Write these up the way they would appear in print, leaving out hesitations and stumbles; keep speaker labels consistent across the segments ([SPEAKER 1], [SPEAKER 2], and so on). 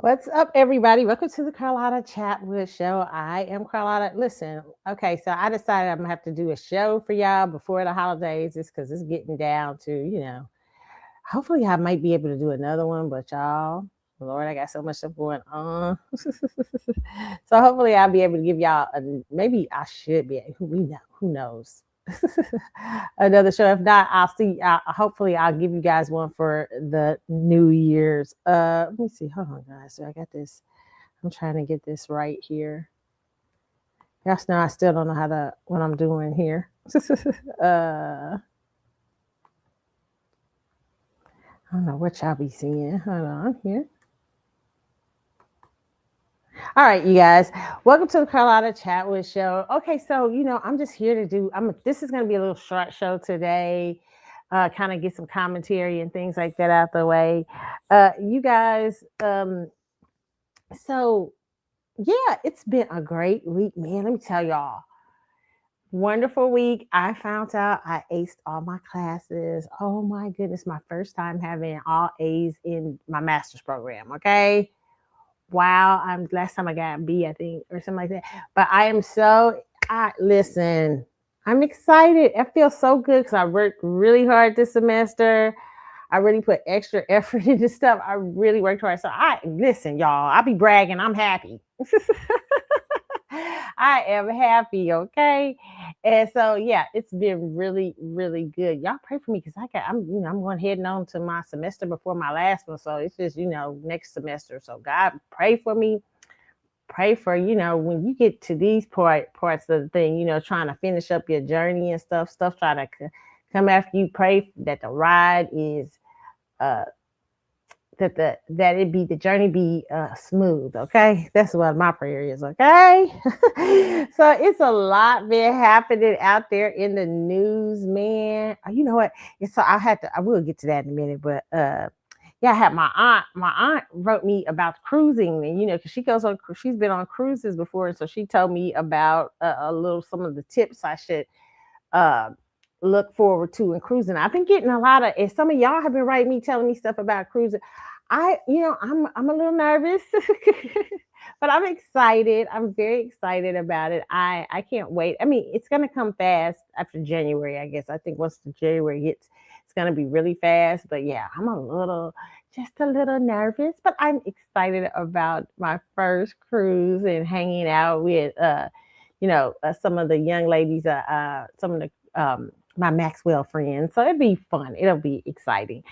[SPEAKER 1] What's up, everybody? Welcome to the Carlotta Chatwood Show. I am Carlotta. Listen, okay, so I decided I'm gonna have to do a show for y'all before the holidays, just because it's getting down to, hopefully I might be able to do another one, but y'all, Lord, I got so much stuff going on. So hopefully I'll be able to give y'all maybe I should be. Who knows? Another show. If not, I'll see. Hopefully, I'll give you guys one for the New Year's. Let me see. Hold on, guys. So I got this. I'm trying to get this right here. Yes, now I still don't know what I'm doing here. I don't know what y'all be seeing. Hold on here. All right, you guys. Welcome to the Carlotta Chatwood Show. Okay, so I'm just here to do. This is going to be a little short show today. Kind of get some commentary and things like that out the way. You guys. So yeah, it's been a great week, man. Let me tell y'all. Wonderful week. I found out I aced all my classes. Oh my goodness, my first time having all A's in my master's program. Okay. Wow, I'm last time I got a B, I think, or something like that. But I am I listen, I'm excited. I feel so good because I worked really hard this semester. I really put extra effort into stuff. I really worked hard. So I listen, y'all. I'll be bragging. I'm happy. I am happy, okay? And so yeah, it's been really, really good. Y'all pray for me because I'm going heading on to my semester before my last one. So it's just, next semester. So God pray for me. Pray for, when you get to these parts of the thing, trying to finish up your journey and stuff trying to come after you. Pray that the ride is uh the journey be smooth. Okay, that's what my prayer is. Okay. So it's a lot been happening out there in the news, man. You know what, so I will get to that in a minute, but yeah, I had my aunt wrote me about cruising, and because she's been on cruises before, and so she told me about some of the tips I should uh look forward to in cruising. I've been getting a lot of, and some of y'all have been writing me, telling me stuff about cruising. I'm a little nervous, but I'm excited. I'm very excited about it. I can't wait. I mean, it's gonna come fast after January, I guess. I think once the January hits, it's gonna be really fast. But yeah, just a little nervous, but I'm excited about my first cruise and hanging out with some of the young ladies, some of the my Maxwell friends. So it'd be fun. It'll be exciting.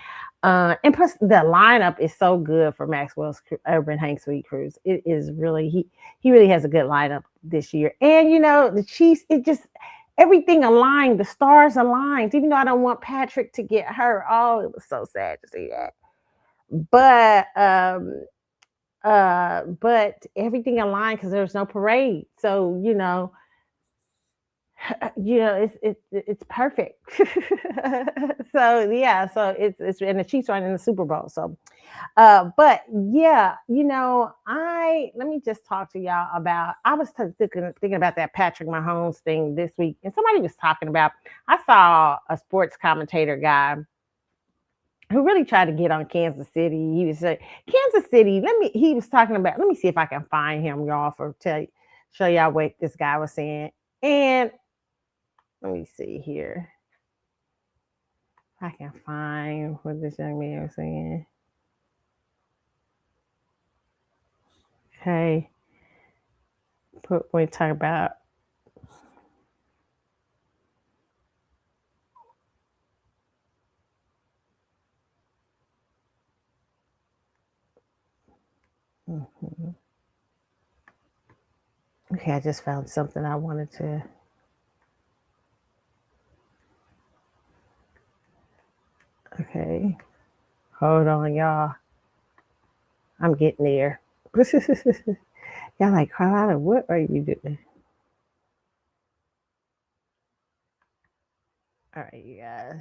[SPEAKER 1] And plus, the lineup is so good for Maxwell's Urban Hang Suite Cruise. It is really he really has a good lineup this year. And the Chiefs, it just everything aligned. The stars aligned. Even though I don't want Patrick to get hurt. Oh, it was so sad to see that. But everything aligned because there's no parade. So it's perfect. So yeah, so it's and the Chiefs are in the Super Bowl. So but yeah, I let me just talk to y'all about. I was thinking about that Patrick Mahomes thing this week, and somebody was talking about. I saw a sports commentator guy who really tried to get on Kansas City. He was saying, Kansas City. He was talking about. Let me see if I can find him, y'all, show y'all what this guy was saying. And let me see here. If I can find what this young man was saying. Okay. We talk about. Mm-hmm. Okay, I just found something I wanted to. Okay. Hold on, y'all. I'm getting there. Y'all like, Carlotta, what are you doing? All right, you guys.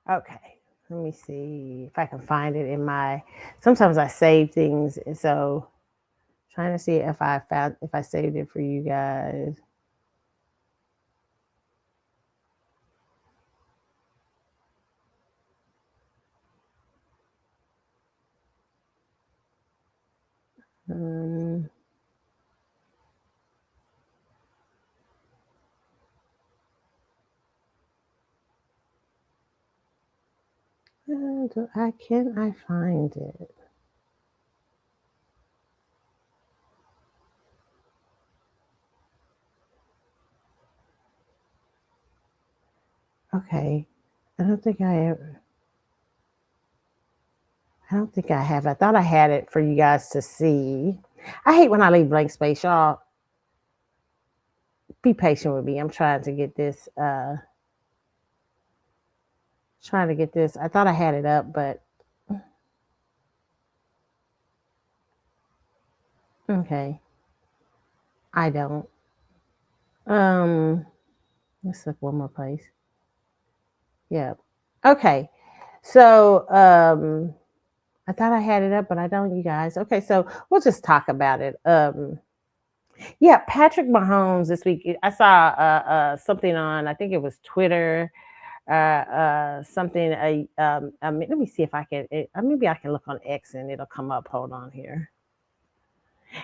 [SPEAKER 1] Okay. Let me see if I can find it in my. Sometimes I save things, and so trying to see if I saved it for you guys. Um, can I find it? Okay. I don't think I ever. I don't think I have. I thought I had it for you guys to see. I hate when I leave blank space, y'all. Be patient with me. I'm trying to get this. Trying to get this. I thought I had it up, but okay, I don't. Um, let's look one more place. Yeah. Okay. So, I thought I had it up, but I don't, you guys. Okay, so we'll just talk about it. Yeah, Patrick Mahomes this week. I saw something on, I think it was Twitter, something. Let me see if I can. Maybe I can look on X and it'll come up. Hold on here.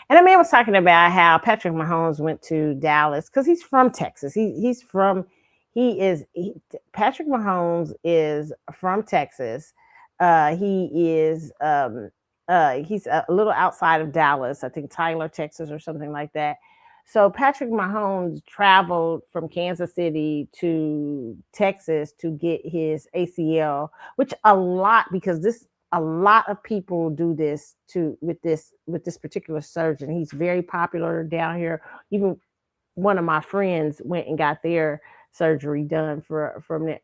[SPEAKER 1] And the man was talking about how Patrick Mahomes went to Dallas because he's from Texas. He's from Patrick Mahomes is from Texas. He's a little outside of Dallas, I think Tyler, Texas, or something like that. So Patrick Mahomes traveled from Kansas City to Texas to get his ACL, which a lot because this a lot of people do this to with this particular surgeon. He's very popular down here. Even one of my friends went and got their surgery done from it.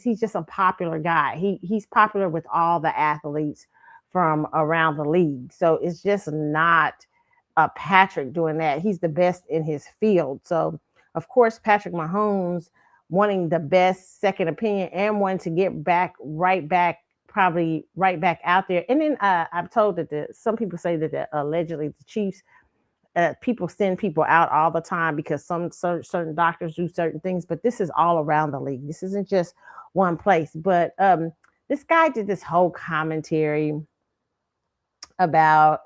[SPEAKER 1] He's just a popular guy. He's popular with all the athletes from around the league. So it's just not Patrick doing that. He's the best in his field. So of course Patrick Mahomes wanting the best second opinion and wanting to get back right back probably right back out there. And then I'm told that some people say that allegedly the Chiefs people send people out all the time because some certain doctors do certain things, but this is all around the league. This isn't just one place. But this guy did this whole commentary about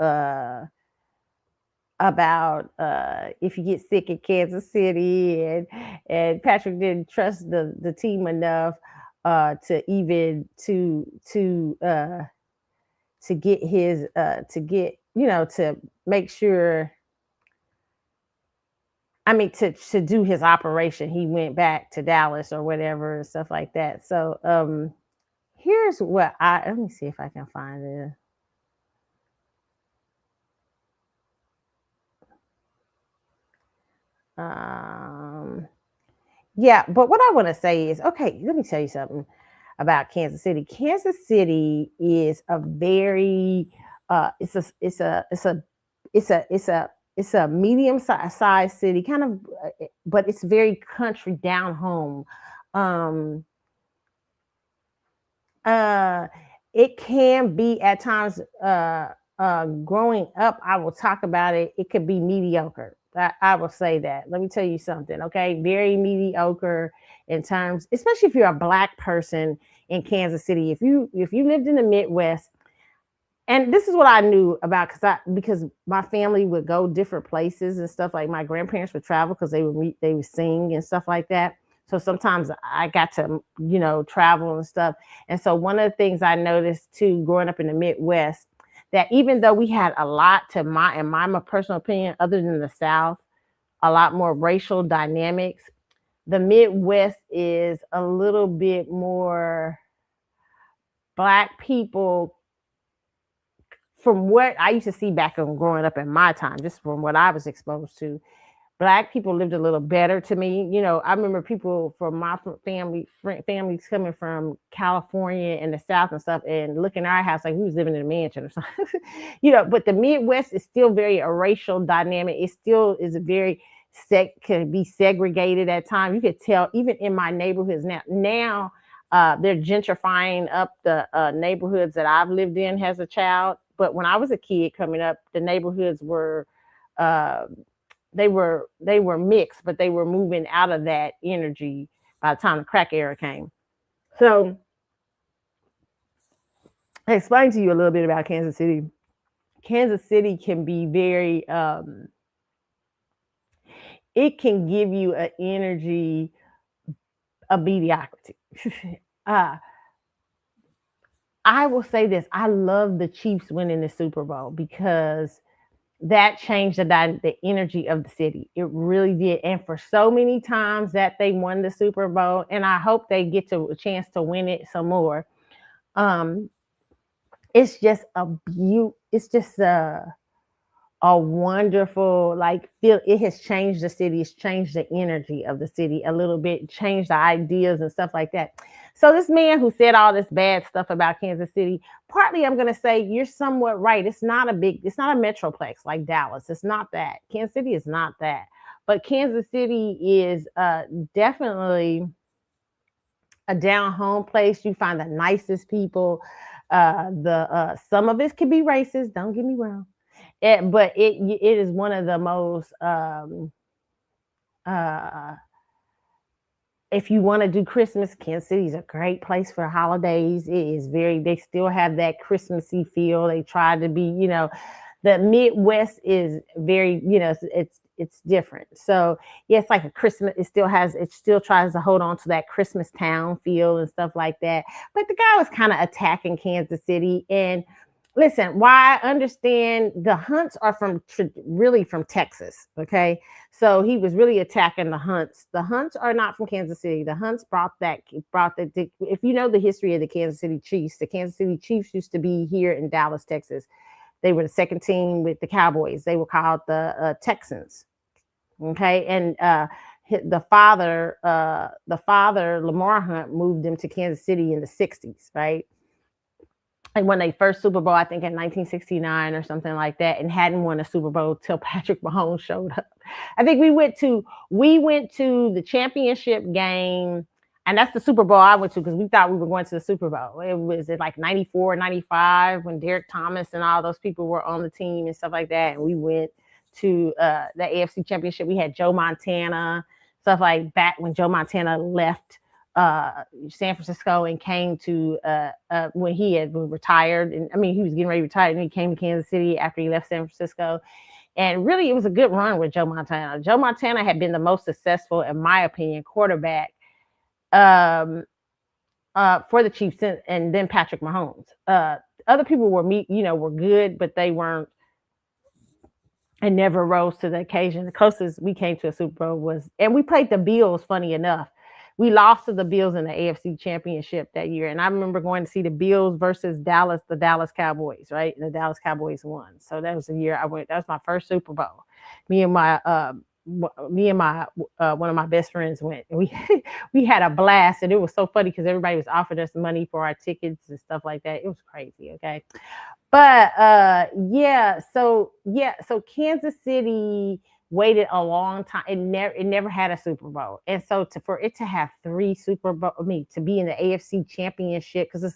[SPEAKER 1] if you get sick in Kansas City, and Patrick didn't trust the team enough to even to get his to get to make sure. I mean, to do his operation, he went back to Dallas or whatever and stuff like that. So here's what I let me see if I can find it. Um, yeah, but what I want to say is, okay, let me tell you something about Kansas City. Kansas City is a very it's a medium sized city, kind of, but it's very country down home. Um, uh, it can be at times. Growing up, I will talk about it. It could be mediocre. I will say that. Let me tell you something, okay? Very mediocre in terms, especially if you're a black person in Kansas City. If you lived in the Midwest, and this is what I knew about because my family would go different places and stuff. Like my grandparents would travel because they would sing and stuff like that. So sometimes I got to travel and stuff. And so one of the things I noticed too, growing up in the Midwest, that even though we had a lot in my personal opinion, other than the South, a lot more racial dynamics, the Midwest is a little bit more black people from what I used to see back in growing up in my time, just from what I was exposed to, black people lived a little better to me. I remember people from my families coming from California and the South and stuff, and looking at our house like we was living in a mansion or something. But the Midwest is still very a racial dynamic. It still is a very can be segregated at times. You could tell even in my neighborhoods now. They're gentrifying up the neighborhoods that I've lived in as a child. But when I was a kid coming up, the neighborhoods were uh, they were mixed, but they were moving out of that energy by the time the crack era came. So I explained to you a little bit about Kansas City. Kansas City can be very it can give you an energy of mediocrity. uh, I will say this: I love the Chiefs winning the Super Bowl because that changed the energy of the city. It really did. And for so many times that they won the Super Bowl, and I hope they get to a chance to win it some more. Um, it's just it's just a wonderful like feel. It has changed the city. It's changed the energy of the city a little bit, changed the ideas and stuff like that. So this man who said all this bad stuff about Kansas City, partly I'm going to say you're somewhat right. It's not it's not a metroplex like Dallas. It's not that. Kansas City is not that. But Kansas City is definitely a down home place. You find the nicest people. The Some of it can be racist. Don't get me wrong, but it is one of the most uh, if you want to do Christmas, Kansas City is a great place for holidays. It is they still have that Christmassy feel. They try to be, the Midwest is very, it's different. So yeah, it's like a Christmas. It still tries to hold on to that Christmas town feel and stuff like that. But the guy was kind of attacking Kansas City. And listen, why I understand the Hunts are really from Texas. Okay. So he was really attacking the Hunts. The Hunts are not from Kansas City. The Hunts if you know the history of the Kansas City Chiefs used to be here in Dallas, Texas. They were the second team with the Cowboys. They were called the Texans. Okay. And the father, Lamar Hunt, moved them to Kansas City in the 60s, right? And won their first Super Bowl, I think in 1969 or something like that, and hadn't won a Super Bowl till Patrick Mahomes showed up. I think we went to the championship game, and that's the Super Bowl I went to because we thought we were going to the Super Bowl. It was at like 94, 95 when Derek Thomas and all those people were on the team and stuff like that. And we went to the AFC Championship. We had Joe Montana, stuff like back when Joe Montana left San Francisco and came to when he had retired. And I mean, he was getting ready to retire, and he came to Kansas City after he left San Francisco. And really, it was a good run with Joe Montana. Joe Montana had been the most successful, in my opinion, quarterback for the Chiefs, and then Patrick Mahomes. Other people were good, but they weren't, and never rose to the occasion. The closest we came to a Super Bowl and we played the Bills, funny enough. We lost to the Bills in the AFC Championship that year. And I remember going to see the Bills versus the Dallas Cowboys, right? And the Dallas Cowboys won. So that was the year I went. That was my first Super Bowl. Me and my one of my best friends went, and we had a blast. And it was so funny because everybody was offering us money for our tickets and stuff like that. It was crazy. Okay. But so Kansas City waited a long time. It never had a Super Bowl. And so for it to have 3 Super Bowl, to be in the AFC Championship, because the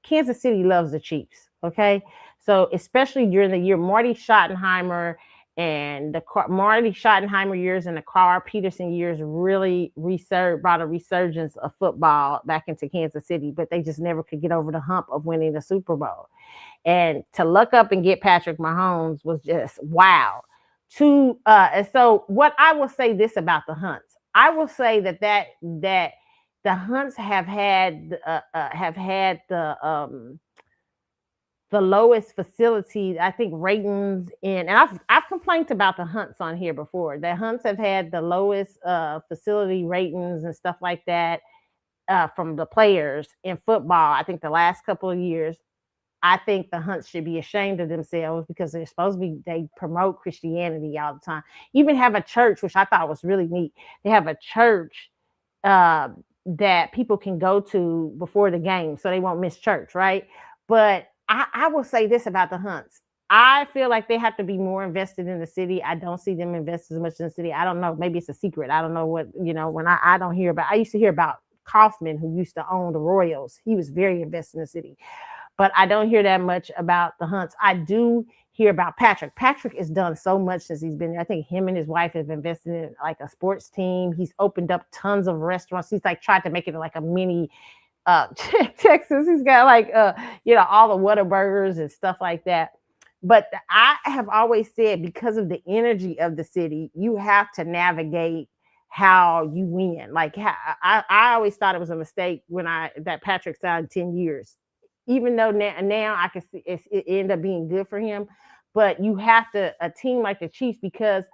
[SPEAKER 1] Kansas City loves the Chiefs. Okay. So especially during the year, Marty Schottenheimer years and the Carl Peterson years really brought a resurgence of football back into Kansas City, but they just never could get over the hump of winning the Super Bowl. And to look up and get Patrick Mahomes was just wow. And so what I will say this about the Hunts, I will say that the Hunts have had the lowest facility, I think, ratings and I've complained about the Hunts on here before. The Hunts have had the lowest facility ratings and stuff like that from the players in football. I think the last couple of years. I think the Hunts should be ashamed of themselves because they promote Christianity all the time. Even have a church, which I thought was really neat. They have a church that people can go to before the game so they won't miss church, right? But I will say this about the Hunts. I feel like they have to be more invested in the city. I don't see them invest as much in the city. I don't know. Maybe it's a secret. I don't know what, when I don't hear about, I used to hear about Kaufman, who used to own the Royals. He was very invested in the city. But I don't hear that much about the Hunts. I do hear about Patrick. Patrick has done so much since he's been there. I think him and his wife have invested in like a sports team. He's opened up tons of restaurants. He's like tried to make it like a mini Texas. He's got like all the Whataburgers and stuff like that. But I have always said because of the energy of the city, you have to navigate how you win. Like I always thought it was a mistake when I that Patrick signed 10 years, even though now I can see it ended up being good for him. But you have to a team like the Chiefs because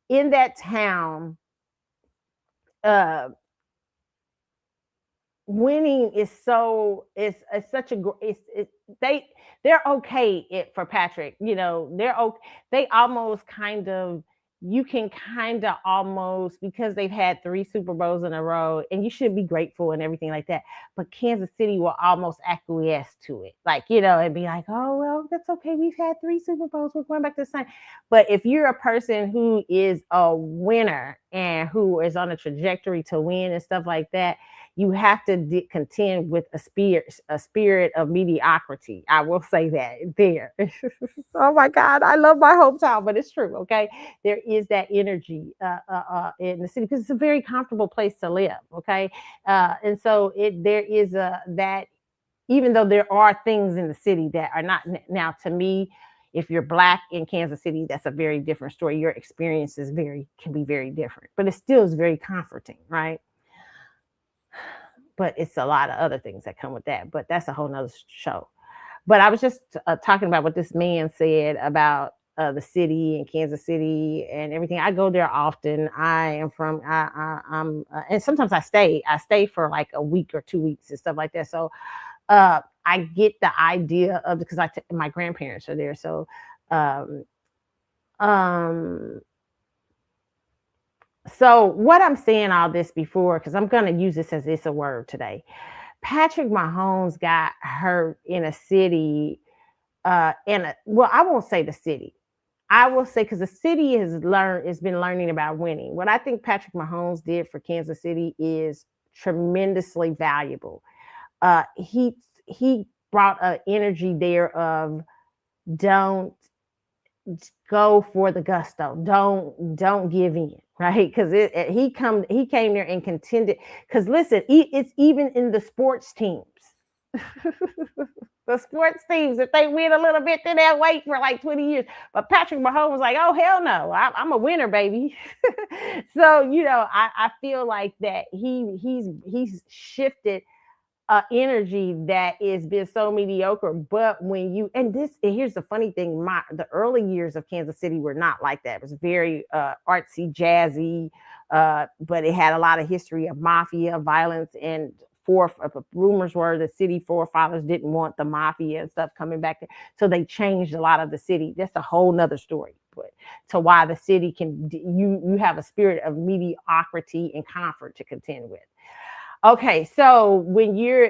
[SPEAKER 1] in that town, uh, winning is so it's such a it's they they're okay it for Patrick, they're okay. They almost kind of you can kind of almost because they've had three Super Bowls in a row and you should be grateful and everything like that. But Kansas City will almost acquiesce to it, like and be like, oh well, that's okay. We've had three Super Bowls. We're going back to the same. But if you're a person who is a winner and who is on a trajectory to win and stuff like that, you have to contend with a spirit of mediocrity. I will say that there. Oh my God, I love my hometown, but it's true. Okay, there is that energy in the city because it's a very comfortable place to live. Okay, and so there is a that even though there are things in the city that are not now to me. If you're black in Kansas City, that's a very different story. Your experience can be very different, but it still is very comforting, right? But it's a lot of other things that come with that. But that's a whole nother show. But I was just talking about what this man said about the city and Kansas City and everything. I go there often. I am from. I'm, and sometimes I stay. I stay for like a week or 2 weeks and stuff like that. So I get the idea of because my grandparents are there. So um, um, so what I'm saying all this before because I'm going to use this as it's a word today. Patrick Mahomes got hurt in a city, well, I won't say the city. I will say because the city has been learning about winning. What I think Patrick Mahomes did for Kansas City is tremendously valuable. He brought an energy there of don't go for the gusto. Don't give in, right? Because he came there and contended. Because listen, it's even in the sports teams. The sports teams, if they win a little bit, then they'll wait for like 20 years. But Patrick Mahomes was like, oh hell no, I'm a winner, baby. So I feel like that he's shifted energy that has been so mediocre. But and here's the funny thing, the early years of Kansas City were not like that. It was very artsy, jazzy, but it had a lot of history of mafia violence and rumors were the city forefathers didn't want the mafia and stuff coming back there. So they changed a lot of the city. That's a whole nother story. But to why the city you have a spirit of mediocrity and comfort to contend with. Okay, so when you're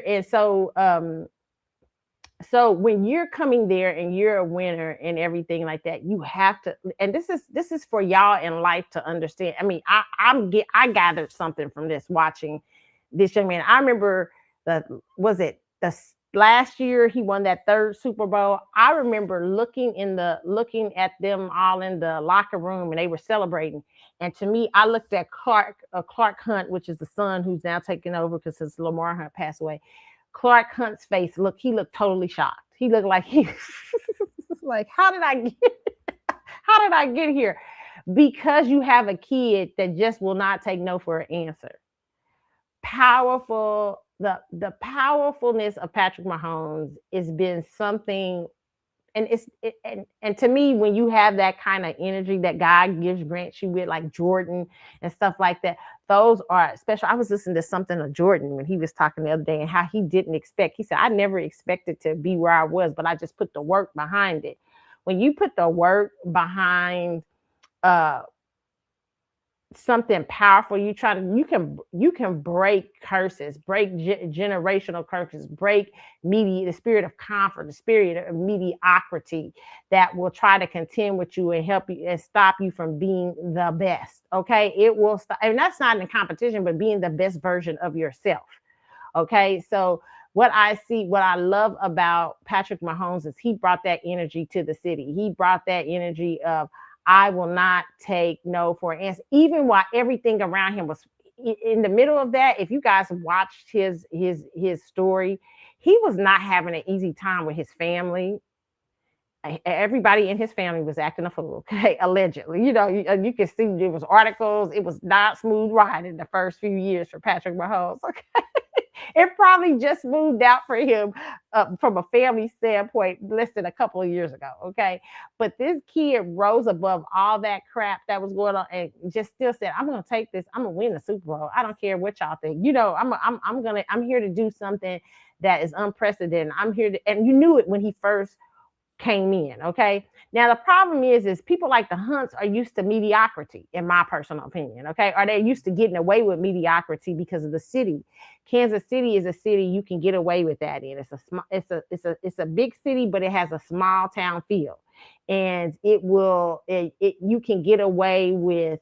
[SPEAKER 1] coming there and you're a winner and everything like that, you have to. And this is for y'all in life to understand. I mean, I gathered something from this watching this young man. I remember the last year he won that third Super Bowl. I remember looking at them all in the locker room and they were celebrating. And to me, I looked at Clark Hunt, which is the son who's now taking over because since Lamar Hunt passed away. Clark Hunt's face he looked totally shocked. He looked like he like, how did I get here? Because you have a kid that just will not take no for an answer. Powerful, the powerfulness of Patrick Mahomes has been something, and and to me, when you have that kind of energy that God grants you with, like Jordan and stuff like that, those are special. I was listening to something of Jordan when he was talking the other day and how he didn't expect. He said, "I never expected to be where I was, but I just put the work behind it." When you put the work behind uh something powerful, you can break curses, break generational curses, break the spirit of comfort, the spirit of mediocrity that will try to contend with you and help you and stop you from being the best. Okay, it will stop, and that's not in competition, but being the best version of yourself. Okay, so what I love about Patrick Mahomes is he brought that energy to the city. He brought that energy of I will not take no for an answer, even while everything around him was in the middle of that, if you guys watched his story, he was not having an easy time with his family. Everybody in his family was acting a fool, okay, allegedly. You can see there was articles. It was not smooth ride in the first few years for Patrick Mahomes. Okay, it probably just moved out for him from a family standpoint less than a couple of years ago. Okay, but this kid rose above all that crap that was going on and just still said, "I'm going to take this. I'm going to win the Super Bowl. I don't care what y'all think. I'm here to do something that is unprecedented. I'm here to," and you knew it when he first came in. Okay. Now the problem is people like the Hunts are used to mediocrity, in my personal opinion. Okay. Are they used to getting away with mediocrity because of the city? Kansas City is a city you can get away with that in. It's a big city, but it has a small town feel, and you can get away with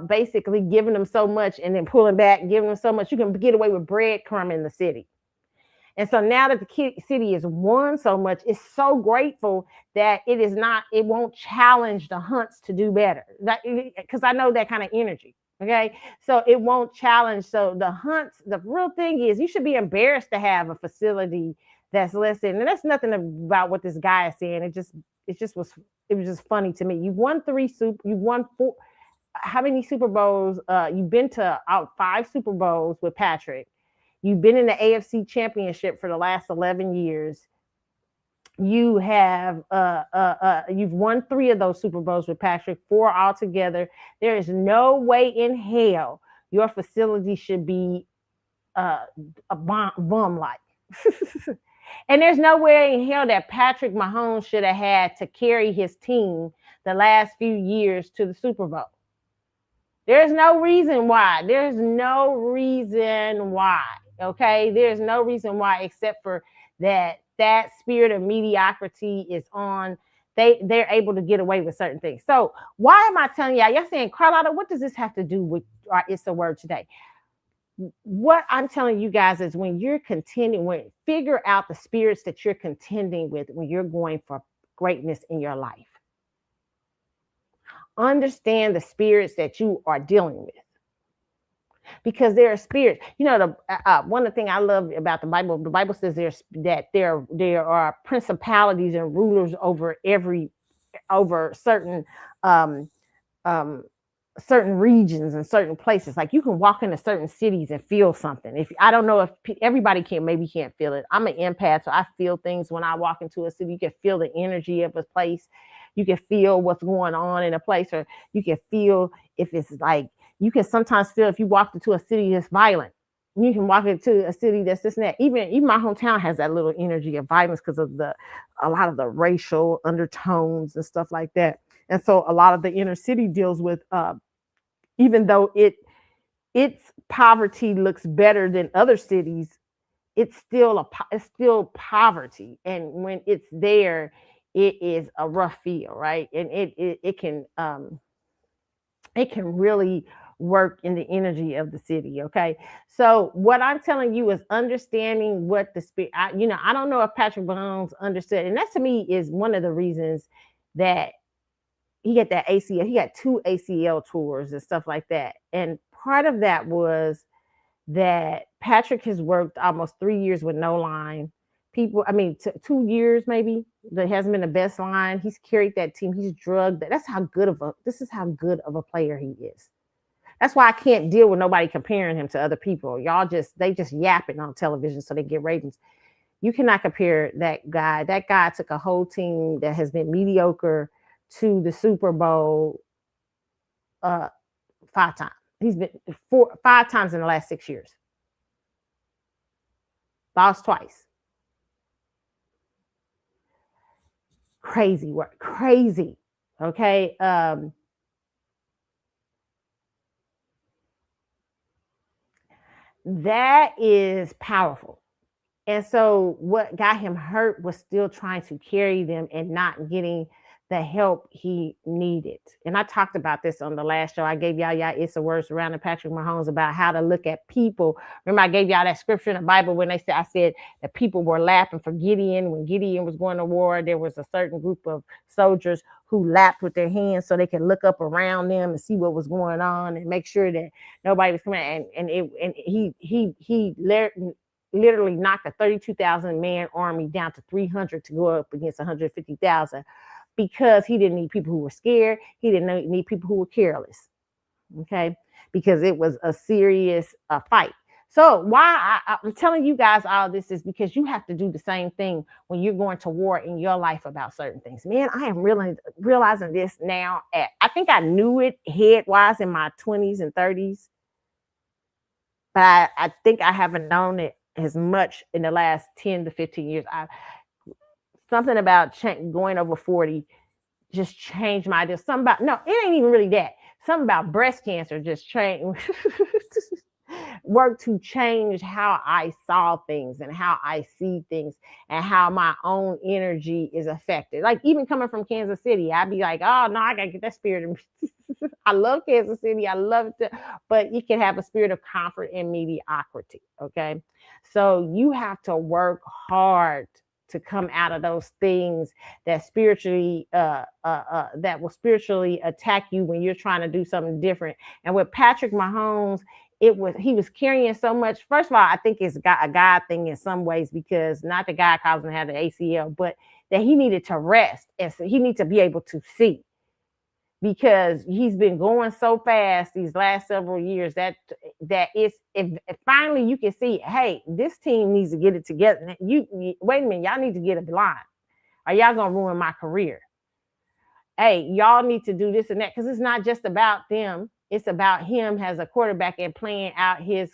[SPEAKER 1] basically giving them so much and then pulling back, giving them so much. You can get away with breadcrumb in the city. And so now that the city has won so much, it's so grateful that it won't challenge the Hunts to do better. Because I know that kind of energy. Okay. So it won't challenge. So the Hunts, the real thing is you should be embarrassed to have a facility that's less than, and that's nothing about what this guy is saying. It was just funny to me. You've won you've won four. How many Super Bowls? You've been to out 5 Super Bowls with Patrick. You've been in the AFC Championship for the last 11 years. You've won 3 of those Super Bowls with Patrick, 4 altogether. There is no way in hell your facility should be a bum like. And there's no way in hell that Patrick Mahomes should have had to carry his team the last few years to the Super Bowl. There's no reason why. There's no reason why. Okay. There's no reason why except for that spirit of mediocrity is on. They're able to get away with certain things. So why am I telling y'all? You're saying, Carlotta, what does this have to do with our It's a Word today? What I'm telling you guys is when you're figure out the spirits that you're contending with when you're going for greatness in your life. Understand the spirits that you are dealing with, because there are spirits. One of the things I love about the Bible says there are principalities and rulers over certain certain regions and certain places. Like you can walk into certain cities and feel something. If I don't know if everybody can't feel it. I'm an empath, so I feel things when I walk into a city. You can feel the energy of a place. You can feel what's going on in a place, or you can feel if it's like, you can sometimes feel if you walk into a city that's violent. You can walk into a city that's this and that. Even my hometown has that little energy of violence because of a lot of the racial undertones and stuff like that. And so a lot of the inner city deals with, even though its poverty looks better than other cities, it's still poverty. And when it's there, it is a rough feel, right? And it can really work in the energy of the city. Okay. So what I'm telling you is understanding what the spirit, I don't know if Patrick Mahomes understood. And that to me is one of the reasons that he got that ACL. He got 2 ACL tours and stuff like that. And part of that was that Patrick has worked almost 3 years with no line. 2 years maybe. That hasn't been the best line. He's carried that team. He's drugged. This is how good of a player he is. That's why I can't deal with nobody comparing him to other people. They just yapping on television so they get ratings. You cannot compare that guy. That guy took a whole team that has been mediocre to the Super Bowl 5 times. He's been 5 times in the last 6 years. Lost twice. Crazy work. Crazy. Okay. That is powerful. And so what got him hurt was still trying to carry them and not getting the help he needed. And I talked about this on the last show. I gave y'all It's a Word surrounding Patrick Mahomes about how to look at people. Remember, I gave y'all that scripture in the Bible when I said that people were laughing for Gideon. When Gideon was going to war, there was a certain group of soldiers who lapped with their hands so they could look up around them and see what was going on and make sure that nobody was coming. And he literally knocked a 32,000 man army down to 300 to go up against 150,000, because he didn't need people who were scared. He didn't need people who were careless. Okay, because it was a serious fight. So why I'm telling you guys all this is because you have to do the same thing when you're going to war in your life about certain things. Man, I am really realizing this now. I think I knew it head-wise in my 20s and 30s, but I think I haven't known it as much in the last 10 to 15 years. Something about going over 40 just changed my idea. Something about, no, it ain't even really that. Something about breast cancer just changed, worked to change how I saw things and how I see things and how my own energy is affected. Like even coming from Kansas City, I'd be like, oh no, I gotta get that spirit in me. I love Kansas City. I love it, but you can have a spirit of comfort and mediocrity. Okay. So you have to work hard to come out of those things that spiritually that will spiritually attack you when you're trying to do something different. And with Patrick Mahomes, he was carrying so much. First of all, I think it's a God thing in some ways, because not the guy caused him to have the ACL, but that he needed to rest and so he needed to be able to see, because he's been going so fast these last several years that it's if finally you can see, hey, this team needs to get it together. You wait a minute, y'all need to get a line, or y'all gonna ruin my career. Hey, y'all need to do this and that, because it's not just about them. It's about him as a quarterback and playing out his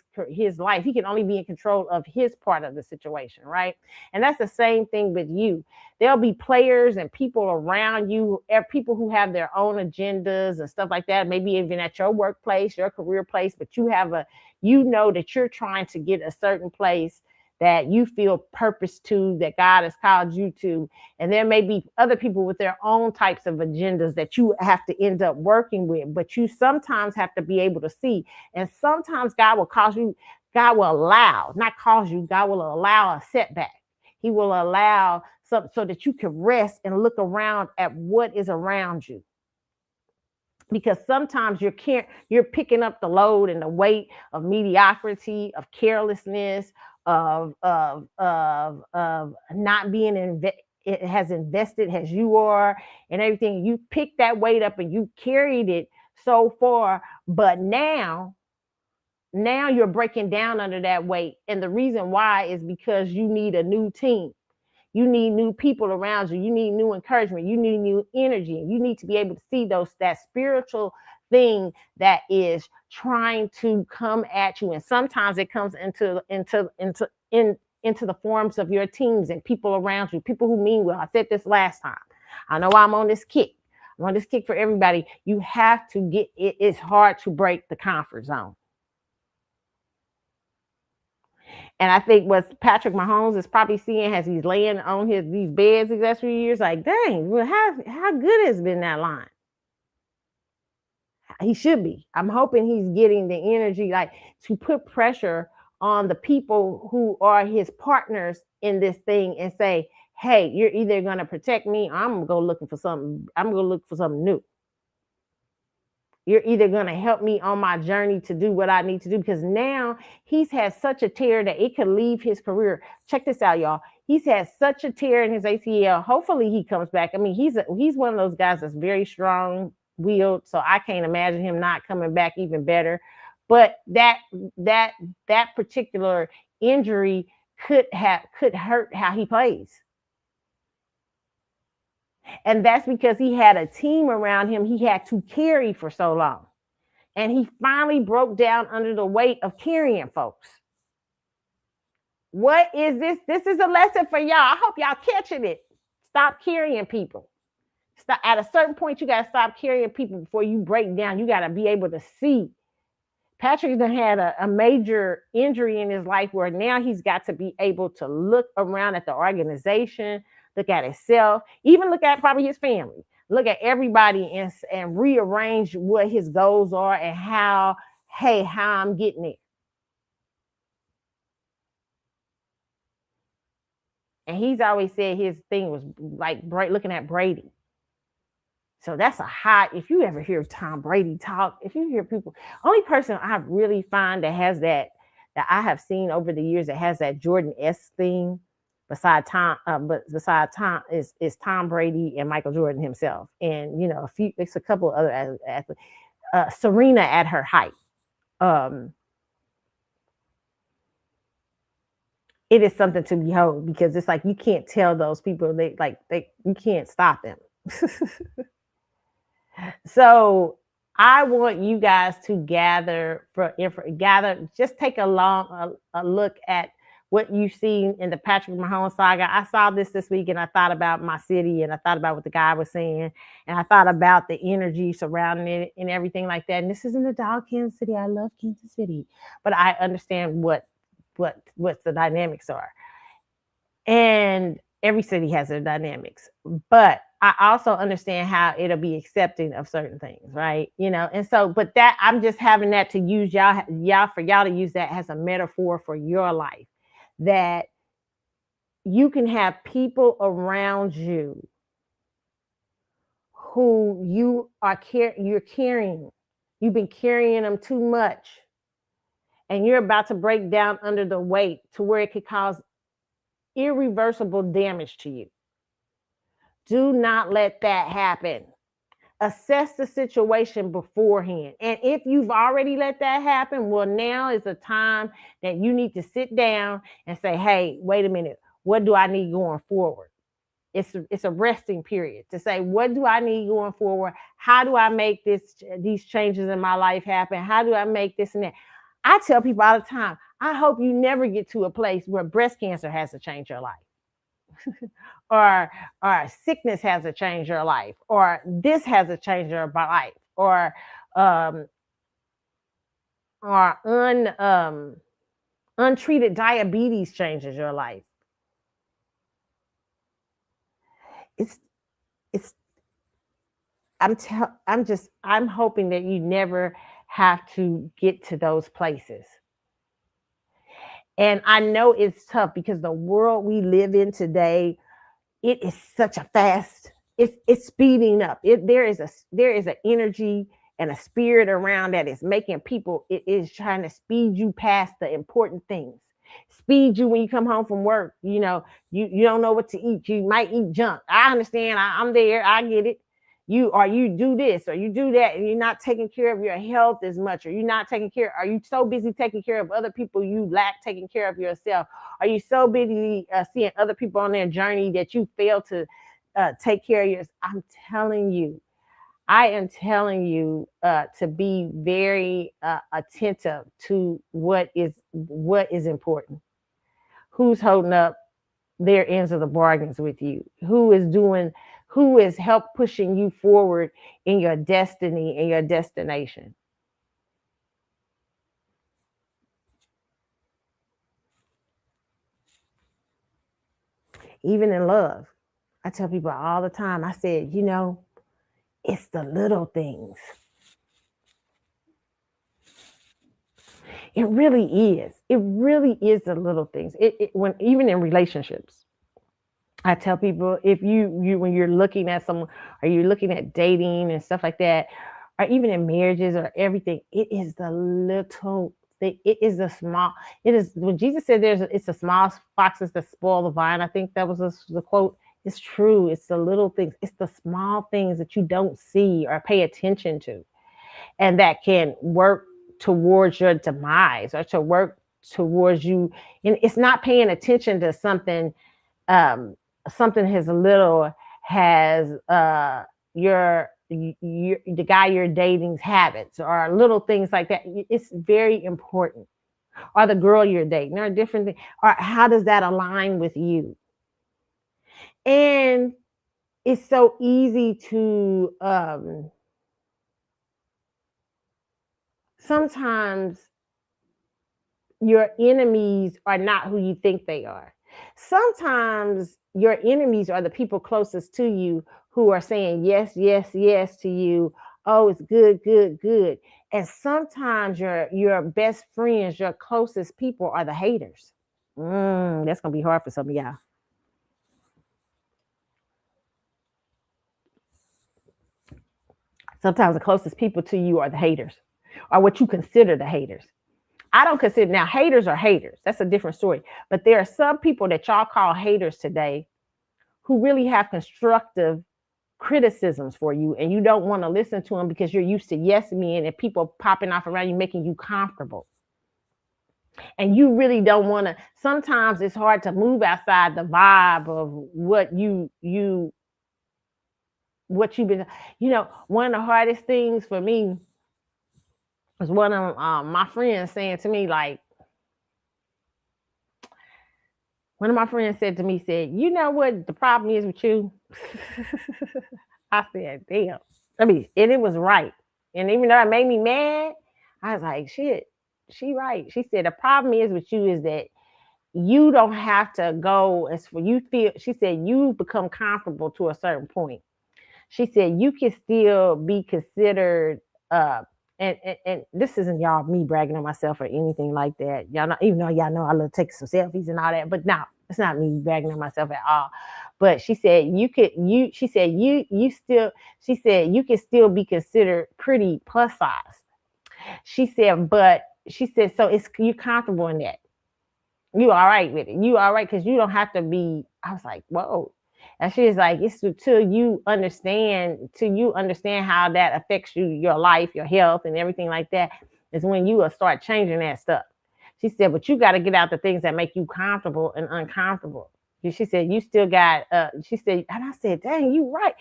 [SPEAKER 1] life. He can only be in control of his part of the situation, right? And that's the same thing with you. There'll be players and people around you, people who have their own agendas and stuff like that, maybe even at your workplace, your career place, but you know that you're trying to get a certain place that you feel purpose to, that God has called you to. And there may be other people with their own types of agendas that you have to end up working with, but you sometimes have to be able to see. And sometimes God will allow, not cause you, God will allow a setback. He will allow so that you can rest and look around at what is around you. Because sometimes you're picking up the load and the weight of mediocrity, of carelessness, of not being as invested as you are and everything. You picked that weight up and you carried it so far, but now you're breaking down under that weight. And the reason why is because you need a new team. You need new people around you. You need new encouragement. You need new energy. You need to be able to see that spiritual thing that is trying to come at you. And sometimes it comes into the forms of your teams and people around you, people who mean well. I said this last time. I know I'm on this kick. I'm on this kick for everybody. You have to get it. It's hard to break the comfort zone. And I think what Patrick Mahomes is probably seeing as he's laying on these beds these last few years, like, dang, well, how good has been that line? He should be. I'm hoping he's getting the energy, like, to put pressure on the people who are his partners in this thing and say, hey, you're either going to protect me, or I'm going to go looking for something. I'm going to look for something new. You're either going to help me on my journey to do what I need to do, because now he's had such a tear that it could leave his career. Check this out, y'all. He's had such a tear in his ACL. Hopefully he comes back. I mean, he's one of those guys that's very strong-willed, so I can't imagine him not coming back even better. But that particular injury could hurt how he plays. And that's because he had a team around him he had to carry for so long. And he finally broke down under the weight of carrying folks. What is this? This is a lesson for y'all. I hope y'all catching it. Stop carrying people. Stop. At a certain point, you got to stop carrying people before you break down. You got to be able to see. Patrick had a major injury in his life where now he's got to be able to look around at the organization, look at himself, even look at probably his family. look at everybody and rearrange what his goals are and how, hey, how I'm getting it. And he's always said his thing was like looking at Brady. So that's a hot. If you ever hear Tom Brady talk, if you hear people, only person I really find that has that I have seen over the years that has that Jordan S thing, beside Tom is Tom Brady and Michael Jordan himself, and it's a couple of other athletes. Serena at her height. Um, it is something to behold because it's like you can't tell those people they you can't stop them. So I want you guys to gather, just take a look at what you've seen in the Patrick Mahomes saga. I saw this week and I thought about my city and I thought about what the guy was saying and I thought about the energy surrounding it and everything like that. And this isn't a dog Kansas City. I love Kansas City, but I understand what the dynamics are. And every city has their dynamics, but I also understand how it'll be accepting of certain things, right? And so, but that I'm just having that to use y'all to use that as a metaphor for your life, that you can have people around you who you're carrying. You've been carrying them too much, and you're about to break down under the weight to where it could cause irreversible damage to you. Do not let that happen. Assess the situation beforehand. And if you've already let that happen, well, now is the time that you need to sit down and say, hey, wait a minute, what do I need going forward? It's a resting period to say, what do I need going forward? How do I make these changes in my life happen? How do I make this and that? I tell people all the time, I hope you never get to a place where breast cancer has to change your life. or sickness has to change your life, or this has to change your life, or um, or untreated diabetes changes your life. It's it's I'm hoping that you never have to get to those places. And I know it's tough because the world we live in today, it is such a fast, it's speeding up. There is an energy and a spirit around that is making people, it is trying to speed you past the important things. Speed you when you come home from work. You don't know what to eat. You might eat junk. I understand. I'm there. I get it. You do this or you do that, and you're not taking care of your health as much, or you're not taking care. Are you so busy taking care of other people you lack taking care of yourself? Are you so busy seeing other people on their journey that you fail to take care of yours? I am telling you to be very attentive to what is important. Who's holding up their ends of the bargains with you? Who is help pushing you forward in your destiny and your destination? Even in love, I tell people all the time, I said, it's the little things. It really is. It really is the little things. When even in relationships, I tell people, if you when you're looking at someone, or you're looking at dating and stuff like that, or even in marriages or everything, it is the little thing. It is the small. It is when Jesus said it's the small foxes that spoil the vine. I think that was the quote. It's true. It's the little things. It's the small things that you don't see or pay attention to, and that can work towards your demise or to work towards you. And it's not paying attention to something as little as the guy you're dating's habits or little things like that. It's very important. Or the girl you're dating, or different things. Or how does that align with you? And it's so easy to sometimes your enemies are not who you think they are. Sometimes your enemies are the people closest to you who are saying yes, yes, yes to you. Oh, it's good, good, good. And sometimes your best friends, your closest people are the haters. That's gonna be hard for some of y'all. Sometimes the closest people to you are the haters, or what you consider the haters. I don't consider now haters are haters. That's a different story. But there are some people that y'all call haters today who really have constructive criticisms for you, and you don't want to listen to them because you're used to yes men and people popping off around you, making you comfortable. And you really don't want to. Sometimes it's hard to move outside the vibe of what you've been. One of the hardest things for me was one of my friends saying to me, like, one of my friends said to me, said, "You know what the problem is with you?" I said, "Damn." And it was right. And even though it made me mad, I was like, "Shit, she right." She said, "The problem is with you is that you don't have to go as for you feel." She said, "You become comfortable to a certain point." She said, "You can still be considered." Uh, and this isn't y'all me bragging on myself or anything like that. Y'all know, even though y'all know I love taking some selfies and all that, but no, it's not me bragging on myself at all. But she said she said you still, she said you can still be considered pretty plus size. She said, but she said, so it's you comfortable in that. You all right with it. You all right because you don't have to be. I was like, whoa. And she was like, it's till you understand how that affects you, your life, your health, and everything like that, is when you will start changing that stuff. She said, but you got to get out the things that make you comfortable and uncomfortable. She said, you still got, she said, and I said, dang, you right.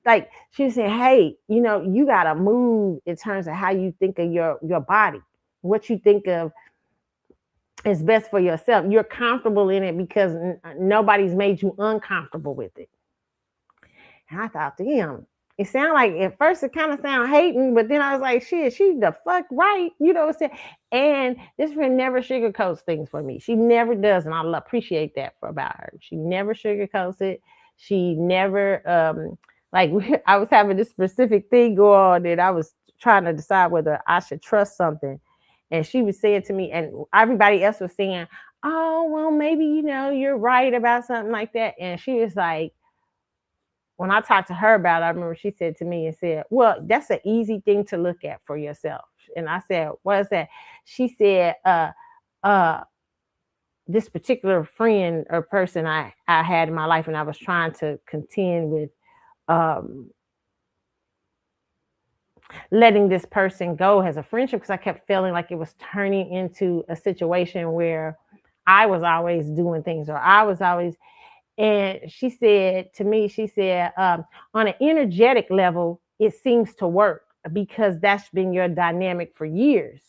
[SPEAKER 1] Like she said, hey, you got to move in terms of how you think of your body, what you think of is best for yourself. You're comfortable in it because nobody's made you uncomfortable with it. And I thought, damn, it sounded like at first it kind of sounded hating, but then I was like, shit, she the fuck right. You know what I'm saying? And this friend never sugarcoats things for me. She never does. And I appreciate that about her. She never sugarcoats it. She never, like, I was having this specific thing go on and I was trying to decide whether I should trust something. And she was saying to me, and everybody else was saying, oh, well, maybe, you're right about something like that. And she was like, when I talked to her about it, I remember she said to me and said, well, that's an easy thing to look at for yourself. And I said, what is that? She said, uh, this particular friend or person I had in my life, and I was trying to contend with letting this person go as a friendship because I kept feeling like it was turning into a situation where I was always doing things or I was always. And she said to me, she said, on an energetic level, it seems to work because that's been your dynamic for years.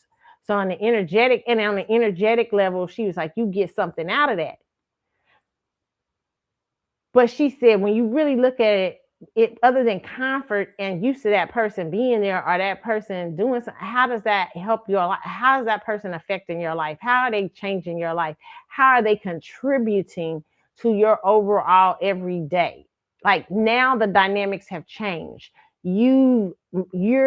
[SPEAKER 1] So on the energetic level, she was like, you get something out of that. But she said, when you really look at it other than comfort and used to that person being there or that person doing something, how does that help your life? How is that person affecting your life? How are they changing your life? How are they contributing to your overall everyday? Like now the dynamics have changed. You're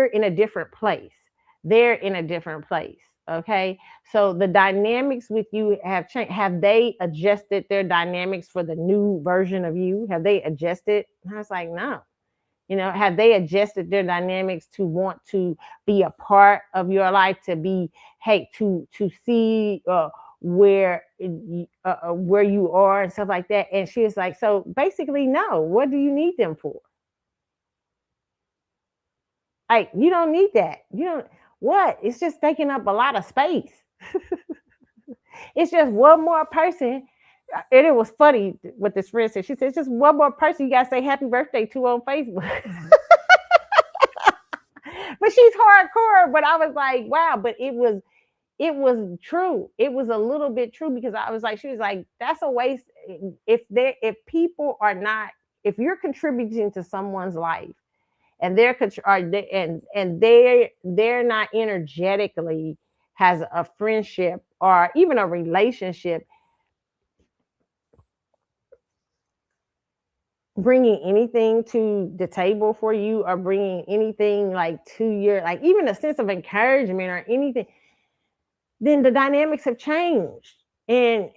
[SPEAKER 1] in a different place. They're in a different place. Okay. So the dynamics with you have changed. Have they adjusted their dynamics for the new version of you? Have they adjusted? And I was like, no. Have they adjusted their dynamics to want to be a part of your life, to be, hey, to see where you are and stuff like that? And she was like, so basically, no. What do you need them for? Like, you don't need that. You don't. What? It's just taking up a lot of space. It's just one more person. And it was funny what this friend said. She said, it's just one more person you got to say happy birthday to on Facebook. But she's hardcore. But I was like, wow. But it was true. It was a little bit true because I was like, she was like, that's a waste. If people are not, if you're contributing to someone's life and they're not energetically has a friendship or even a relationship, bringing anything to the table for you, or bringing anything like to your, like even a sense of encouragement or anything, then the dynamics have changed. And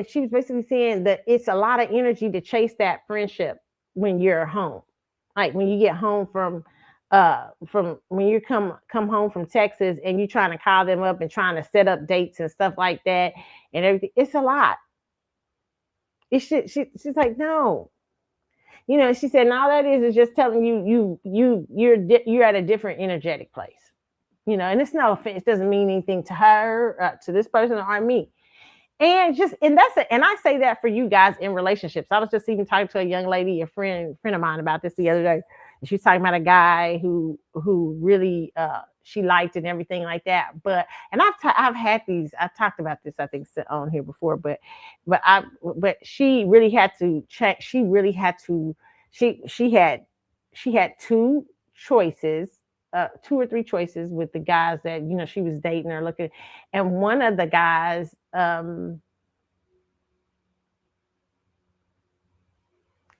[SPEAKER 1] she was basically saying that it's a lot of energy to chase that friendship when you're home. Like when you get home from when you come home from Texas, and you trying to call them up and trying to set up dates and stuff like that and everything. It's a lot. She's like, no. She said, and all that is just telling you're at a different energetic place. And it's no offense. It doesn't mean anything to her, to this person, or me. And that's it. And I say that for you guys in relationships. I was just even talking to a young lady, a friend of mine, about this the other day. And she was talking about a guy who really she liked and everything like that. And I've had these. I've talked about this, I think, on here before. But she really had to check. She really had to. She had two choices, 2 or 3 choices with the guys that she was dating or looking. And one of the guys,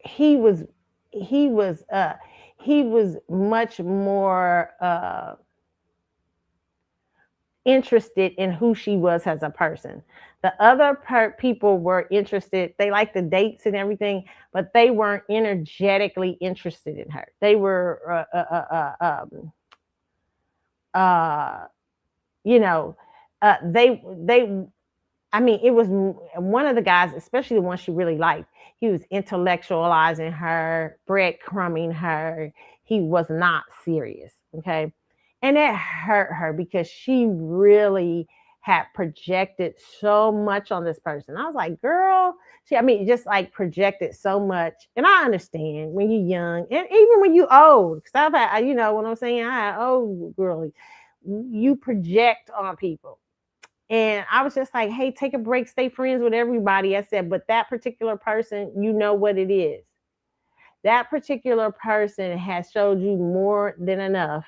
[SPEAKER 1] he was he was uh he was much more interested in who she was as a person. The other people were interested. They liked the dates and everything, but they weren't energetically interested in her. They were you know they I mean, it was one of the guys, especially the one she really liked. He was intellectualizing her, breadcrumbing her. He was not serious. Okay. And that hurt her because she really had projected so much on this person. I was like, girl, I mean, just like projected so much. And I understand when you're young and even when you old, because I've had, what I'm saying? I had old girly. You project on people. And I was just like, hey, take a break, stay friends with everybody. I said, but that particular person, you know what it is. That particular person has showed you more than enough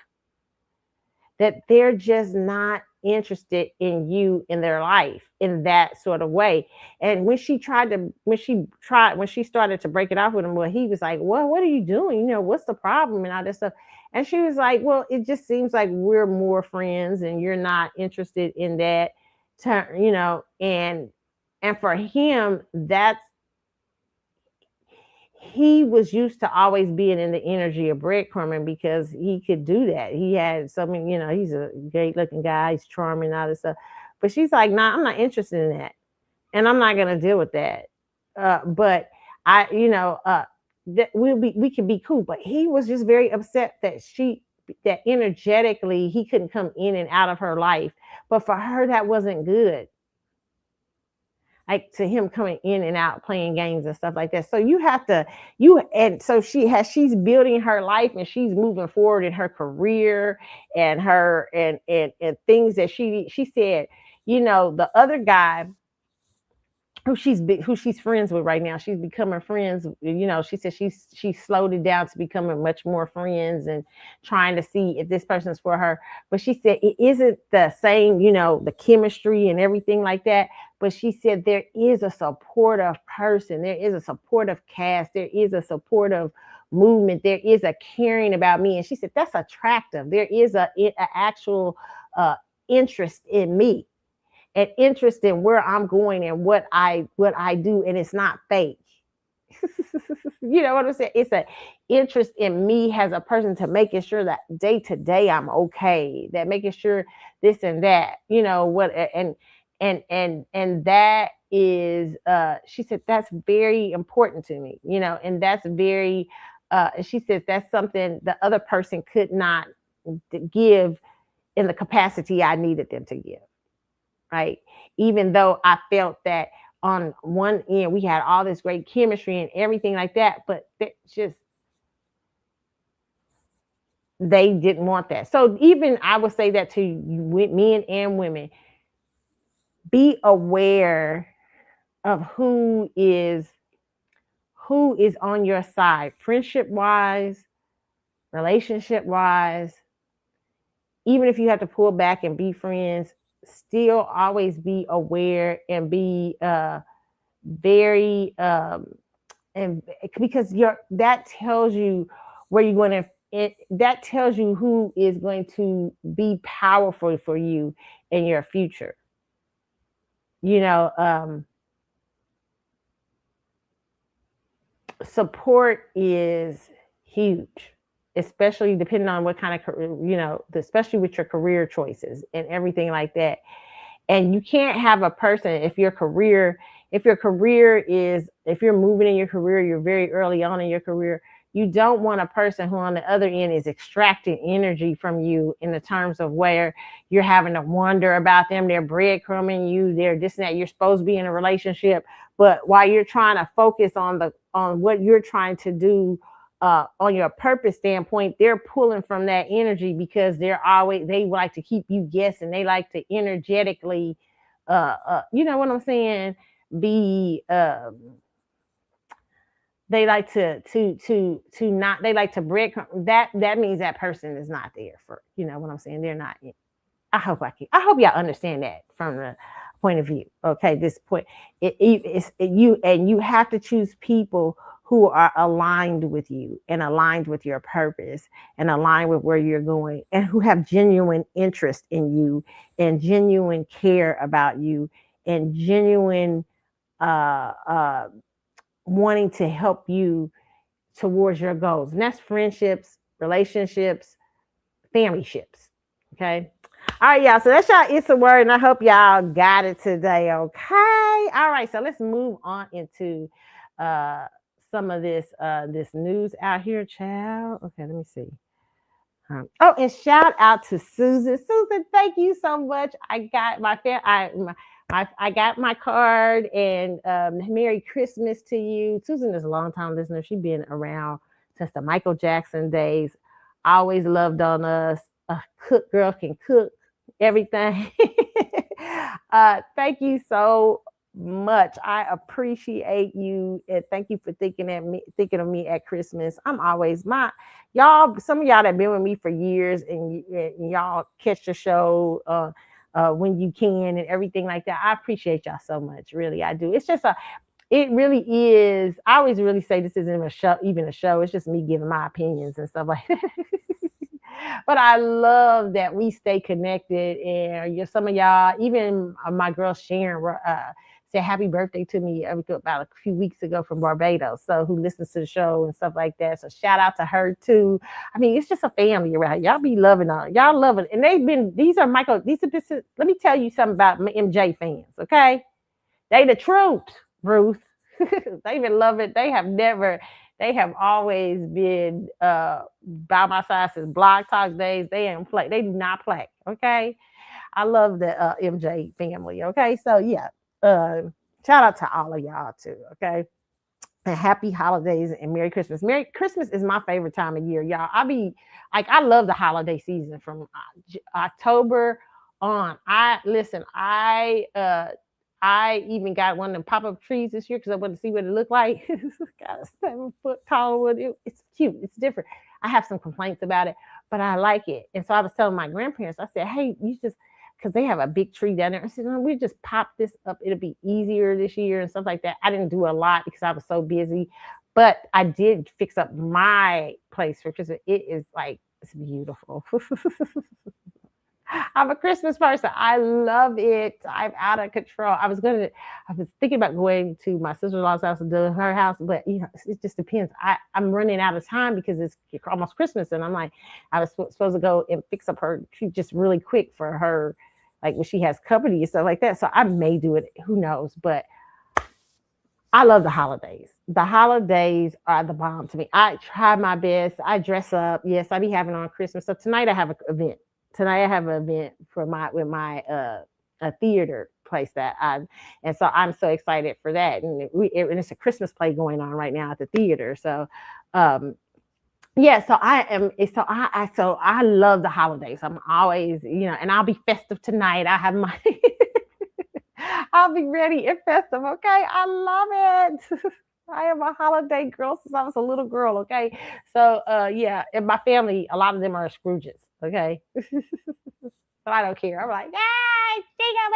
[SPEAKER 1] that they're just not interested in you in their life in that sort of way. And when she started to break it off with him, well, he was like, well, what are you doing? What's the problem and all this stuff? And she was like, well, it just seems like we're more friends and you're not interested in that and for him, that's he was used to always being in the energy of breadcrumbing because he could do that. He had something, he's a great looking guy, he's charming, all this stuff. But she's like, nah, I'm not interested in that. And I'm not gonna deal with that. But I, that we can be cool. But he was just very upset that energetically he couldn't come in and out of her life. But for her, that wasn't good, like to him coming in and out playing games and stuff like that. So you have to and so she's building her life and she's moving forward in her career and her and things that she said, the other guy who she's friends with right now. She's becoming friends. She said she slowed it down to becoming much more friends and trying to see if this person's for her. But she said it isn't the same, the chemistry and everything like that. But she said there is a supportive person, there is a supportive cast, there is a supportive movement, there is a caring about me. And she said that's attractive. There is a actual interest in me. An interest in where I'm going and what I do, and it's not fake. You know what I'm saying? It's an interest in me as a person to making sure that day to day I'm okay, that making sure this and that, what and that is she said that's very important to me, and that's very she says that's something the other person could not give in the capacity I needed them to give. Right? Even though I felt that on one end we had all this great chemistry and everything like that, but they didn't want that. So even I would say that to men and women, be aware of who is on your side, friendship wise, relationship wise. Even if you have to pull back and be friends, still always be aware and be very and because that tells you where you're going to that tells you who is going to be powerful for you in your future. You know, support is huge, especially depending on what kind of, especially with your career choices and everything like that. And you can't have a person if you're moving in your career, you're very early on in your career, you don't want a person who on the other end is extracting energy from you in the terms of where you're having to wonder about them, they're breadcrumbing you, they're this and that, you're supposed to be in a relationship, but while you're trying to focus on what you're trying to do, on your purpose standpoint, they're pulling from that energy because they like to keep you guessing. They like to energetically, you know what I'm saying? Be They like to not. They like to break. That means that person is not there for. You know what I'm saying? They're not. I hope y'all understand that from the point of view. Okay, this point, you have to choose people who are aligned with you and aligned with your purpose and aligned with where you're going and who have genuine interest in you and genuine care about you and genuine uh, uh, wanting to help you towards your goals. And that's friendships, relationships, family ships. Okay. All right, y'all. So that's y'all It's a Word, and I hope y'all got it today. Okay. All right. So let's move on into uh some of this news out here, child. Okay, let me see. And shout out to Susan. Susan, thank you so much. I got I got my card, and Merry Christmas to you. Susan is a long time listener. She's been around since the Michael Jackson days. Always loved on us. A cook girl can cook everything. Thank you so much. I appreciate you, and thank you for thinking of me at Christmas. I'm always my y'all. Some of y'all that been with me for years, and y'all catch the show when you can and everything like that. I appreciate y'all so much. Really, I do. It really is. I always really say this isn't a show, even a show. It's just me giving my opinions and stuff like that. But I love that we stay connected. And some of y'all, even my girl Sharon, said happy birthday to me about a few weeks ago from Barbados. So who listens to the show and stuff like that. So shout out to her too. I mean, it's just a family around. Y'all be loving on. Y'all love it. And let me tell you something about MJ fans, okay? They the truth, Ruth. They've been loving. They have always been by my side since Blog Talk days. They ain't play. They do not play. Okay. I love the MJ family. Okay. So yeah. Uh, Shout out to all of y'all too. Okay. And happy holidays and Merry Christmas. Merry Christmas is my favorite time of year, y'all. I love the holiday season from October on. I even got one of them pop-up trees this year because I wanted to see what it looked like. It's got a 7-foot tall wood. It's cute. It's different. I have some complaints about it, but I like it. And so I was telling my grandparents, I said, hey, because they have a big tree down there. I said, no, we just pop this up. It'll be easier this year and stuff like that. I didn't do a lot because I was so busy, but I did fix up my place for Christmas. It's beautiful. I'm a Christmas person. I love it. I'm out of control. I was thinking about going to my sister-in-law's house and doing her house, but it just depends. I'm running out of time because it's almost Christmas, and I'm like, I was supposed to go and fix up her tree just really quick for her, like when she has company and stuff like that. So I may do it. Who knows? But I love the holidays. The holidays are the bomb to me. I try my best. I dress up. Yes, I be having on Christmas. So tonight I have an event. Tonight I have an event with my a theater place and so I'm so excited for that. And it's a Christmas play going on right now at the theater. So yeah, so I love the holidays. I'm always, and I'll be festive tonight. I have my I'll be ready and festive. Okay. I love it. I am a holiday girl since I was a little girl. Okay. So, yeah. And my family, a lot of them are Scrooges. Okay. But I don't care. I'm like, hey, jingle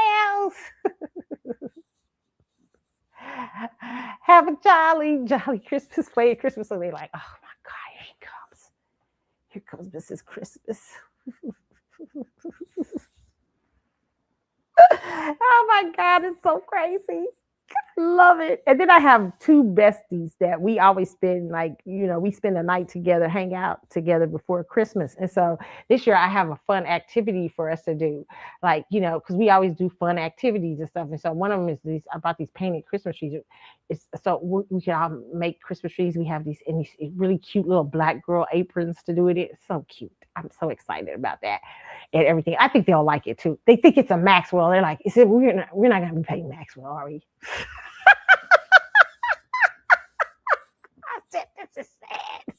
[SPEAKER 1] bells. have a jolly Christmas play at Christmas. So they're like, oh my God, here he comes. Here comes Mrs. Christmas. Oh my God, it's so crazy. Love it. And then I have two besties that we always spend we spend the night together, hang out together before Christmas. And so this year I have a fun activity for us to do. Because we always do fun activities and stuff. And so one of them is I bought these painted Christmas trees. We can all make Christmas trees. We have these really cute little black girl aprons to do it. It's so cute. I'm so excited about that and everything. I think they'll like it too. They think it's a Maxwell. They're like, we're not gonna be paying Maxwell, are we? I said, this is sad.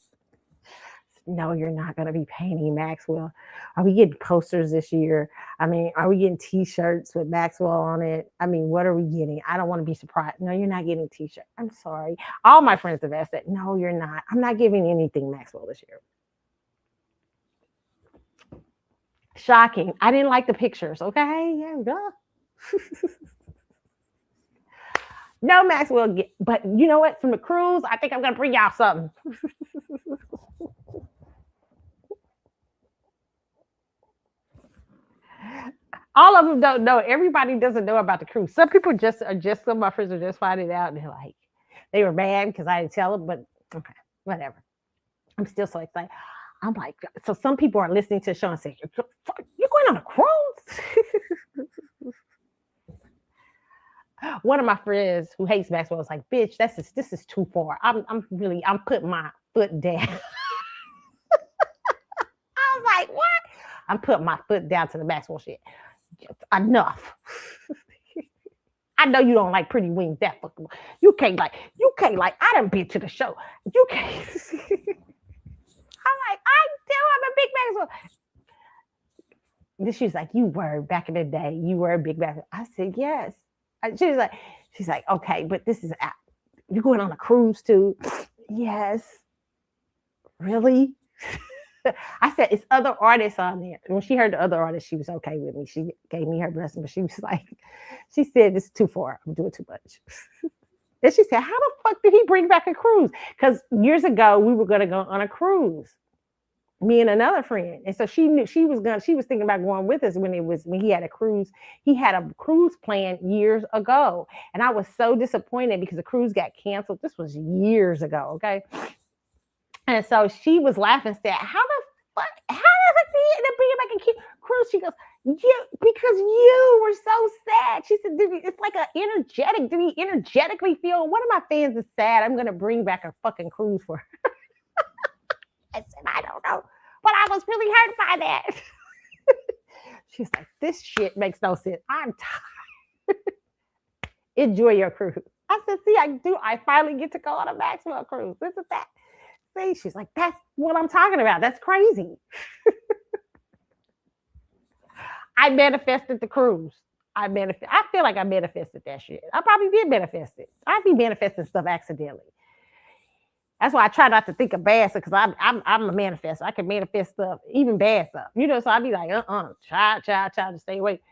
[SPEAKER 1] No, you're not going to be painting Maxwell. Are we getting posters this year? I mean, are we getting T-shirts with Maxwell on it? I mean, what are we getting? I don't want to be surprised. No, you're not getting a T-shirt. I'm sorry. All my friends have asked that. No, you're not. I'm not giving anything Maxwell this year. Shocking. I didn't like the pictures. Okay, yeah, duh. No, Maxwell. But you know what? From the cruise, I think I'm gonna bring y'all something. All of them don't know. Everybody doesn't know about the cruise. Some people some of my friends are just finding out, and they're like, they were mad because I didn't tell them. But okay, whatever. I'm still so excited. I'm like, so some people are listening to the show and say, "You're going on a cruise." One of my friends who hates Maxwell was like, "Bitch, this is too far. I'm putting my foot down." I was like, "What?" I'm putting my foot down to the Maxwell shit. Enough. I know you don't like Pretty Wings that fucking. You can't like. I done been to the show. You can't. I'm like, I do. I'm a big Maxwell. Then she's like, you were back in the day. You were a big Maxwell. I said yes. She's like, okay, but this is you're going on a cruise too. Yes. Really? I said, it's other artists on there. When she heard the other artists, she was okay with me. She gave me her blessing, but she was like, she said, it's too far. I'm doing too much. And she said, how the fuck did he bring back a cruise? Because years ago, we were going to go on a cruise, me and another friend. And so she knew she was thinking about going with us when he had a cruise. He had a cruise plan years ago. And I was so disappointed because the cruise got canceled. This was years ago. Okay. And so she was laughing, said, how the fuck, how does he end up bringing back a cruise? She goes, because you were so sad. She said, it's like an energetic. Did he energetically feel one of my fans is sad? I'm going to bring back a fucking cruise for her. I said, I don't know. But I was really hurt by that. She's like, this shit makes no sense. I'm tired. Enjoy your cruise. I said, see, I do. I finally get to go on a Maxwell cruise. This is that. See, she's like, that's what I'm talking about. That's crazy. I manifested the cruise. I feel like I manifested that shit. I probably did manifest it. I be manifesting stuff accidentally. That's why I try not to think of bad stuff because I'm a manifester. I can manifest stuff, even bad stuff. So I'd be like, try to stay away.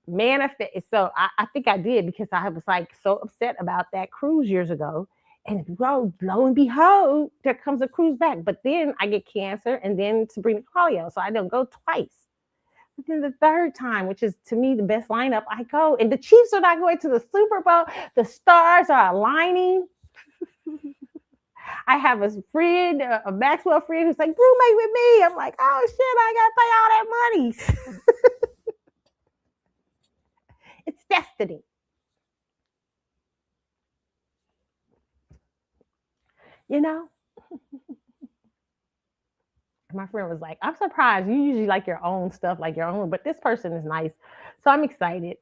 [SPEAKER 1] Manifest. So I think I did because I was like so upset about that cruise years ago. And lo and behold, there comes a cruise back. But then I get cancer and then Sabrina Carlotta. So I don't go twice. But then the third time, which is to me the best lineup, I go. And the Chiefs are not going to the Super Bowl. The stars are aligning. I have a friend, a Maxwell friend, who's like, roommate with me. I'm like, oh shit, I gotta pay all that money. It's destiny. You know? My friend was like, I'm surprised. You usually like your own stuff, like your own, but this person is nice. So I'm excited.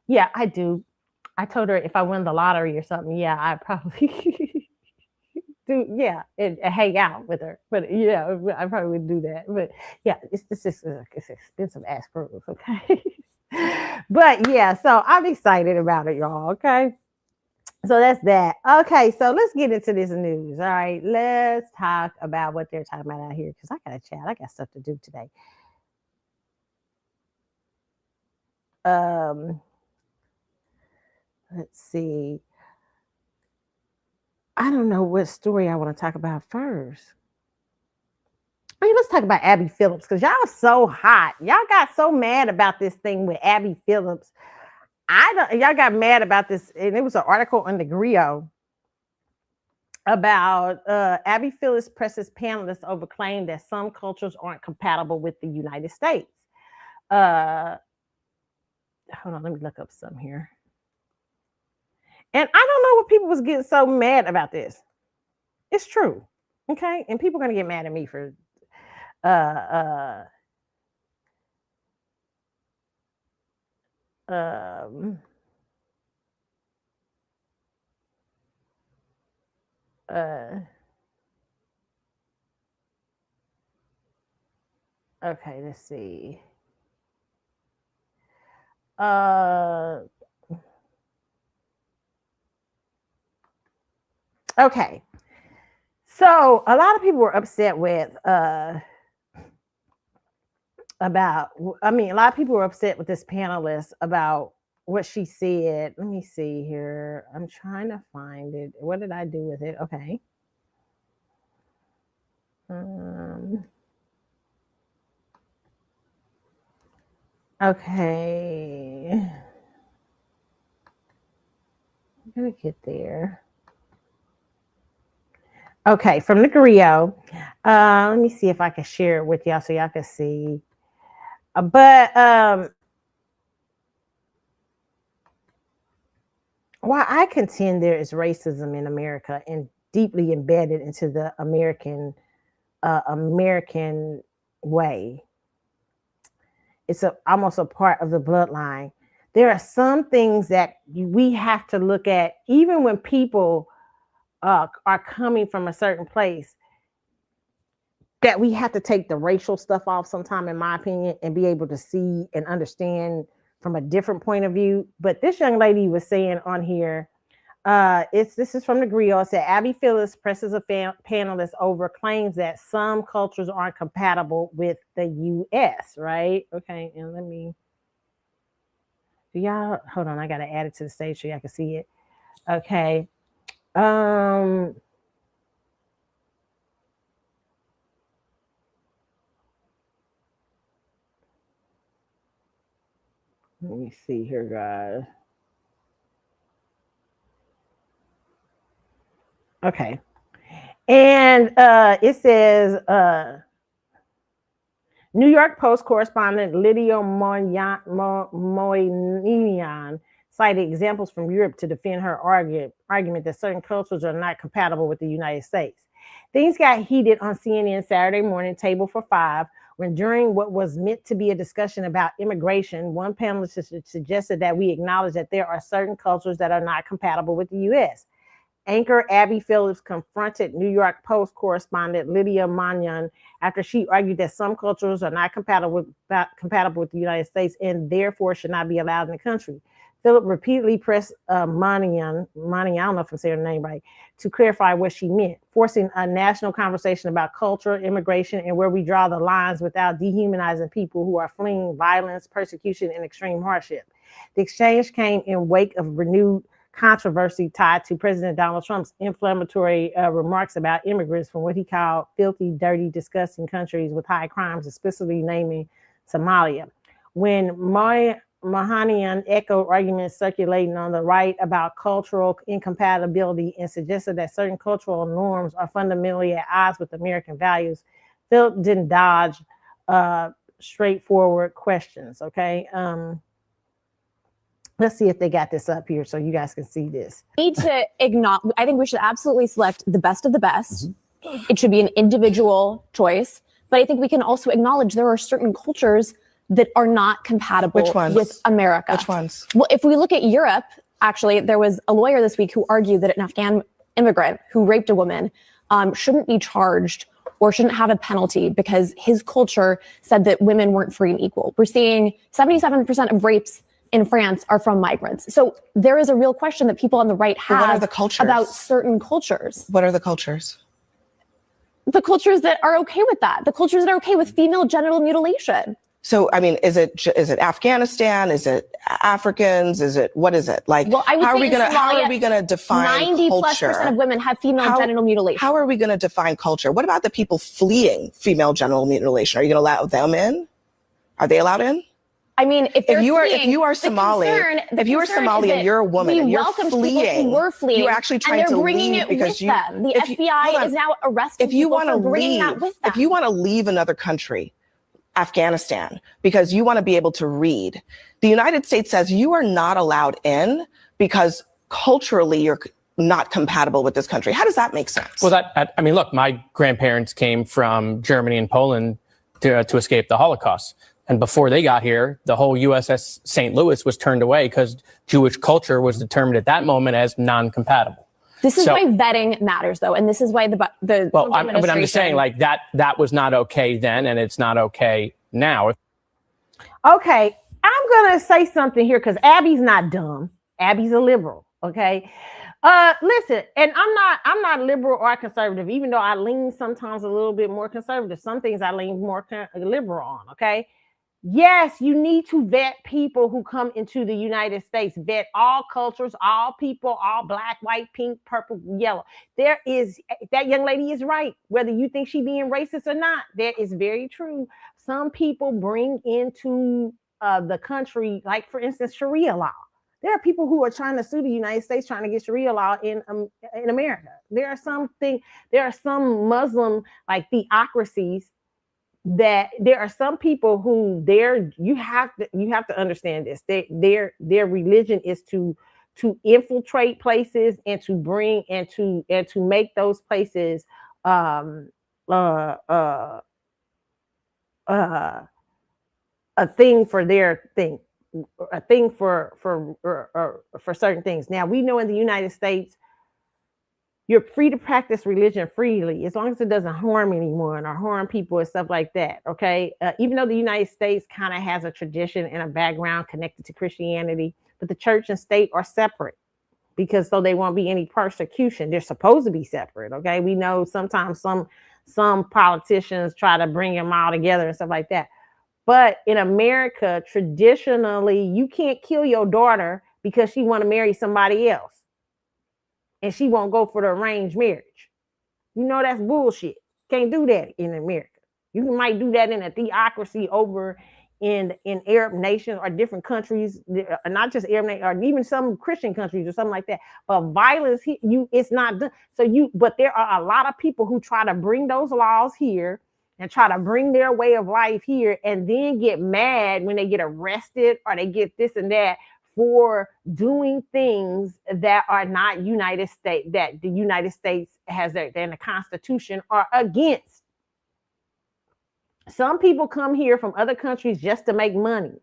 [SPEAKER 1] Yeah, I do. I told her if I win the lottery or something, yeah, I probably do, yeah, and hang out with her. But yeah, I probably would do that. But yeah, it's expensive ass cruise, okay? But yeah, so I'm excited about it, y'all. Okay. So that's that. Okay, so let's get into this news. All right, let's talk about what they're talking about out here because I got to chat. I got stuff to do today. Um, let's see. I don't know what story I want to talk about first. I mean, let's talk about Abby Phillips because y'all are so hot. Y'all got so mad about this thing with Abby Phillips. Y'all got mad about this, and it was an article on the Griot about Abby Phillips presses panelists over claim that some cultures aren't compatible with the United States. Hold on, let me look up some here. And I don't know what people was getting so mad about this. It's true, okay? And people are gonna get mad at me for um, okay, let's see. Okay. So a lot of people were upset with a lot of people were upset with this panelist about what she said. Let me see here. I'm trying to find it. What did I do with it? Okay. Okay. I'm gonna get there. Okay, from the Griot. Let me see if I can share it with y'all so y'all can see. But while I contend there is racism in America and deeply embedded into the American way, it's almost a part of the bloodline. There are some things that we have to look at, even when people are coming from a certain place, that we have to take the racial stuff off sometime, in my opinion, and be able to see and understand from a different point of view. But this young lady was saying on here, this is from the Griot. It said Abby Phillips presses a panelist over claims that some cultures aren't compatible with the U.S. Right? Okay, and let me. Y'all hold on. I gotta add it to the stage so y'all can see it. Okay. Let me see here, guys. Okay. And it says New York Post correspondent Lydia Moynihan cited examples from Europe to defend her argument that certain cultures are not compatible with the United States. Things got heated on CNN Saturday morning, Table for Five, when during what was meant to be a discussion about immigration, one panelist suggested that we acknowledge that there are certain cultures that are not compatible with the U.S. Anchor Abby Phillips confronted New York Post correspondent Lydia Moynihan after she argued that some cultures are not compatible with the United States and therefore should not be allowed in the country. Phillips repeatedly pressed Moynihan, I don't know if I'm saying her name right, to clarify what she meant, forcing a national conversation about culture, immigration, and where we draw the lines without dehumanizing people who are fleeing violence, persecution, and extreme hardship. The exchange came in wake of renewed controversy tied to President Donald Trump's inflammatory remarks about immigrants from what he called filthy, dirty, disgusting countries with high crimes, explicitly naming Somalia. When Moynihan echoed arguments circulating on the right about cultural incompatibility and suggested that certain cultural norms are fundamentally at odds with American values, Philip didn't dodge straightforward questions, okay? Let's see if they got this up here so you guys can see this.
[SPEAKER 2] Need to acknowledge, I think we should absolutely select the best of the best. Mm-hmm. It should be an individual choice, but I think we can also acknowledge there are certain cultures that are not compatible with America.
[SPEAKER 3] Which ones?
[SPEAKER 2] Well, if we look at Europe, actually, there was a lawyer this week who argued that an Afghan immigrant who raped a woman shouldn't be charged or shouldn't have a penalty because his culture said that women weren't free and equal. We're seeing 77% of rapes in France are from migrants. So there is a real question that people on the right have about certain cultures.
[SPEAKER 3] What are the cultures?
[SPEAKER 2] The cultures that are okay with that. The cultures that are okay with female genital mutilation.
[SPEAKER 3] So, I mean, is it Afghanistan? Is it Africans? What is it? Like,
[SPEAKER 2] well, I would
[SPEAKER 3] how are
[SPEAKER 2] say
[SPEAKER 3] we
[SPEAKER 2] in
[SPEAKER 3] gonna
[SPEAKER 2] Somalia,
[SPEAKER 3] define
[SPEAKER 2] 90+%
[SPEAKER 3] culture?
[SPEAKER 2] of women have female genital mutilation.
[SPEAKER 3] How are we gonna define culture? What about the people fleeing female genital mutilation? Are you gonna allow them in? Are they allowed in?
[SPEAKER 2] I mean, if you are
[SPEAKER 3] Somali, if you are Somali and you're a woman and you're fleeing,
[SPEAKER 2] who were fleeing,
[SPEAKER 3] you're actually trying to leave because you.
[SPEAKER 2] Them. The FBI is now arresting people for bringing that with them.
[SPEAKER 3] If you want to leave another country, Afghanistan, because you want to be able to read, the United States says you are not allowed in because culturally you're not compatible with this country. How does that make sense?
[SPEAKER 4] Well, I mean, look, my grandparents came from Germany and Poland to escape the Holocaust. And before they got here, the whole USS St. Louis was turned away because Jewish culture was determined at that moment as non-compatible.
[SPEAKER 2] This is why vetting matters, though, and this is why
[SPEAKER 4] but I'm just saying, like that was not okay then, and it's not okay now.
[SPEAKER 1] Okay, I'm gonna say something here because Abby's not dumb. Abby's a liberal. Okay, listen, and I'm not liberal or conservative, even though I lean sometimes a little bit more conservative. Some things I lean more liberal on. Okay. Yes, you need to vet people who come into the United States. Vet all cultures, all people, all black, white, pink, purple, yellow. That young lady is right. Whether you think she being racist or not, that is very true. Some people bring into the country, like for instance, Sharia law. There are people who are trying to sue the United States, trying to get Sharia law in America. There are some Muslim like theocracies that there are some people who you have to understand this. Their religion is to infiltrate places and to bring and to make those places a thing for their thing, a thing for certain things. Now we know in the United States you're free to practice religion freely as long as it doesn't harm anyone or harm people and stuff like that. Okay. Even though the United States kind of has a tradition and a background connected to Christianity, but the church and state are separate because so there won't be any persecution. They're supposed to be separate. Okay. We know sometimes some politicians try to bring them all together and stuff like that. But in America, traditionally, you can't kill your daughter because she want to marry somebody else. And she won't go for the arranged marriage. You know, that's bullshit. Can't do that in America. You might do that in a theocracy over in Arab nations or different countries, not just Arab nations, or even some Christian countries or something like that. But violence, it's not done. But there are a lot of people who try to bring those laws here and try to bring their way of life here and then get mad when they get arrested or they get this and that for doing things that are not United States, that the United States has and the Constitution are against. Some people come here from other countries just to make money,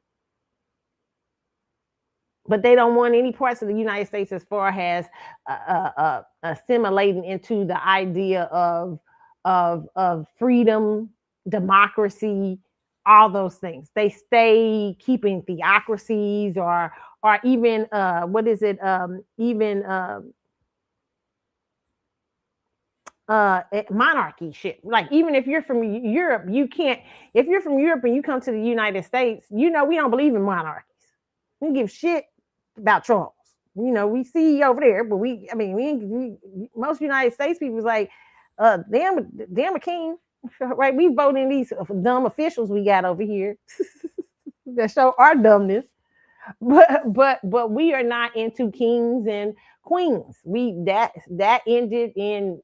[SPEAKER 1] but they don't want any parts of the United States as far as assimilating into the idea of freedom, democracy, all those things. They stay keeping theocracies or even monarchy shit. Like even if you're from Europe, you can't. If you're from Europe and you come to the United States, you know we don't believe in monarchies. We don't give shit about Charles. You know we see over there, but most United States people is like, damn a king, right? We vote in these dumb officials we got over here that show our dumbness. But we are not into kings and queens. That ended in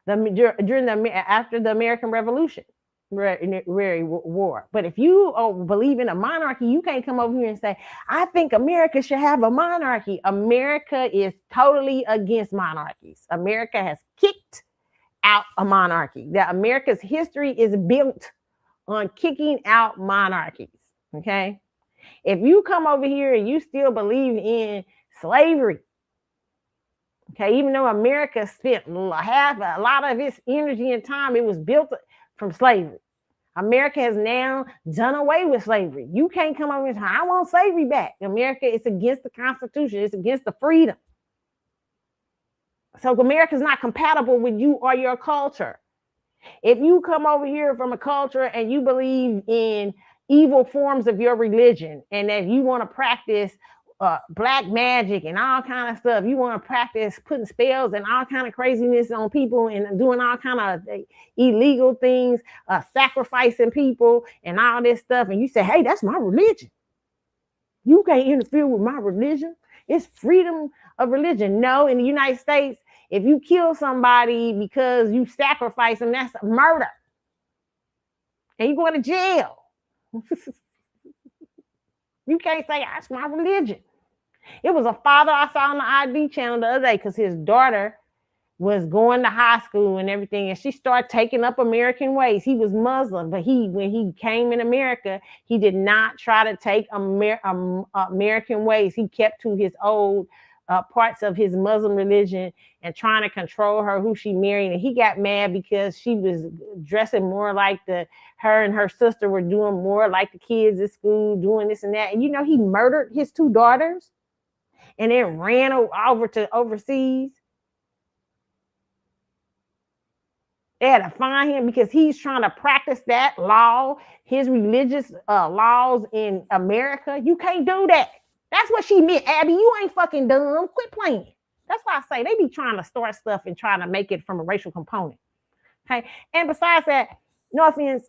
[SPEAKER 1] after the American Revolution, war. But if you believe in a monarchy, you can't come over here and say, I think America should have a monarchy. America is totally against monarchies. America has kicked out a monarchy. That America's history is built on kicking out monarchies. Okay. If you come over here and you still believe in slavery, okay, even though America spent a lot of its energy and time, it was built from slavery. America has now done away with slavery. You can't come over and say, I want slavery back. America is against the Constitution. It's against the freedom. So America is not compatible with you or your culture. If you come over here from a culture and you believe in evil forms of your religion and that you want to practice black magic and all kind of stuff, you want to practice putting spells and all kind of craziness on people and doing all kind of illegal things, sacrificing people and all this stuff, and you say, hey, that's my religion. You can't interfere with my religion. It's freedom of religion. No, in the United States, if you kill somebody because you sacrifice them, that's murder. And you're going to jail. You can't say, that's my religion. It was a father I saw on the ID channel the other day because his daughter was going to high school and everything, and she started taking up American ways. He was Muslim, but when he came in America, he did not try to take American ways. He kept to his old parts of his Muslim religion and trying to control her, who she married. And he got mad because she was dressing more like her and her sister were doing more like the kids at school, doing this and that. And he murdered his 2 daughters and then ran over to overseas. They had to find him because he's trying to practice that law, his religious laws in America. You can't do that. That's what she meant, Abby. You ain't fucking dumb. Quit playing. That's why I say they be trying to start stuff and trying to make it from a racial component. Okay. And besides that, no offense,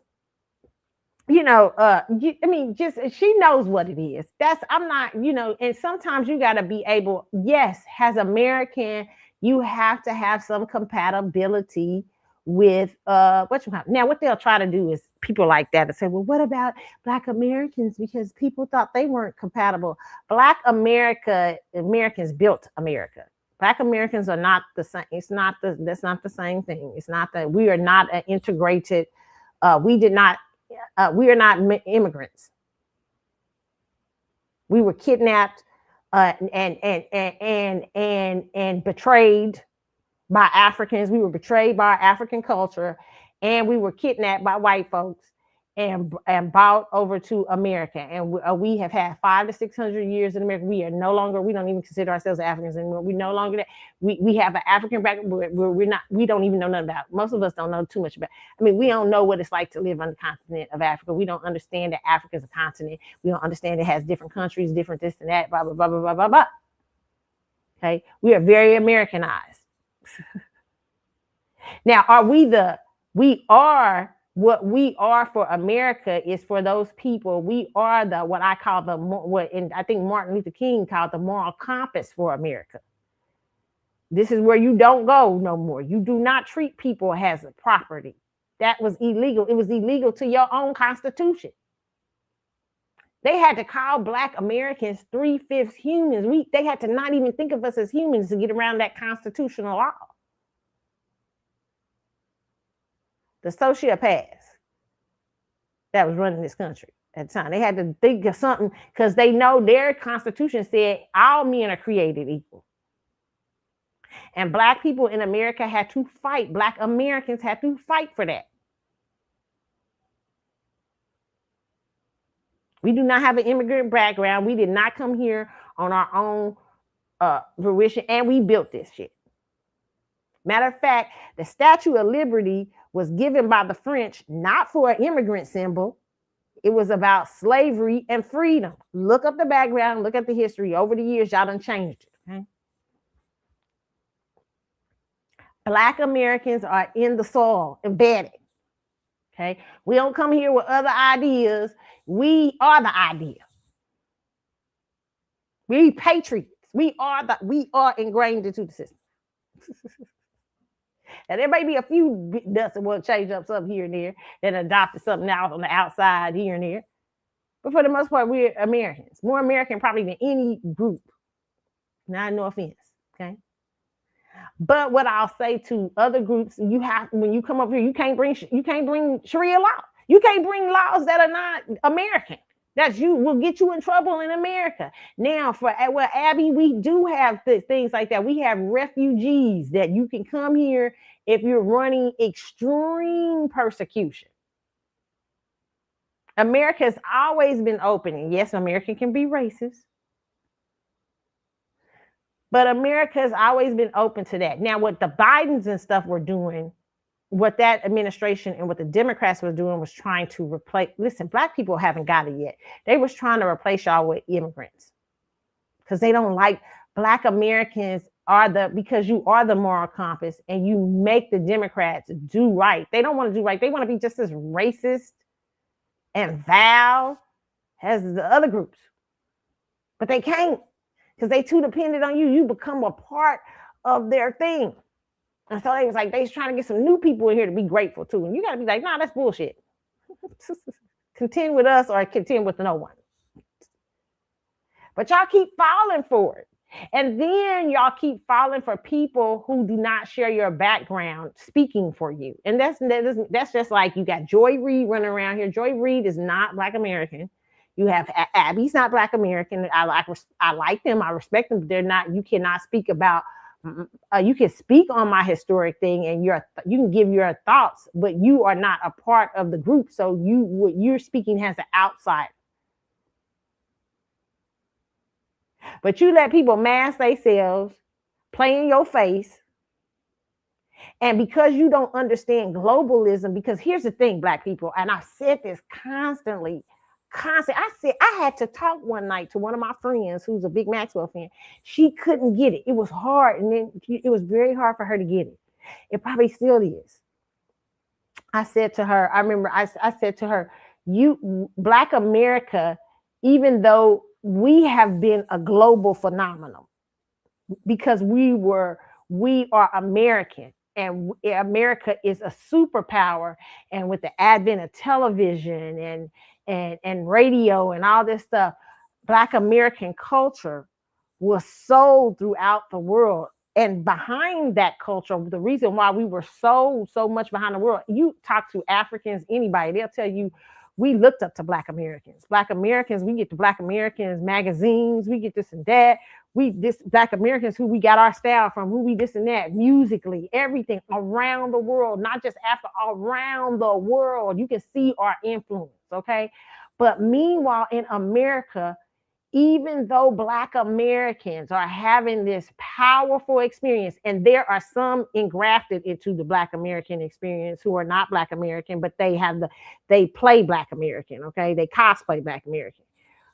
[SPEAKER 1] just she knows what it is. I'm not, and sometimes you got to be able, yes, as American, you have to have some compatibility with now what they'll try to do is people like that to say, well, what about Black Americans, because people thought they weren't compatible. Black Americans built America. Black Americans are not the same. That's not the same thing. It's not that we are not an integrated. We are not immigrants. We were kidnapped and betrayed by Africans. We were betrayed by our African culture, and we were kidnapped by white folks and brought over to America. And we have had 500 to 600 years in America. We don't even consider ourselves Africans anymore. We no longer that. We have an African background. We don't even know nothing about it. Most of us don't know too much about it. I mean, we don't know what it's like to live on the continent of Africa. We don't understand that Africa is a continent. We don't understand it has different countries, different this and that, blah, blah, blah, blah, blah, blah, blah. Okay. We are very Americanized. Now, we are what we are for America is for those people. We are what I call I think Martin Luther King called the moral compass for America. This is where you don't go no more. You do not treat people as a property. That was illegal. It was illegal to your own Constitution. They had to call Black Americans 3/5 humans. They had to not even think of us as humans to get around that constitutional law. The sociopaths that was running this country at the time. They had to think of something because they know their Constitution said all men are created equal. And Black people in America had to fight. Black Americans had to fight for that. We do not have an immigrant background. We did not come here on our own fruition, and we built this shit. Matter of fact, the Statue of Liberty was given by the French, not for an immigrant symbol. It was about slavery and freedom. Look up the background, look at the history. Over the years, y'all done changed it. Okay? Black Americans are in the soil, embedded. Okay, we don't come here with other ideas. We are the idea. We patriots. We are ingrained into the system. And there may be a few dust that will change up something here and there, that adopted something out on the outside here and there. But for the most part, we're Americans. More American probably than any group. Not no offense, okay? But what I'll say to other groups, when you come up here, you can't bring Sharia law. You can't bring laws that are not American. Will get you in trouble in America. Now, for Abby, we do have things like that. We have refugees that you can come here if you're running extreme persecution. America has always been open. And yes, America can be racist. But America has always been open to that. Now, what the Bidens and stuff were doing what that administration and what the Democrats were doing was trying to replace. Listen, black people haven't got it yet. They was trying to replace y'all with immigrants because they don't like black Americans because you are the moral compass and you make the Democrats do right. They don't want to do right. They want to be just as racist and vile as the other groups, but they can't because they too dependent on you. You become a part of their thing. And so they was like, they was trying to get some new people in here to be grateful too. And you got to be like, nah, that's bullshit. Contend with us or contend with no one. But y'all keep falling for it. And then y'all keep falling for people who do not share your background speaking for you. And that's just like you got Joy Reid running around here. Joy Reid is not Black American. You have Abby's not Black American. I like them. I respect them. But they're not. You cannot speak about. You can speak on my historic thing, and you can give your thoughts, but you are not a part of the group. So what you're speaking has an outside. But you let people mask themselves, play in your face. And because you don't understand globalism, because here's the thing, Black people, and I've said this constantly. I had to talk one night to one of my friends who's a big Maxwell fan. She couldn't get it. It was hard. And then it was very hard for her to get it. It probably still is. I said to her, I remember I said to her, Black America, even though we have been a global phenomenon because we are American and America is a superpower. And with the advent of television and radio and all this stuff, Black American culture was sold throughout the world. And behind that culture, the reason why we were so much behind the world, you talk to Africans, anybody, they'll tell you, we looked up to Black Americans. Black Americans, we get the Black Americans magazines, we get this and that. Black Americans, who we got our style from, who we this and that, musically, everything around the world, not just Africa, around the world. You can see our influence, okay? But meanwhile, in America, even though Black Americans are having this powerful experience, and there are some engrafted into the Black American experience who are not Black American, but they play Black American, okay? They cosplay Black American.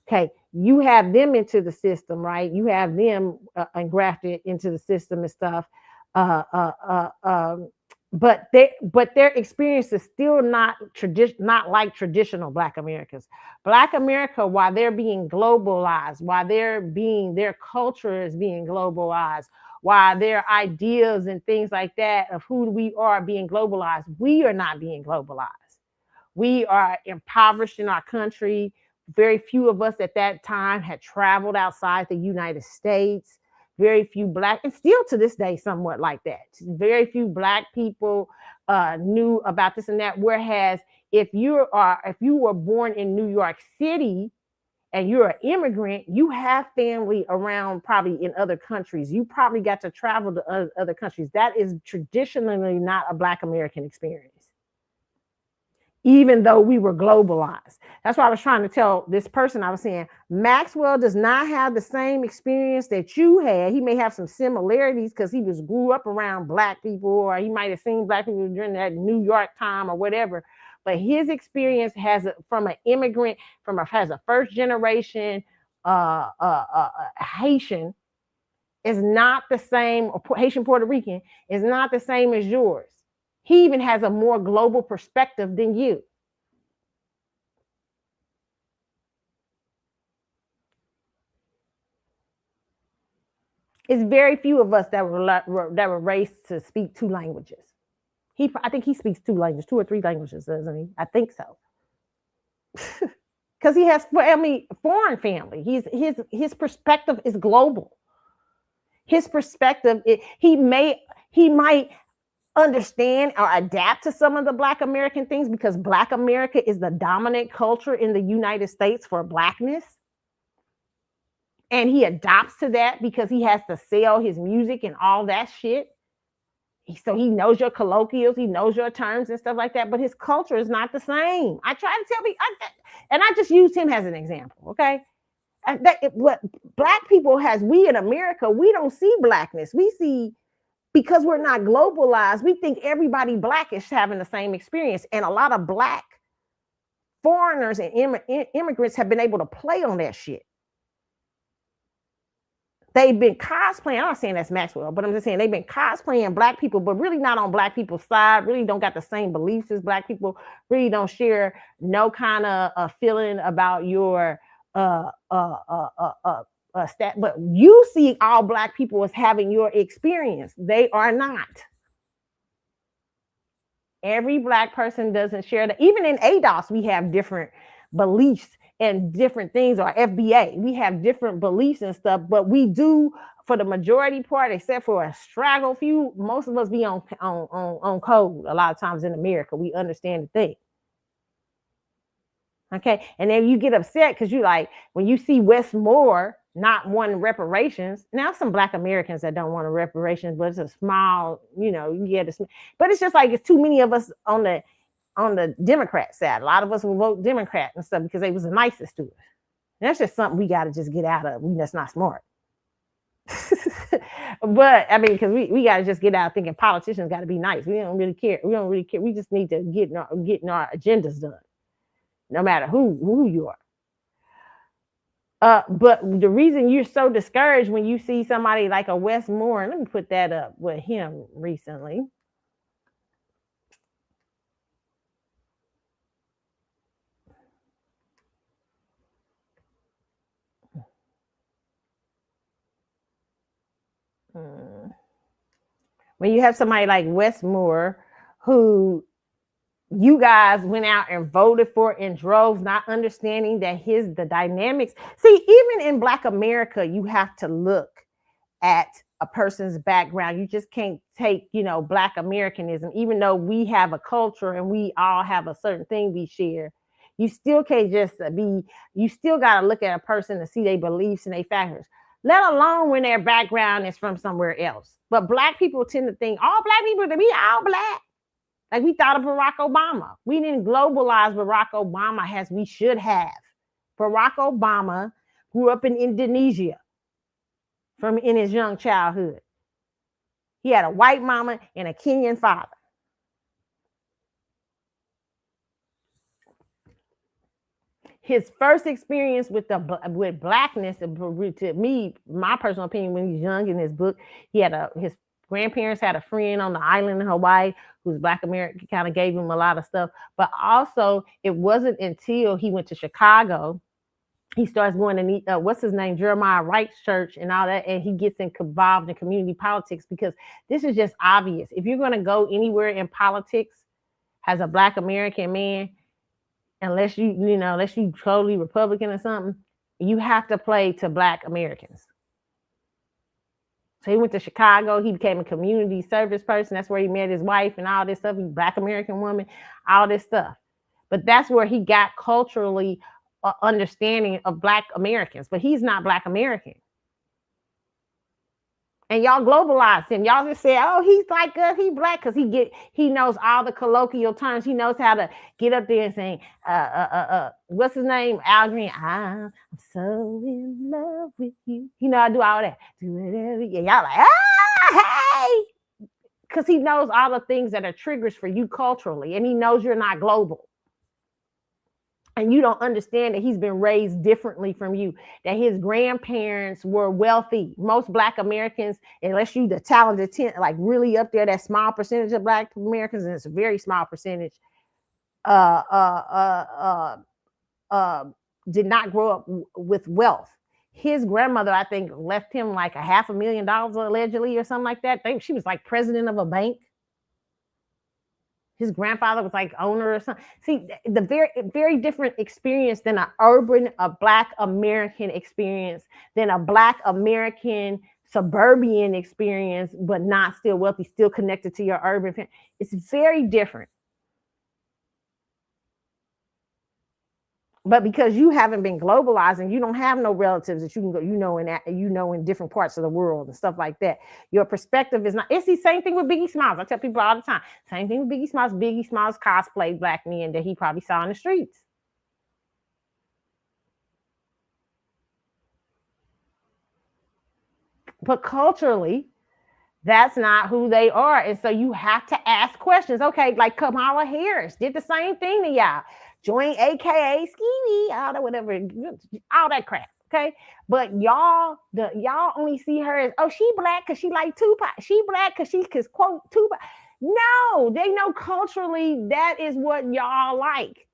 [SPEAKER 1] Okay, you have them into the system, right? You have them engrafted into the system and stuff. But their experience is still not like traditional Black Americans. Black America, while they're being globalized, while their culture is being globalized, while their ideas and things like that of who we are being globalized, we are not being globalized. We are impoverished in our country. Very few of us at that time had traveled outside the United States. Very few Black, and still to this day, somewhat like that. Very few Black people knew about this and that. Whereas if you were born in New York City and you're an immigrant, you have family around probably in other countries. You probably got to travel to other countries. That is traditionally not a Black American experience, even though we were globalized. That's why I was trying to tell this person, I was saying, Maxwell does not have the same experience that you had. He may have some similarities because he grew up around Black people, or he might have seen Black people during that New York time or whatever. But his experience has a first generation Haitian is not the same, or Haitian Puerto Rican is not the same as yours. He even has a more global perspective than you. It's very few of us that were raised to speak two languages. I think he speaks two or three languages, doesn't he? I think so. Because he has foreign family. His perspective is global. His perspective, he might understand or adapt to some of the Black American things because Black America is the dominant culture in the United States for Blackness. And he adopts to that because he has to sell his music and all that shit. So he knows your colloquials, he knows your terms and stuff like that, but his culture is not the same. I try to tell people, and I just used him as an example, okay? What Black people we in America, we don't see Blackness. We see because we're not globalized, we think everybody Black is having the same experience. And a lot of Black foreigners and immigrants have been able to play on that shit. They've been cosplaying. I'm not saying that's Maxwell, but I'm just saying they've been cosplaying Black people, but really not on Black people's side, really don't got the same beliefs as Black people, really don't share no kind of feeling about your stat. But you see all Black people as having your experience. They are not. Every Black person doesn't share that. Even in ADOS, we have different beliefs and different things, or FBA, we have different beliefs and stuff, but we do, for the majority part, except for a straggle few, most of us be on code a lot of times in America. We understand the thing. Okay, and then you get upset because you like, when you see Westmore not wanting reparations. Now, some Black Americans that don't want reparations, but it's a small, you get it. But it's just like, it's too many of us on the Democrat side. A lot of us will vote Democrat and stuff because they was the nicest to us. And that's just something we got to just get out of. That's not smart. But I mean, because we got to just get out thinking politicians got to be nice. We don't really care. We just need to get our agendas done, no matter who you are. But the reason you're so discouraged when you see somebody like a Westmore, let me put that up with him recently. When you have somebody like Westmore, who you guys went out and voted for in droves, not understanding that the dynamics. See, even in Black America, you have to look at a person's background. You just can't take, Black Americanism, even though we have a culture and we all have a certain thing we share. You still can't just you still got to look at a person to see their beliefs and their factors, let alone when their background is from somewhere else. But Black people tend to think all Black people to be all Black. Like we thought of Barack Obama. We didn't globalize Barack Obama as we should have. Barack Obama grew up in Indonesia in his young childhood. He had a white mama and a Kenyan father. His first experience with Blackness, to me, my personal opinion, when he was young in his book, his grandparents had a friend on the island in Hawaii who's Black American, kind of gave him a lot of stuff. But also, it wasn't until he went to Chicago, he starts going to what's his name, Jeremiah Wright's church and all that, and he gets involved in community politics, because this is just obvious. If you're going to go anywhere in politics as a Black American man, unless you totally Republican or something, you have to play to Black Americans. So he went to Chicago. He became a community service person. That's where he met his wife and all this stuff. He's a Black American woman, all this stuff. But that's where he got culturally understanding of Black Americans. But he's not Black American. And y'all globalized him. Y'all just say, oh, he's like us, he Black, because he knows all the colloquial terms. He knows how to get up there and say, what's his name? Al Green, I'm so in love with you. I do all that. Do whatever. Yeah, y'all like, hey! Because he knows all the things that are triggers for you culturally, and he knows you're not global. And you don't understand that he's been raised differently from you, that his grandparents were wealthy. Most Black Americans, unless you the talented, like really up there, that small percentage of Black Americans, and it's a very small percentage, did not grow up with wealth. His grandmother, I think, left him like $500,000 allegedly or something like that. She was like president of a bank. His grandfather was like owner or something. See, the very, very different experience than a Black American experience, than a Black American suburban experience, but not still wealthy, still connected to your urban family. It's very different. But because you haven't been globalizing, you don't have no relatives that you can go, in different parts of the world and stuff like that. Your perspective is not. It's the same thing with Biggie Smalls. I tell people all the time. Same thing with Biggie Smalls. Biggie Smalls cosplayed Black men that he probably saw in the streets. But culturally, That's not who they are. And so you have to ask questions. Okay, like Kamala Harris did the same thing to y'all. Join AKA Skinny, all that whatever, all that crap. Okay. But y'all only see her as, oh, she black because she like Tupac. She black because she can quote Tupac. No, they know culturally that is what y'all like.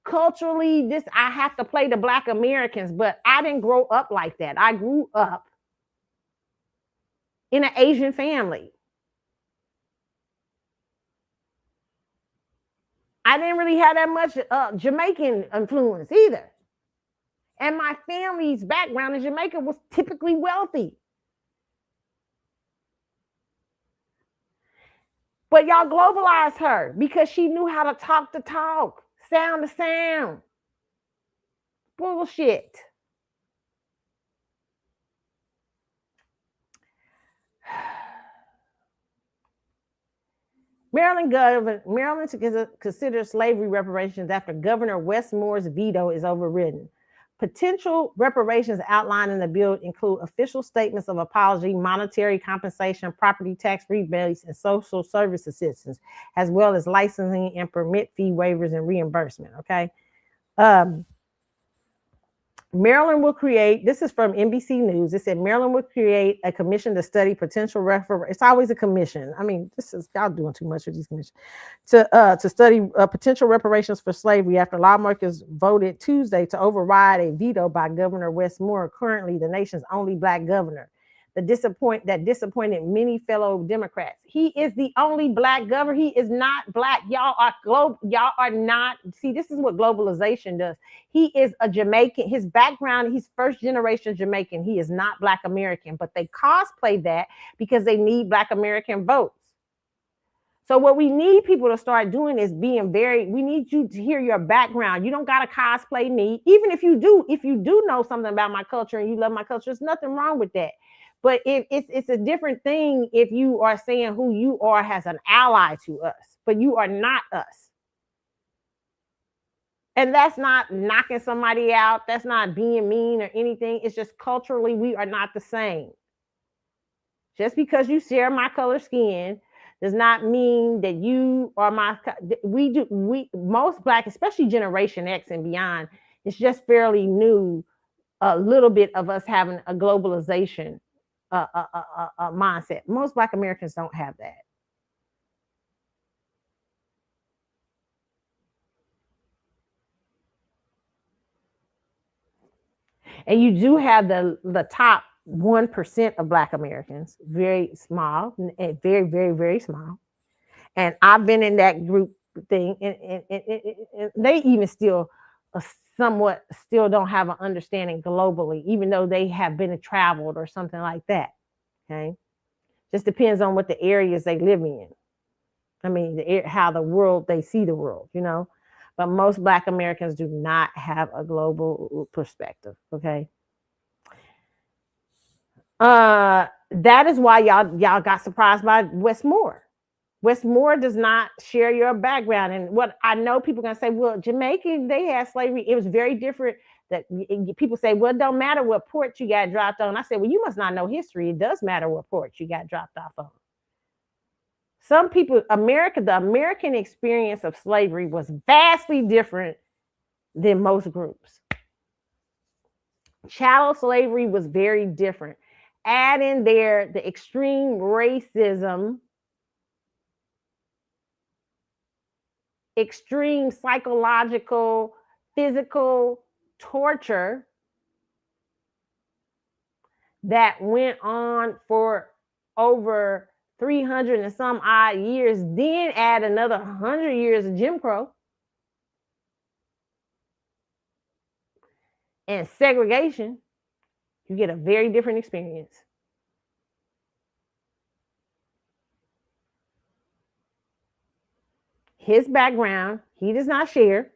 [SPEAKER 1] Culturally, this I have to play the Black Americans, but I didn't grow up like that. I grew up in an Asian family. I didn't really have that much Jamaican influence either. And my family's background in Jamaica was typically wealthy. But y'all globalized her because she knew how to talk the talk, sound the sound. Bullshit. Maryland considers slavery reparations after Governor Westmore's veto is overridden. Potential reparations outlined in the bill include official statements of apology, monetary compensation, property tax rebates, and social service assistance, as well as licensing and permit fee waivers and reimbursement. Okay. Maryland will create, this is from NBC News. It said Maryland will create a commission to study potential reparations. It's always a commission. I mean, this is, y'all doing too much with these commissions. To study potential reparations for slavery after lawmakers voted Tuesday to override a veto by Governor Westmore, currently the nation's only Black governor. That disappointed many fellow Democrats. He is the only Black governor. He is not Black. Y'all are not. See, this is what globalization does. He is a Jamaican. His background, he's first generation Jamaican. He is not Black American, but they cosplay that because they need Black American votes. So what we need people to start doing is being we need you to hear your background. You don't got to cosplay me. Even if you do know something about my culture and you love my culture, there's nothing wrong with that. But it's a different thing if you are saying who you are as an ally to us, but you are not us. And that's not knocking somebody out. That's not being mean or anything. It's just culturally, we are not the same. Just because you share my color skin does not mean that you are most Black, especially Generation X and beyond, it's just fairly new, a little bit of us having a globalization mindset. Most Black Americans don't have that. And you do have the top 1% of Black Americans, very small, and very, very, very small. And I've been in that group thing, and they even still somewhat still don't have an understanding globally, even though they have been traveled or something like that. Okay. Just depends on what the areas they live in. I mean, how the world, they see the world, you know. But most Black Americans do not have a global perspective. Okay. That is why y'all got surprised by Westmore. Westmore does not share your background. And what I know, people are gonna say, well, Jamaica, they had slavery. It was very different. That people say, well, it don't matter what port you got dropped on. I said, well, you must not know history. It does matter what port you got dropped off on. Some people, the American experience of slavery was vastly different than most groups. Chattel slavery was very different. Add in there the extreme racism, extreme psychological, physical torture that went on for over 300 and some odd years, then add another 100 years of Jim Crow and segregation, you get a very different experience. His background, he does not share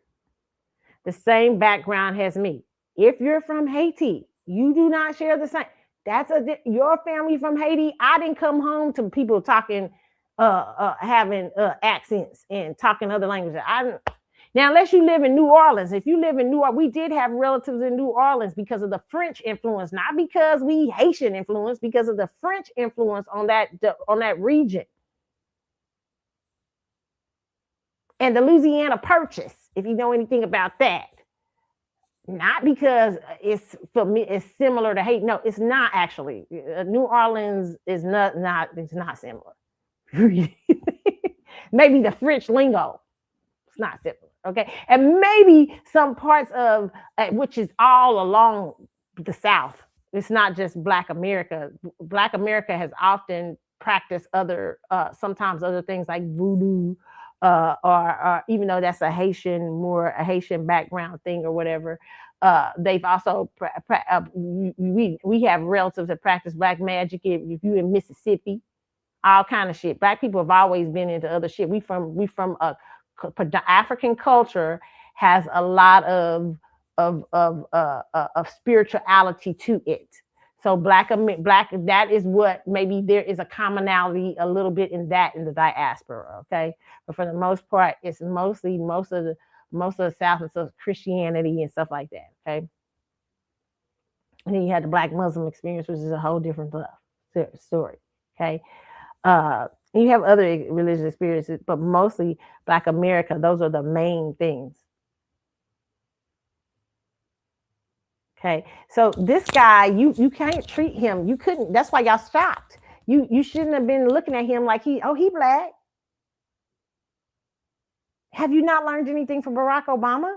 [SPEAKER 1] the same background as me. If you're from Haiti, you do not share the same. That's your family from Haiti. I didn't come home to people talking, having accents and talking other languages. Now, unless you live in New Orleans, if you live in New Orleans, we did have relatives in New Orleans because of the French influence, not because we Haitian influence, because of the French influence on that region. And the Louisiana Purchase, if you know anything about that. Not because it's for me, it's similar to Haiti. No, it's not actually. New Orleans is not it's not similar. Maybe the French lingo. It's not similar. Okay. And maybe some parts of which is all along the South. It's not just Black America. Black America has often practiced other sometimes other things like voodoo, or even though that's a Haitian background thing or whatever. They've also we have relatives that practice black magic. If you in Mississippi, all kind of shit. Black people have always been into other shit. We from a African culture has a lot of spirituality to it. So black, that is what maybe there is a commonality a little bit in the diaspora. Okay, but for the most part, it's mostly most of the South and so Christianity and stuff like that. Okay, and then you had the Black Muslim experience, which is a whole different story. Okay, you have other religious experiences, but mostly Black America. Those are the main things. Okay, so this guy, you can't treat him. You couldn't. That's why y'all shocked. You shouldn't have been looking at him like he Black. Have you not learned anything from Barack Obama?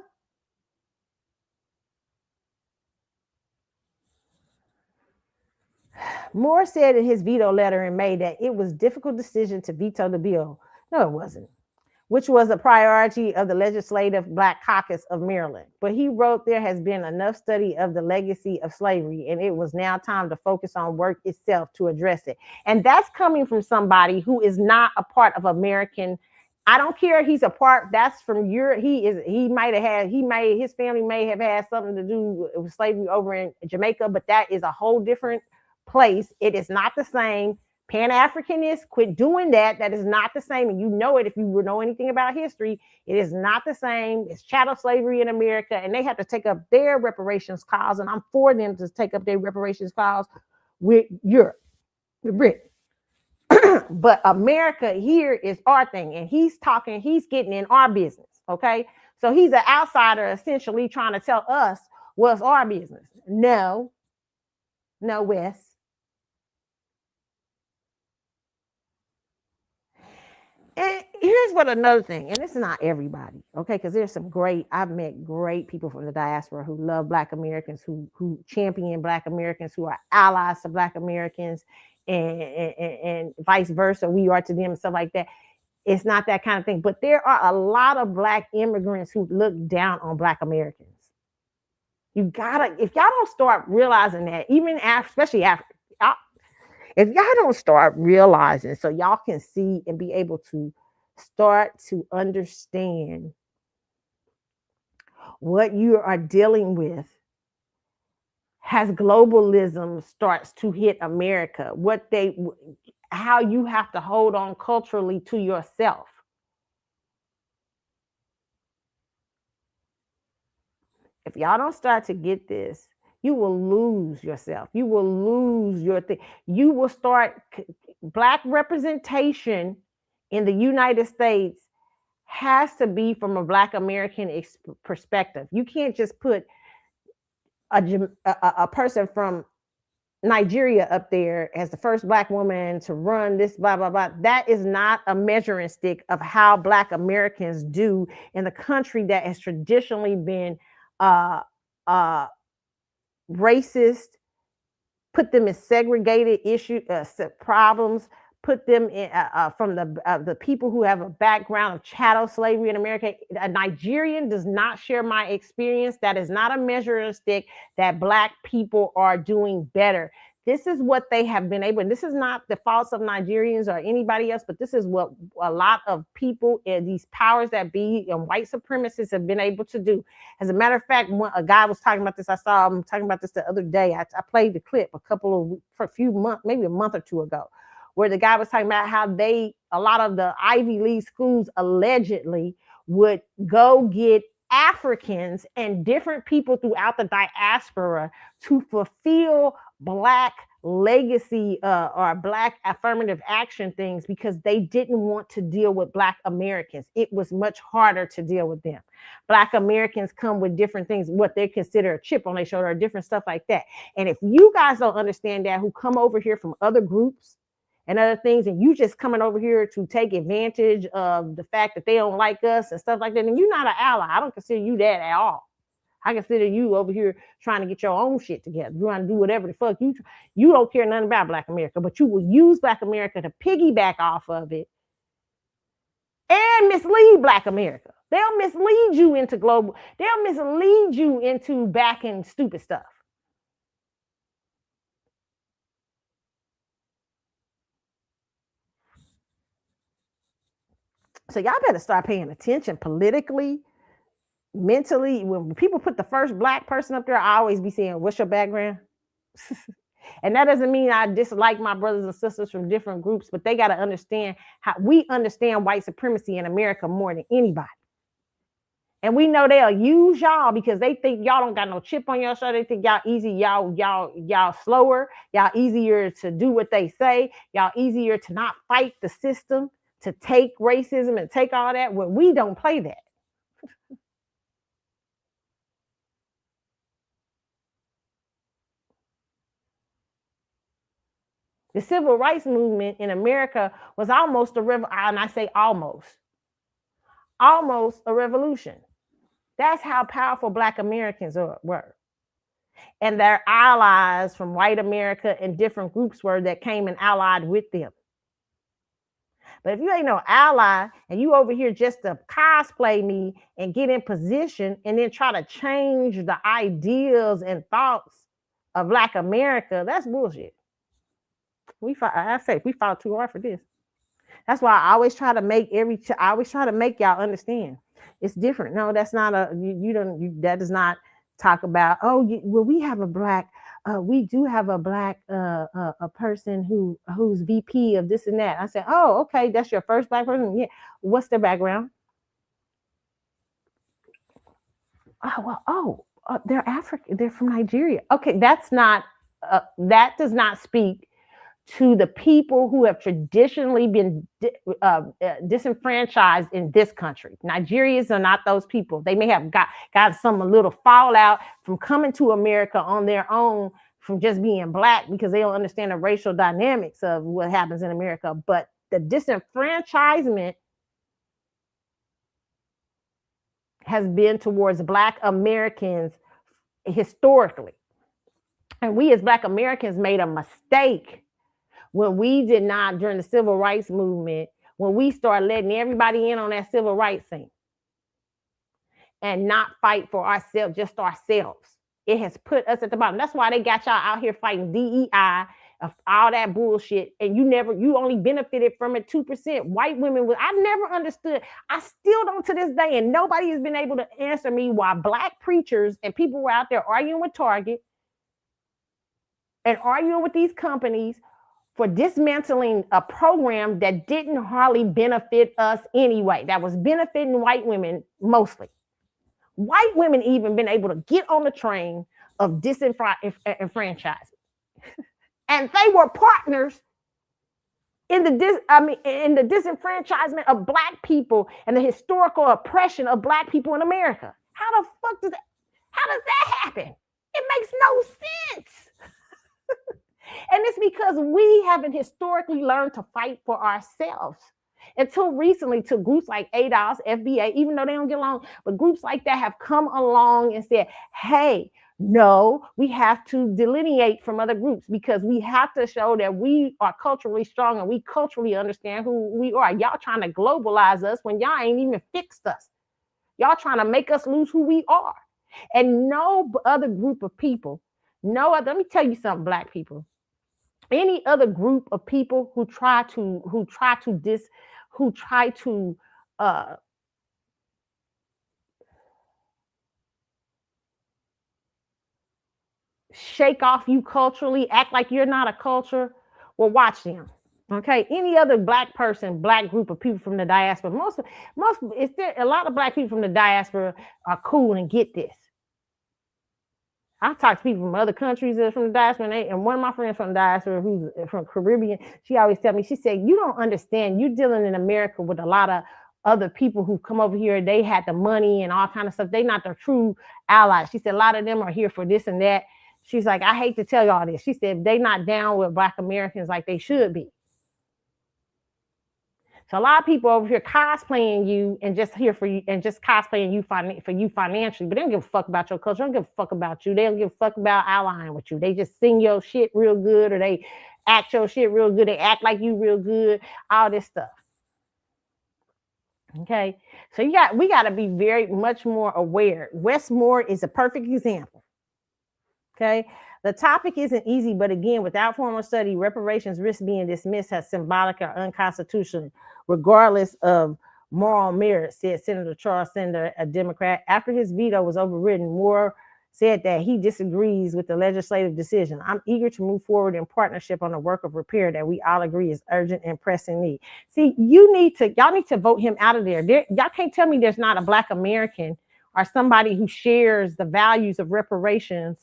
[SPEAKER 1] Moore said in his veto letter in May that it was a difficult decision to veto the bill. No, it wasn't. Which was a priority of the Legislative Black Caucus of Maryland. But he wrote, there has been enough study of the legacy of slavery, and it was now time to focus on work itself to address it. And that's coming from somebody who is not a part of American. I don't care. He's a part. That's from Europe. His family may have had something to do with slavery over in Jamaica, but that is a whole different place. It is not the same. Pan-Africanists, quit doing that. That is not the same. And you know it if you know anything about history. It is not the same. It's chattel slavery in America, and they have to take up their reparations cause. And I'm for them to take up their reparations cause with Europe, with Britain. But America here is our thing. And he's getting in our business. Okay. So he's an outsider essentially trying to tell us what's our business. No, Wes. And here's what another thing, and this is not everybody, okay? Because there's I've met great people from the diaspora who love Black Americans, who champion Black Americans, who are allies to Black Americans, and vice versa. We are to them and stuff like that. It's not that kind of thing. But there are a lot of Black immigrants who look down on Black Americans. If y'all don't start realizing that, even especially after. If y'all don't start realizing so y'all can see and be able to start to understand what you are dealing with as globalism starts to hit America, how you have to hold on culturally to yourself. If y'all don't start to get this, you will lose yourself. You will lose your thing. You will start Black representation in the United States has to be from a Black American perspective. You can't just put a person from Nigeria up there as the first Black woman to run this, blah, blah, blah. That is not a measuring stick of how Black Americans do in the country that has traditionally been racist, put them in segregated problems, put them in from the people who have a background of chattel slavery in America. A Nigerian does not share my experience. That is not a measuring stick that Black people are doing better. This is what they have been able, and this is not the faults of Nigerians or anybody else, but this is what a lot of people in these powers that be and white supremacists have been able to do. As a matter of fact, when a guy was talking about this, I saw him talking about this the other day. I played the clip for a few months, maybe a month or two ago, where the guy was talking about how a lot of the Ivy League schools allegedly would go get Africans and different people throughout the diaspora to fulfill Black legacy or Black affirmative action things because they didn't want to deal with Black Americans. It was much harder to deal with them. Black Americans come with different things, what they consider a chip on their shoulder, or different stuff like that. And if you guys don't understand that, who come over here from other groups and other things, and you just coming over here to take advantage of the fact that they don't like us and stuff like that, and you're not an ally. I don't consider you that at all. I consider you over here trying to get your own shit together. You want to do whatever the fuck you don't care nothing about Black America, but you will use Black America to piggyback off of it and mislead Black America. They'll mislead you into global. They'll mislead you into backing stupid stuff. So y'all better start paying attention politically, mentally. When people put the first Black person up there, I always be saying, what's your background? And that doesn't mean I dislike my brothers and sisters from different groups, but they got to understand how we understand white supremacy in America more than anybody. And we know they'll use y'all because they think y'all don't got no chip on your shoulder. They think y'all easy, y'all slower, y'all easier to do what they say, y'all easier to not fight the system, to take racism and take all that. When we don't play that. The civil rights movement in America was almost a revolution, and I say almost a revolution. That's how powerful Black Americans were. And their allies from white America and different groups were that came and allied with them. But if you ain't no ally and you over here just to cosplay me and get in position and then try to change the ideals and thoughts of Black America, that's bullshit. We fought too hard for this. That's why I always try to make y'all understand. It's different. No, that's not that does not talk about, we have a Black, we do have a Black a person who's VP of this and that. I said, oh, okay, that's your first Black person? Yeah. What's their background? They're African. They're from Nigeria. Okay, that does not speak to the people who have traditionally been disenfranchised in this country. Nigerians are not those people. They may have got some little fallout from coming to America on their own from just being Black because they don't understand the racial dynamics of what happens in America. But the disenfranchisement has been towards Black Americans historically. And we as Black Americans made a mistake when we did not, during the civil rights movement, when we started letting everybody in on that civil rights thing and not fight for ourselves, just ourselves. It has put us at the bottom. That's why they got y'all out here fighting DEI, all that bullshit, and you only benefited from it 2%. White women, I never understood. I still don't to this day, and nobody has been able to answer me why Black preachers and people were out there arguing with Target and arguing with these companies for dismantling a program that didn't hardly benefit us anyway, that was benefiting white women mostly. White women even been able to get on the train of disenfranchisement. And they were partners in the disenfranchisement of Black people and the historical oppression of Black people in America. How does that happen? It makes no sense. And it's because we haven't historically learned to fight for ourselves. Until recently, to groups like ADOS, FBA, even though they don't get along, but groups like that have come along and said, hey, no, we have to delineate from other groups because we have to show that we are culturally strong and we culturally understand who we are. Y'all trying to globalize us when y'all ain't even fixed us. Y'all trying to make us lose who we are. And no other group of people, let me tell you something, Black people. Any other group of people who try to shake off you culturally, act like you're not a culture, well, watch them. Okay, any other black person, black group of people from the diaspora, most, it's there, a lot of black people from the diaspora are cool and get this. I talk to people from other countries that are from the diaspora, and one of my friends from the diaspora, who's from Caribbean, she always tell me, she said, you don't understand, you're dealing in America with a lot of other people who come over here, they had the money and all kind of stuff. They not the true allies. She said, a lot of them are here for this and that. She's like, I hate to tell y'all this. She said, they not down with black Americans like they should be. So a lot of people over here cosplaying you and just here for you and just cosplaying you for you financially, but they don't give a fuck about your culture. They don't give a fuck about you. They don't give a fuck about allying with you. They just sing your shit real good, or they act your shit real good. They act like you real good. All this stuff. Okay, so we got to be very much more aware. Westmore is a perfect example. Okay, the topic isn't easy, but again, without formal study, reparations risk being dismissed as symbolic or unconstitutional, regardless of moral merit, said Senator Charles Sender, a Democrat. After his veto was overridden, Moore said that he disagrees with the legislative decision. I'm eager to move forward in partnership on the work of repair that we all agree is urgent and pressing need. See, y'all need to vote him out of there. Y'all can't tell me there's not a Black American or somebody who shares the values of reparations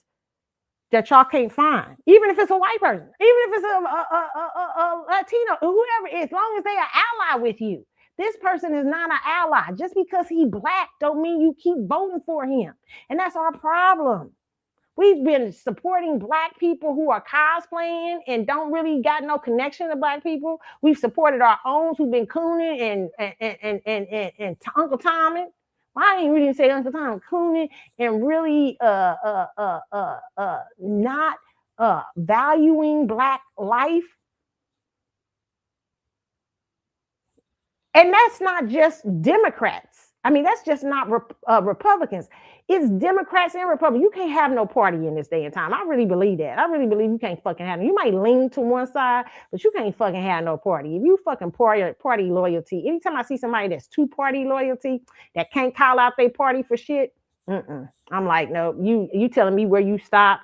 [SPEAKER 1] that y'all can't find, even if it's a white person, even if it's a Latino, whoever, as long as they are ally with you. This person is not an ally. Just because he Black don't mean you keep voting for him. And that's our problem. We've been supporting Black people who are cosplaying and don't really got no connection to Black people. We've supported our own who've been cooning and Uncle Tommy. Well, I didn't really say Uncle Tom, cooning and really not valuing Black life. And that's not just Democrats. I mean, that's just not Republicans. It's Democrats and Republicans. You can't have no party in this day and time. I really believe that. I really believe you can't fucking have it. You might lean to one side, but you can't fucking have no party. If you fucking party loyalty, anytime I see somebody that's two-party loyalty, that can't call out their party for shit, I'm like, no, you telling me where you stop.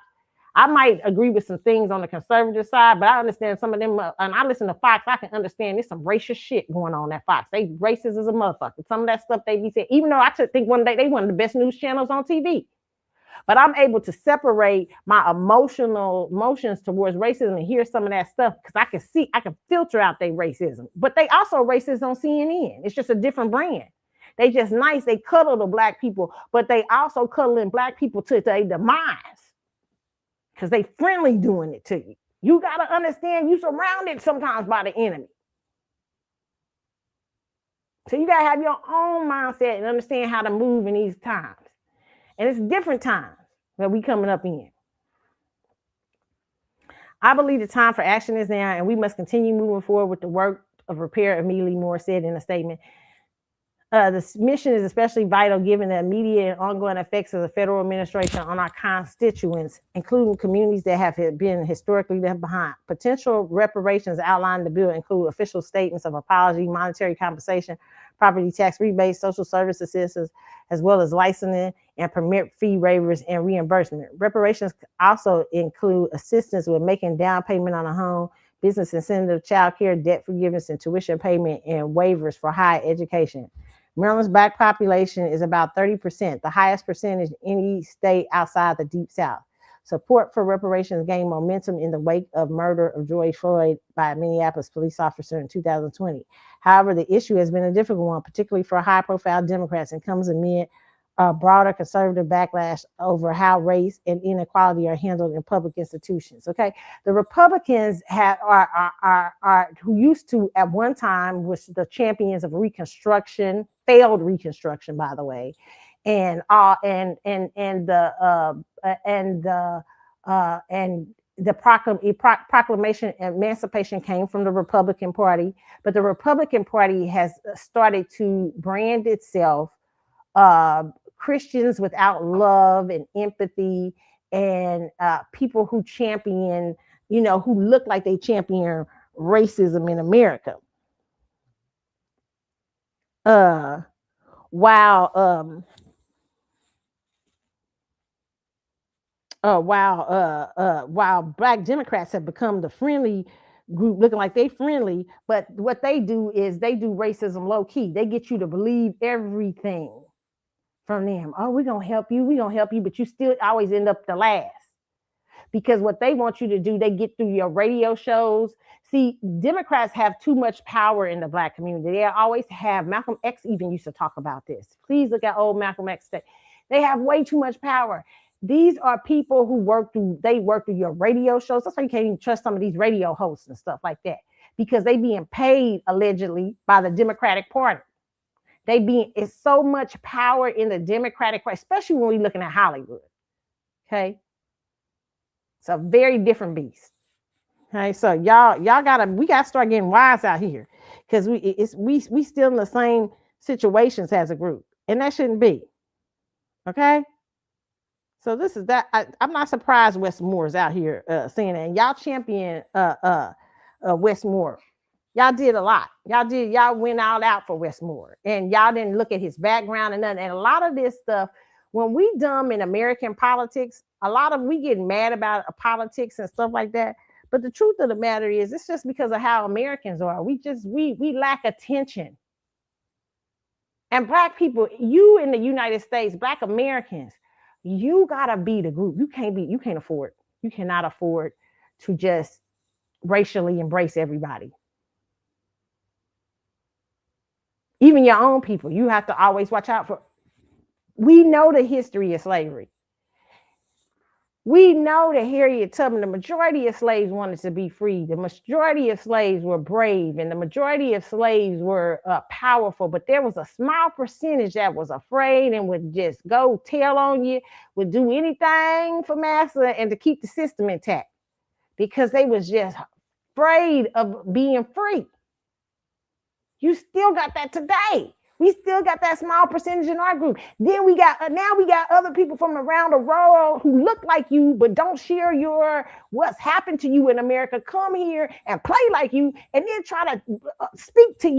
[SPEAKER 1] I might agree with some things on the conservative side, but I understand some of them, and I listen to Fox, I can understand there's some racist shit going on at Fox. They racist as a motherfucker. Some of that stuff they be saying, even though I think one day they one of the best news channels on TV. But I'm able to separate my emotions towards racism and hear some of that stuff because I can filter out their racism. But they also racist on CNN. It's just a different brand. They just nice. They cuddle the Black people, but they also cuddling Black people to their demise. Because they friendly doing it to you. You got to understand you surrounded sometimes by the enemy. So you got to have your own mindset and understand how to move in these times. And it's different times that we coming up in. I believe the time for action is now, and we must continue moving forward with the work of repair, Amelia Moore said in a statement. This mission is especially vital given the immediate and ongoing effects of the federal administration on our constituents, including communities that have been historically left behind. Potential reparations outlined in the bill include official statements of apology, monetary compensation, property tax rebates, social service assistance, as well as licensing and permit fee waivers and reimbursement. Reparations also include assistance with making down payment on a home, business incentive, child care, debt forgiveness, and tuition payment, and waivers for higher education. Maryland's Black population is about 30%, the highest percentage in any state outside the Deep South. Support for reparations gained momentum in the wake of murder of George Floyd by a Minneapolis police officer in 2020. However, the issue has been a difficult one, particularly for high-profile Democrats, and comes amid a broader conservative backlash over how race and inequality are handled in public institutions. Okay, the Republicans are who used to at one time was the champions of Reconstruction, failed Reconstruction, by the way, and the proclamation emancipation came from the Republican Party, but the Republican Party has started to brand itself Christians without love and empathy, and people who champion, who look like they champion racism in America. While Black Democrats have become the friendly group looking like they friendly, but what they do is they do racism low key. They get you to believe everything from them. Oh, we're gonna help you, but you still always end up the last. Because what they want you to do, they get through your radio shows. See, Democrats have too much power in the Black community. They always have. Malcolm X even used to talk about this. Please look at old Malcolm X. They have way too much power. These are people who work through your radio shows. That's why you can't even trust some of these radio hosts and stuff like that, because they being paid allegedly by the Democratic Party. It's so much power in the Democratic Party, especially when we're looking at Hollywood. Okay. It's a very different beast. Okay, so we gotta start getting wise out here, because we still in the same situations as a group, and that shouldn't be. Okay, so this is that. I'm not surprised Westmore's out here saying that. And y'all champion Westmore. Y'all did a lot. Y'all went all out for Westmore, and y'all didn't look at his background and nothing. And a lot of this stuff, when we dumb in American politics, we get mad about politics and stuff like that. But the truth of the matter is, it's just because of how Americans are. We lack attention. And Black people, you in the United States, Black Americans, you gotta be the group. You cannot afford to just racially embrace everybody. Even your own people, you have to always watch out for. We know the history of slavery. We know that Harriet Tubman, the majority of slaves wanted to be free. The majority of slaves were brave, and the majority of slaves were powerful. But there was a small percentage that was afraid and would just go tell on you, would do anything for massa and to keep the system intact, because they was just afraid of being free. You still got that today. We still got that small percentage in our group. Then we got other people from around the world who look like you, but don't share what's happened to you in America. Come here and play like you, and then try to speak to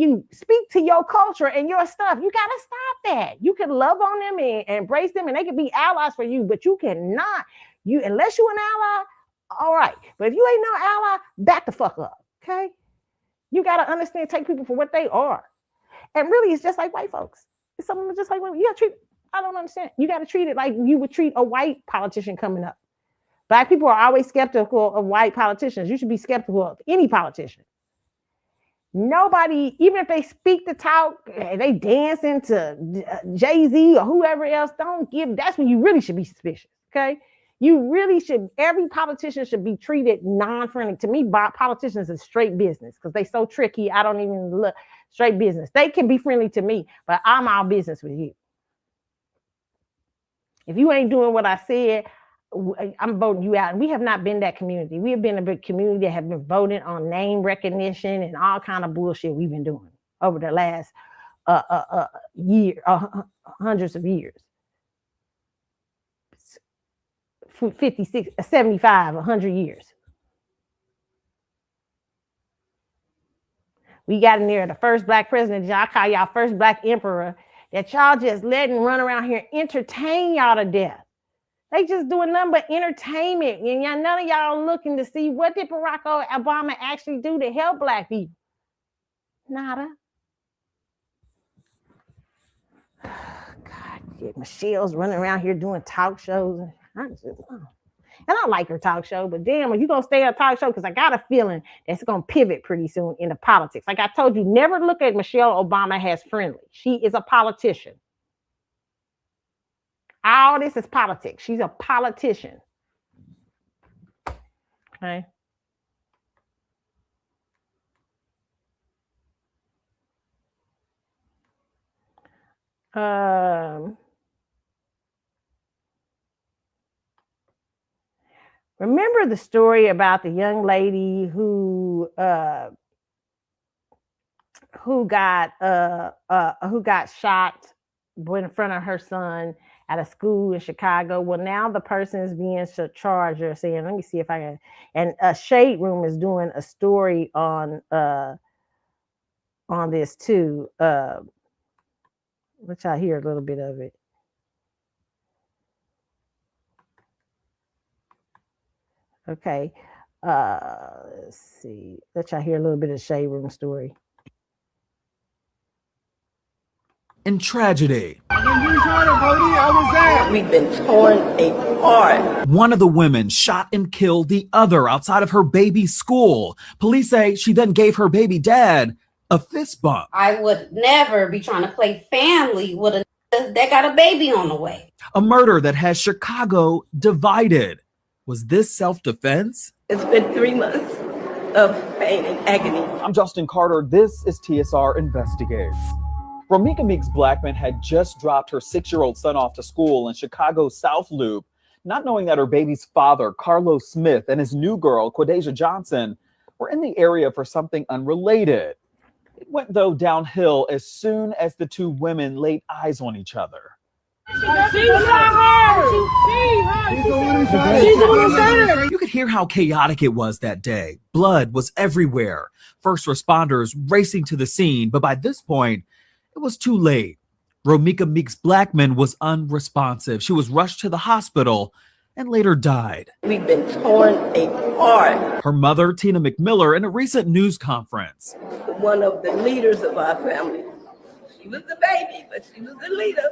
[SPEAKER 1] your culture and your stuff. You got to stop that. You can love on them and embrace them, and they can be allies for you, but you cannot, unless you're an ally, all right. But if you ain't no ally, back the fuck up, okay? You got to understand, take people for what they are. And really, it's just like white folks. It's something just like women. You got to treat. I don't understand. You got to treat it like you would treat a white politician coming up. Black people are always skeptical of white politicians. You should be skeptical of any politician. Nobody, even if they speak the talk, they dance into Jay-Z or whoever else, that's when you really should be suspicious. Okay. You really should, every politician should be treated non-friendly. To me, politicians is straight business, because they so tricky. I don't even look. Straight business. They can be friendly to me, but I'm all business with you. If you ain't doing what I said, I'm voting you out. And we have not been that community. We have been a big community that have been voting on name recognition and all kind of bullshit we've been doing over the last hundreds of years. 56, 75, 100 years. We got in there, the first Black president, y'all call y'all first Black emperor, that y'all just letting run around here, entertain y'all to death. They just doing nothing but entertainment. And none of y'all looking to see, what did Barack Obama actually do to help Black people? Nada. God, yeah, Michelle's running around here doing talk shows. And I like her talk show, but damn, are you going to stay on talk show? Because I got a feeling that's going to pivot pretty soon into politics. Like I told you, never look at Michelle Obama as friendly. She is a politician. All this is politics. She's a politician. Okay. Remember the story about the young lady who got shot in front of her son at a school in Chicago? Well, now the person is being charged. Or saying, let me see if I can. And Shade Room is doing a story on this too. Which I hear a little bit of it. Okay. Let's see. Let y'all hear a little bit of Shade Room story.
[SPEAKER 5] In tragedy,
[SPEAKER 6] We've been torn apart.
[SPEAKER 5] one of the women shot and killed the other outside of her baby's school. Police say she then gave her baby dad a fist bump.
[SPEAKER 7] I would never be trying to play family with a that got a baby on the way.
[SPEAKER 5] A murder that has Chicago divided. Was this self-defense?
[SPEAKER 6] It's been 3 months of pain and agony.
[SPEAKER 8] I'm Justin Carter. This is TSR Investigates. Romika Meeks Blackman had just dropped her 6-year-old son off to school in Chicago's South Loop, not knowing that her baby's father, Carlos Smith, and his new girl, Quadeja Johnson, were in the area for something unrelated. It went, though, downhill as soon as the two women laid eyes on each other.
[SPEAKER 5] You could hear how chaotic it was that day. Blood was everywhere. First responders racing to the scene, but by this point, it was too late. Romika Meeks Blackman was unresponsive. She was rushed to the hospital and later died.
[SPEAKER 6] We've been torn apart.
[SPEAKER 5] Her mother, Tina McMiller, in a recent news conference.
[SPEAKER 6] One of the leaders of our family. She was the baby, but she was the leader.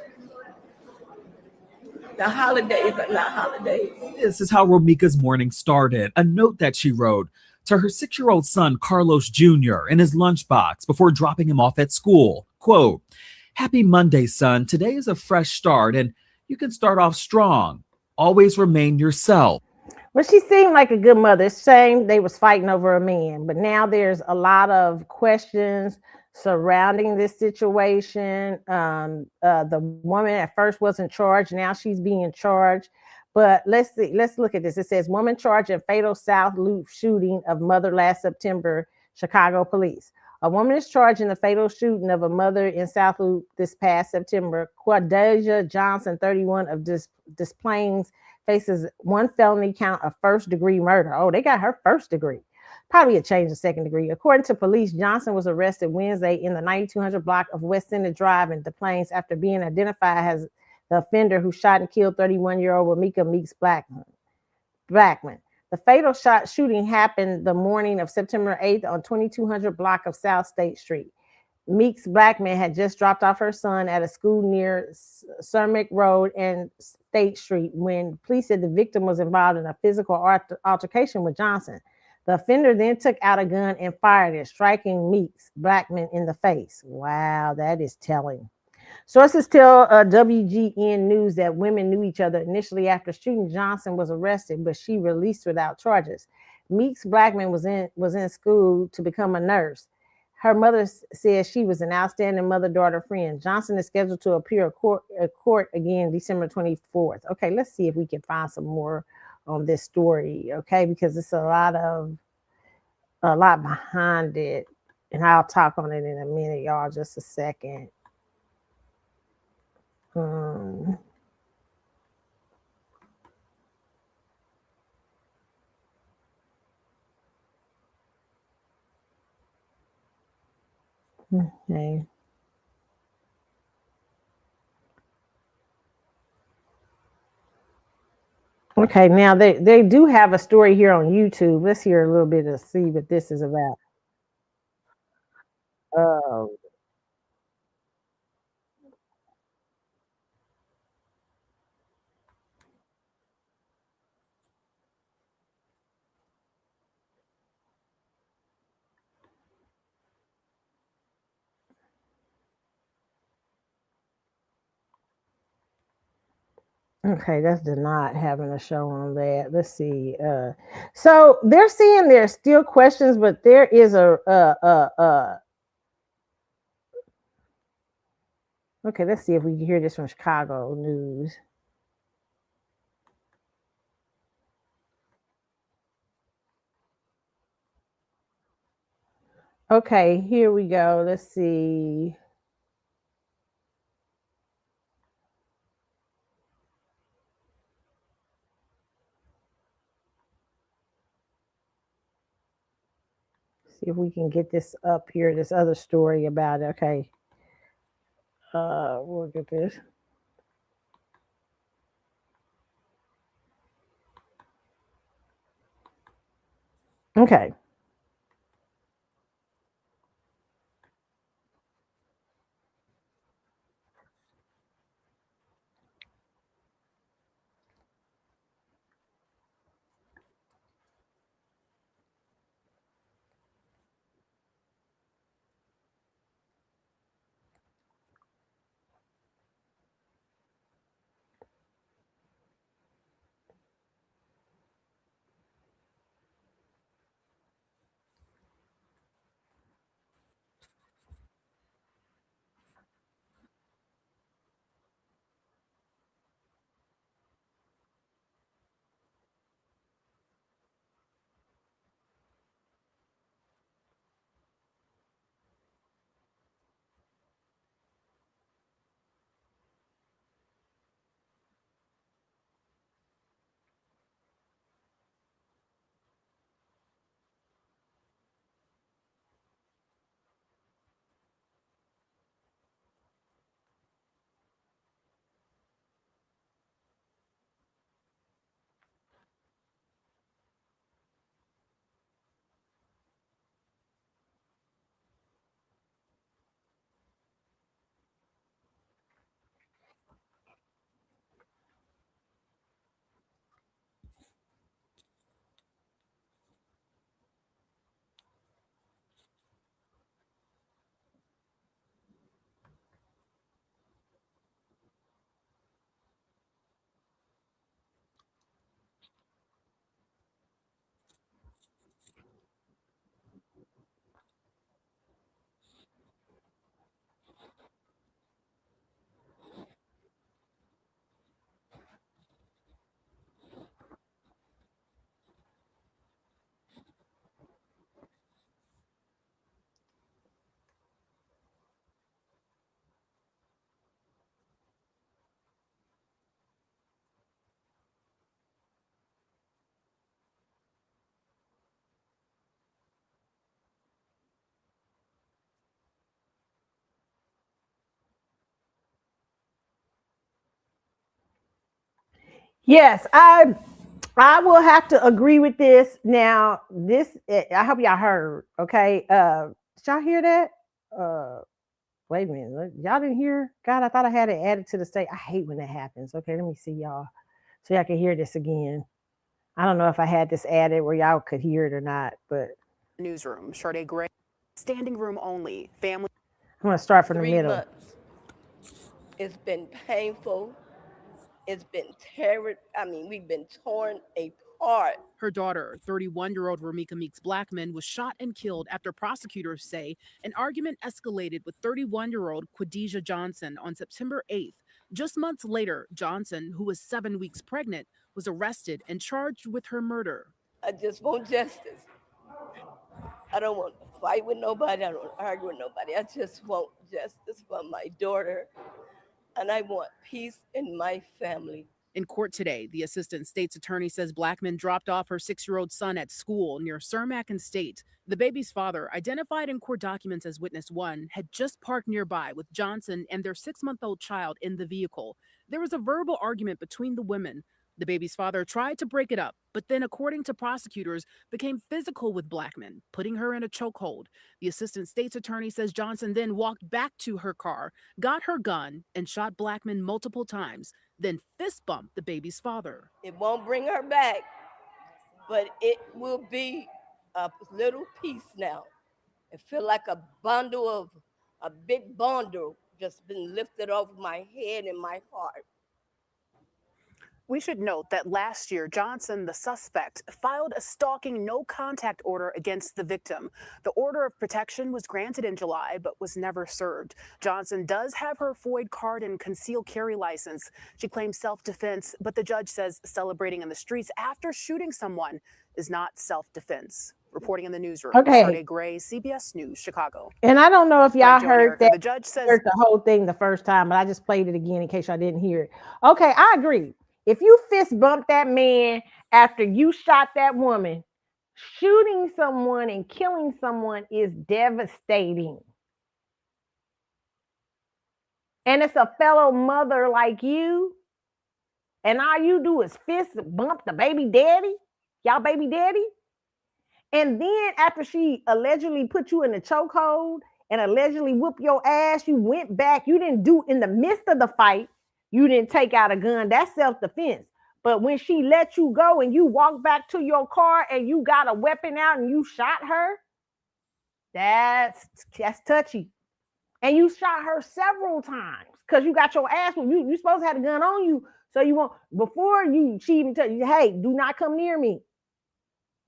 [SPEAKER 6] The holidays are not holidays.
[SPEAKER 5] This is how Romika's morning started. A note that she wrote to her 6-year-old son, Carlos Jr., in his lunchbox before dropping him off at school. Quote, "Happy Monday, son. Today is a fresh start, and you can start off strong. Always remain yourself."
[SPEAKER 1] Well, she seemed like a good mother. It's shame they was fighting over a man, but now there's a lot of questions surrounding this situation. The woman at first wasn't charged. Now she's being charged. But let's see. Let's look at this. It says woman charged in fatal South Loop shooting of mother last September, Chicago police. A woman is charged in the fatal shooting of a mother in South Loop this past September. Quadeja Johnson, 31, of Des Plaines, faces one felony count of first-degree murder. Oh, they got her first degree. Probably a change of second degree. According to police, Johnson was arrested Wednesday in the 9200 block of West Senate Drive in Des Plaines after being identified as the offender who shot and killed 31-year-old Romika Meeks Blackman. The fatal shooting happened the morning of September 8th on 2200 block of South State Street. Meeks Blackman had just dropped off her son at a school near Cermak Road and State Street when police said the victim was involved in a physical altercation with Johnson. The offender then took out a gun and fired it, striking Meeks Blackman in the face. Wow, that is telling. Sources tell WGN News that women knew each other initially after shooting. Johnson was arrested, but she released without charges. Meeks Blackman was in school to become a nurse. Her mother says she was an outstanding mother-daughter friend. Johnson is scheduled to appear at court again December 24th. Okay, let's see if we can find some more on this story, okay, because it's a lot behind it, and I'll talk on it in a minute, y'all. Just a second. Okay. Okay, now they do have a story here on YouTube. Let's hear a little bit to see what this is about. Okay, that's not having a show on that. Let's see. So they're saying there's still questions, but there is okay, let's see if we can hear this from Chicago News. Okay, here we go. Let's see. See if we can get this up here. This other story about it. Okay. We'll get this. Okay. Yes, I will have to agree with this. Now, this I hope y'all heard. Okay, did y'all hear that? Uh, Wait a minute, y'all didn't hear? God, I thought I had it added to the state. I hate when that happens. Okay, let me see y'all, so y'all can hear this again. I don't know if I had this added where y'all could hear it or not, but
[SPEAKER 9] newsroom, Sade Gray, standing room only, family.
[SPEAKER 1] I'm gonna start from the
[SPEAKER 6] 3
[SPEAKER 1] middle.
[SPEAKER 6] months. It's been painful. It's been terrible. I mean, we've been torn apart.
[SPEAKER 9] Her daughter, 31-year-old Romika Meeks Blackman, was shot and killed after prosecutors say an argument escalated with 31-year-old Quadijah Johnson on September 8th. Just months later, Johnson, who was 7 weeks pregnant, was arrested and charged with her murder.
[SPEAKER 6] I just want justice. I don't want to fight with nobody. I don't want to argue with nobody. I just want justice for my daughter. And I want peace in my family.
[SPEAKER 9] In court today, the assistant state's attorney says Blackman dropped off her 6-year-old son at school near Cermak and State. The baby's father, identified in court documents as witness 1, had just parked nearby with Johnson and their 6-month-old child in the vehicle. There was a verbal argument between the women. The baby's father tried to break it up, but then, according to prosecutors, became physical with Blackman, putting her in a chokehold. The assistant state's attorney says Johnson then walked back to her car, got her gun, and shot Blackman multiple times, then fist bumped the baby's father.
[SPEAKER 6] It won't bring her back, but it will be a little peace now. It feel like a big bundle just been lifted off my head and my heart.
[SPEAKER 9] We should note that last year, Johnson, the suspect, filed a stalking no contact order against the victim. The order of protection was granted in July, but was never served. Johnson does have her FOID card and concealed carry license. She claims self-defense, but the judge says celebrating in the streets after shooting someone is not self-defense. Reporting in the newsroom,
[SPEAKER 1] Okay.
[SPEAKER 9] Sade Gray, CBS News, Chicago.
[SPEAKER 1] And I don't know if y'all heard that.
[SPEAKER 9] The judge says
[SPEAKER 1] heard the whole thing the first time, but I just played it again in case y'all didn't hear it. Okay, I agree. If you fist bump that man after you shot that woman, shooting someone and killing someone is devastating. And it's a fellow mother like you, and all you do is fist bump the baby daddy, y'all baby daddy. And then after she allegedly put you in the chokehold and allegedly whoop your ass, you went back. You didn't do in the midst of the fight. You didn't take out a gun. That's self-defense. But when she let you go and you walked back to your car and you got a weapon out and you shot her, that's touchy. And you shot her several times because you got your ass. You supposed to have a gun on you, so you won't. Before she even tell you, hey, do not come near me.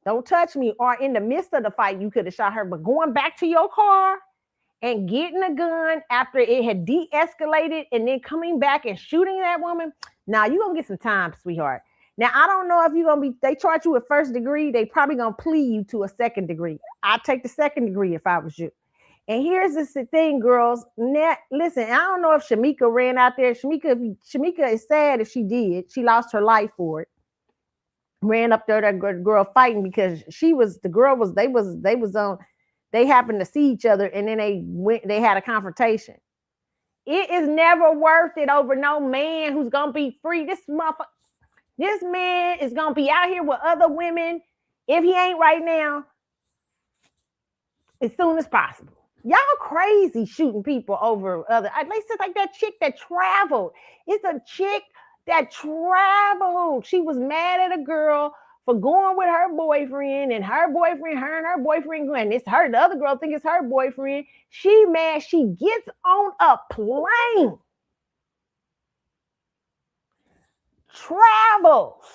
[SPEAKER 1] Don't touch me. Or in the midst of the fight, you could have shot her. But going back to your car and getting a gun after it had de-escalated and then coming back and shooting that woman, now you're going to get some time, sweetheart. Now, I don't know if you're going to be, they charge you with first degree. They probably going to plea you to a second degree. I'd take the second degree if I was you. And here's the thing, girls. Listen, I don't know if Shamika ran out there. Shamika is sad if she did. She lost her life for it. Ran up there, that girl fighting because they happened to see each other and then they had a confrontation. It is never worth it over no man who's gonna be free. This man is gonna be out here with other women if he ain't right now as soon as possible. Y'all crazy shooting people over other. It's just like that chick that traveled. It's a chick that traveled. She was mad at a girl for going with her boyfriend, and her and her boyfriend going. It's her. The other girl think it's her boyfriend. She mad. She gets on a plane, travels.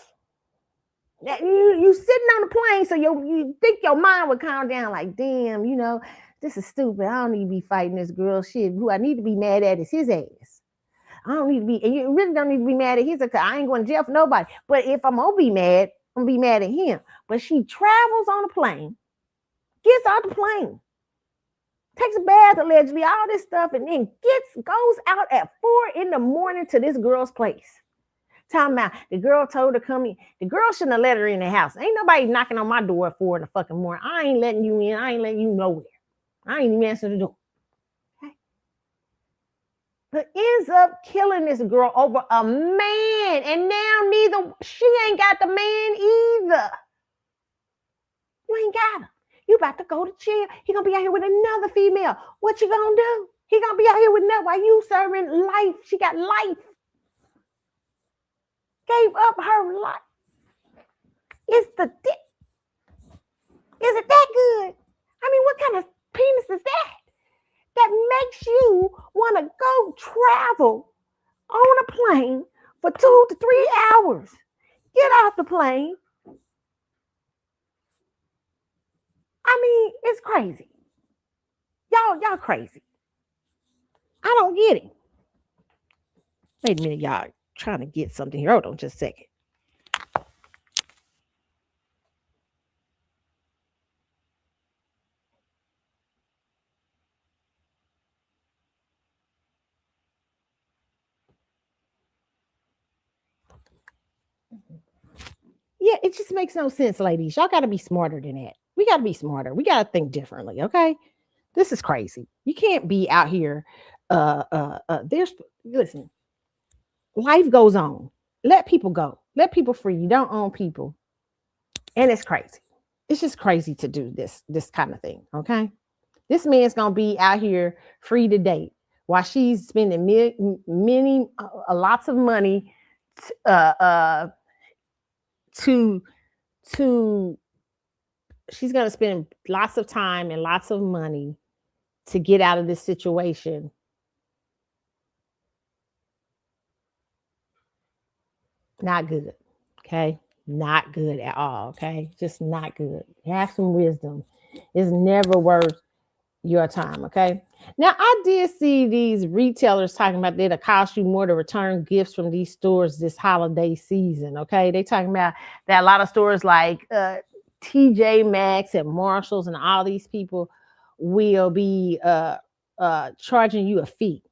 [SPEAKER 1] You sitting on the plane, so you think your mind would calm down. Like, damn, this is stupid. I don't need to be fighting this girl. Shit, who I need to be mad at is his ass. I don't need to be, and you really don't need to be mad at his because I ain't going to jail for nobody. But if I'm going to be mad, I'm going to be mad at him. But she travels on a plane, gets out the plane, takes a bath allegedly, all this stuff, and then goes out at 4 a.m. to this girl's place. Talking about the girl told her to come in. The girl shouldn't have let her in the house. Ain't nobody knocking on my door at 4 in the fucking morning. I ain't letting you in. I ain't letting you nowhere. I ain't even answering the door. Okay? But ends up killing this girl over a man. And now she ain't got the man either. You ain't got him. You about to go to jail. He gonna be out here with another female. What you gonna do? He gonna be out here with another. While you serving life. She got life. Gave up her life. Is it that good? I mean, what kind of penis is that makes you want to go travel on a plane for 2 to 3 hours? Get off the plane. I mean, it's crazy. Y'all crazy. I don't get it. Wait a minute, y'all. Trying to get something here. Hold on just a second. Yeah, it just makes no sense, ladies. Y'all got to be smarter than that. We got to be smarter. We got to think differently, okay? This is crazy. You can't be out here. Listen, life goes on. Let people go. Let people free. You don't own people. And it's crazy. It's just crazy to do this kind of thing, okay? This man's going to be out here free to date while she's spending lots of money she's going to spend lots of time and lots of money to get out of this situation. Not good. Okay. Not good at all. Okay. Just not good. Have some wisdom. It's never worth your time. Okay. Now, I did see these retailers talking about that it cost you more to return gifts from these stores this holiday season. Okay. They talking about that a lot of stores like TJ Maxx and Marshalls and all these people will be charging you a fee.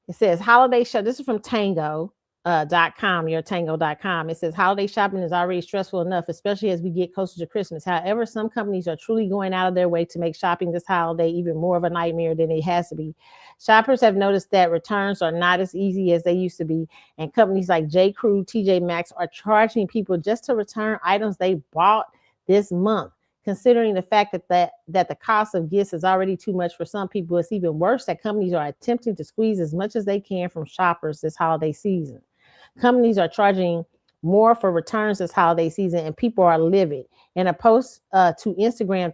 [SPEAKER 1] It says holiday shop. This is from Tango.com, your Tango.com. It says holiday shopping is already stressful enough, especially as we get closer to Christmas. However, some companies are truly going out of their way to make shopping this holiday even more of a nightmare than it has to be. Shoppers have noticed that returns are not as easy as they used to be, and companies like J. Crew, TJ Maxx are charging people just to return items they bought this month. Considering the fact that the cost of gifts is already too much for some people, it's even worse that companies are attempting to squeeze as much as they can from shoppers this holiday season. Companies are charging more for returns this holiday season, and people are livid. In a post to Instagram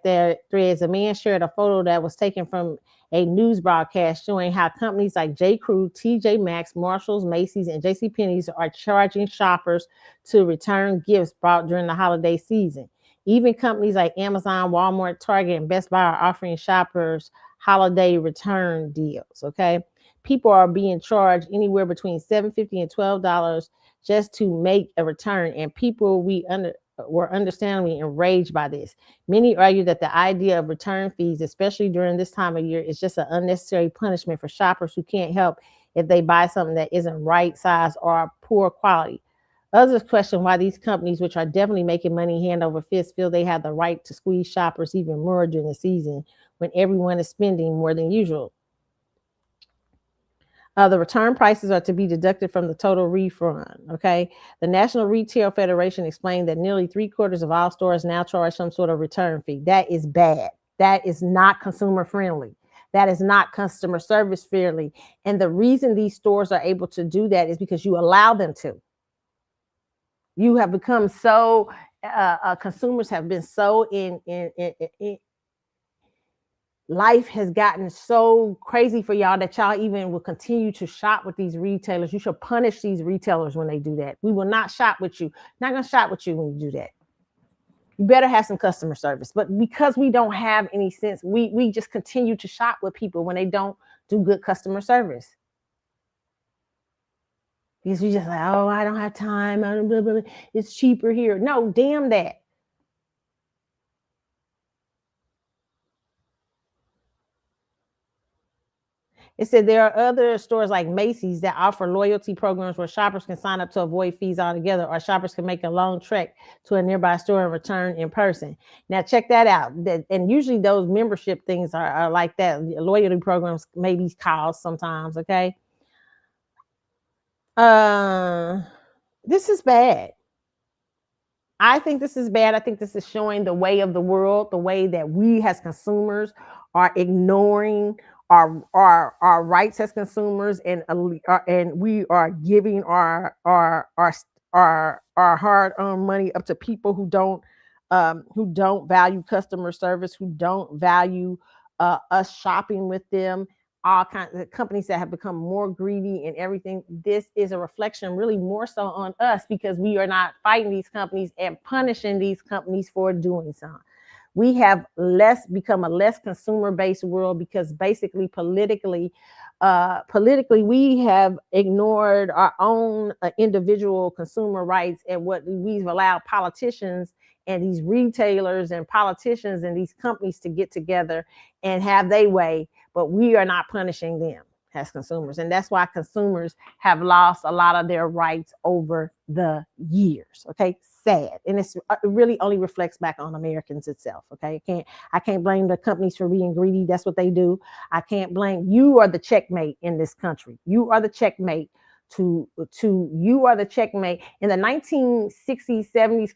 [SPEAKER 1] threads, a man shared a photo that was taken from a news broadcast showing how companies like J. Crew, TJ Maxx, Marshalls, Macy's, and JCPenney's are charging shoppers to return gifts bought during the holiday season. Even companies like Amazon, Walmart, Target, and Best Buy are offering shoppers holiday return deals. Okay, people are being charged anywhere between $7.50 and $12 just to make a return, and people were understandably enraged by this. Many argue that the idea of return fees, especially during this time of year, is just an unnecessary punishment for shoppers who can't help if they buy something that isn't right size or poor quality. Others question why these companies, which are definitely making money hand over fist, feel they have the right to squeeze shoppers even more during the season when everyone is spending more than usual. The return prices are to be deducted from the total refund. Okay. The National Retail Federation explained that nearly 3/4 of all stores now charge some sort of return fee. That is bad. That is not consumer friendly. That is not customer service friendly. And the reason these stores are able to do that is because you allow them to. You have become so, consumers have been so in life has gotten so crazy for y'all that y'all even will continue to shop with these retailers. You should punish these retailers when they do that. We will not shop with you. Not gonna shop with you when you do that. You better have some customer service. But because we don't have any sense, we just continue to shop with people when they don't do good customer service. Because we just like, oh, I don't have time. Blah, blah, blah. It's cheaper here. No, damn that. It said there are other stores like Macy's that offer loyalty programs where shoppers can sign up to avoid fees altogether, or shoppers can make a long trek to a nearby store and return in person. Now, check that out. And usually those membership things are like that. Loyalty programs maybe cost sometimes, okay? This is bad. I think this is bad. I think this is showing the way of the world, the way that we as consumers are ignoring our rights as consumers, and we are giving our hard-earned money up to people who don't value customer service, who don't value us shopping with them. All kinds of companies that have become more greedy and everything. This is a reflection really more so on us, because we are not fighting these companies and punishing these companies for doing so. We have become a less consumer-based world, because basically politically we have ignored our own individual consumer rights, and what we've allowed politicians and these retailers and politicians and these companies to get together and have their way, but we are not punishing them as consumers. And that's why consumers have lost a lot of their rights over the years. Okay, sad. And it really only reflects back on Americans itself. Okay, I can't blame the companies for being greedy. That's what they do. I can't blame you. Are the checkmate in this country. You are the checkmate. You are the checkmate. In the 1960s, 70s,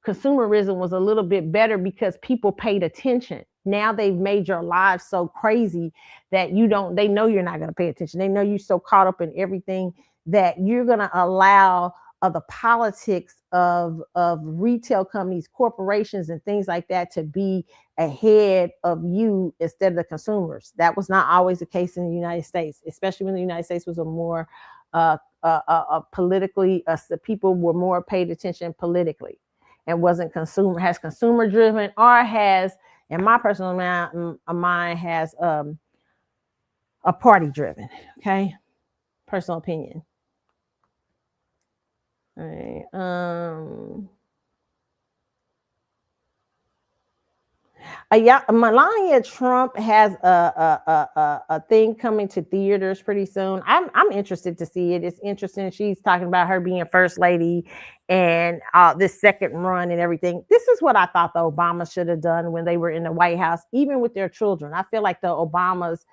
[SPEAKER 1] consumerism was a little bit better because people paid attention. Now they've made your lives so crazy that they know you're not going to pay attention. They know you're so caught up in everything that you're going to allow the politics of retail companies, corporations, and things like that to be ahead of you instead of the consumers. That was not always the case in the United States, especially when the United States was a more politically, people were more paid attention politically, and wasn't consumer driven, or has, in my personal mind, has a party driven. Okay, personal opinion. All right. Yeah, Melania Trump has a thing coming to theaters pretty soon. I'm interested to see it. It's interesting. She's talking about her being first lady and this second run and everything. This is what I thought the Obamas should have done when they were in the White House, even with their children. I feel like the Obamas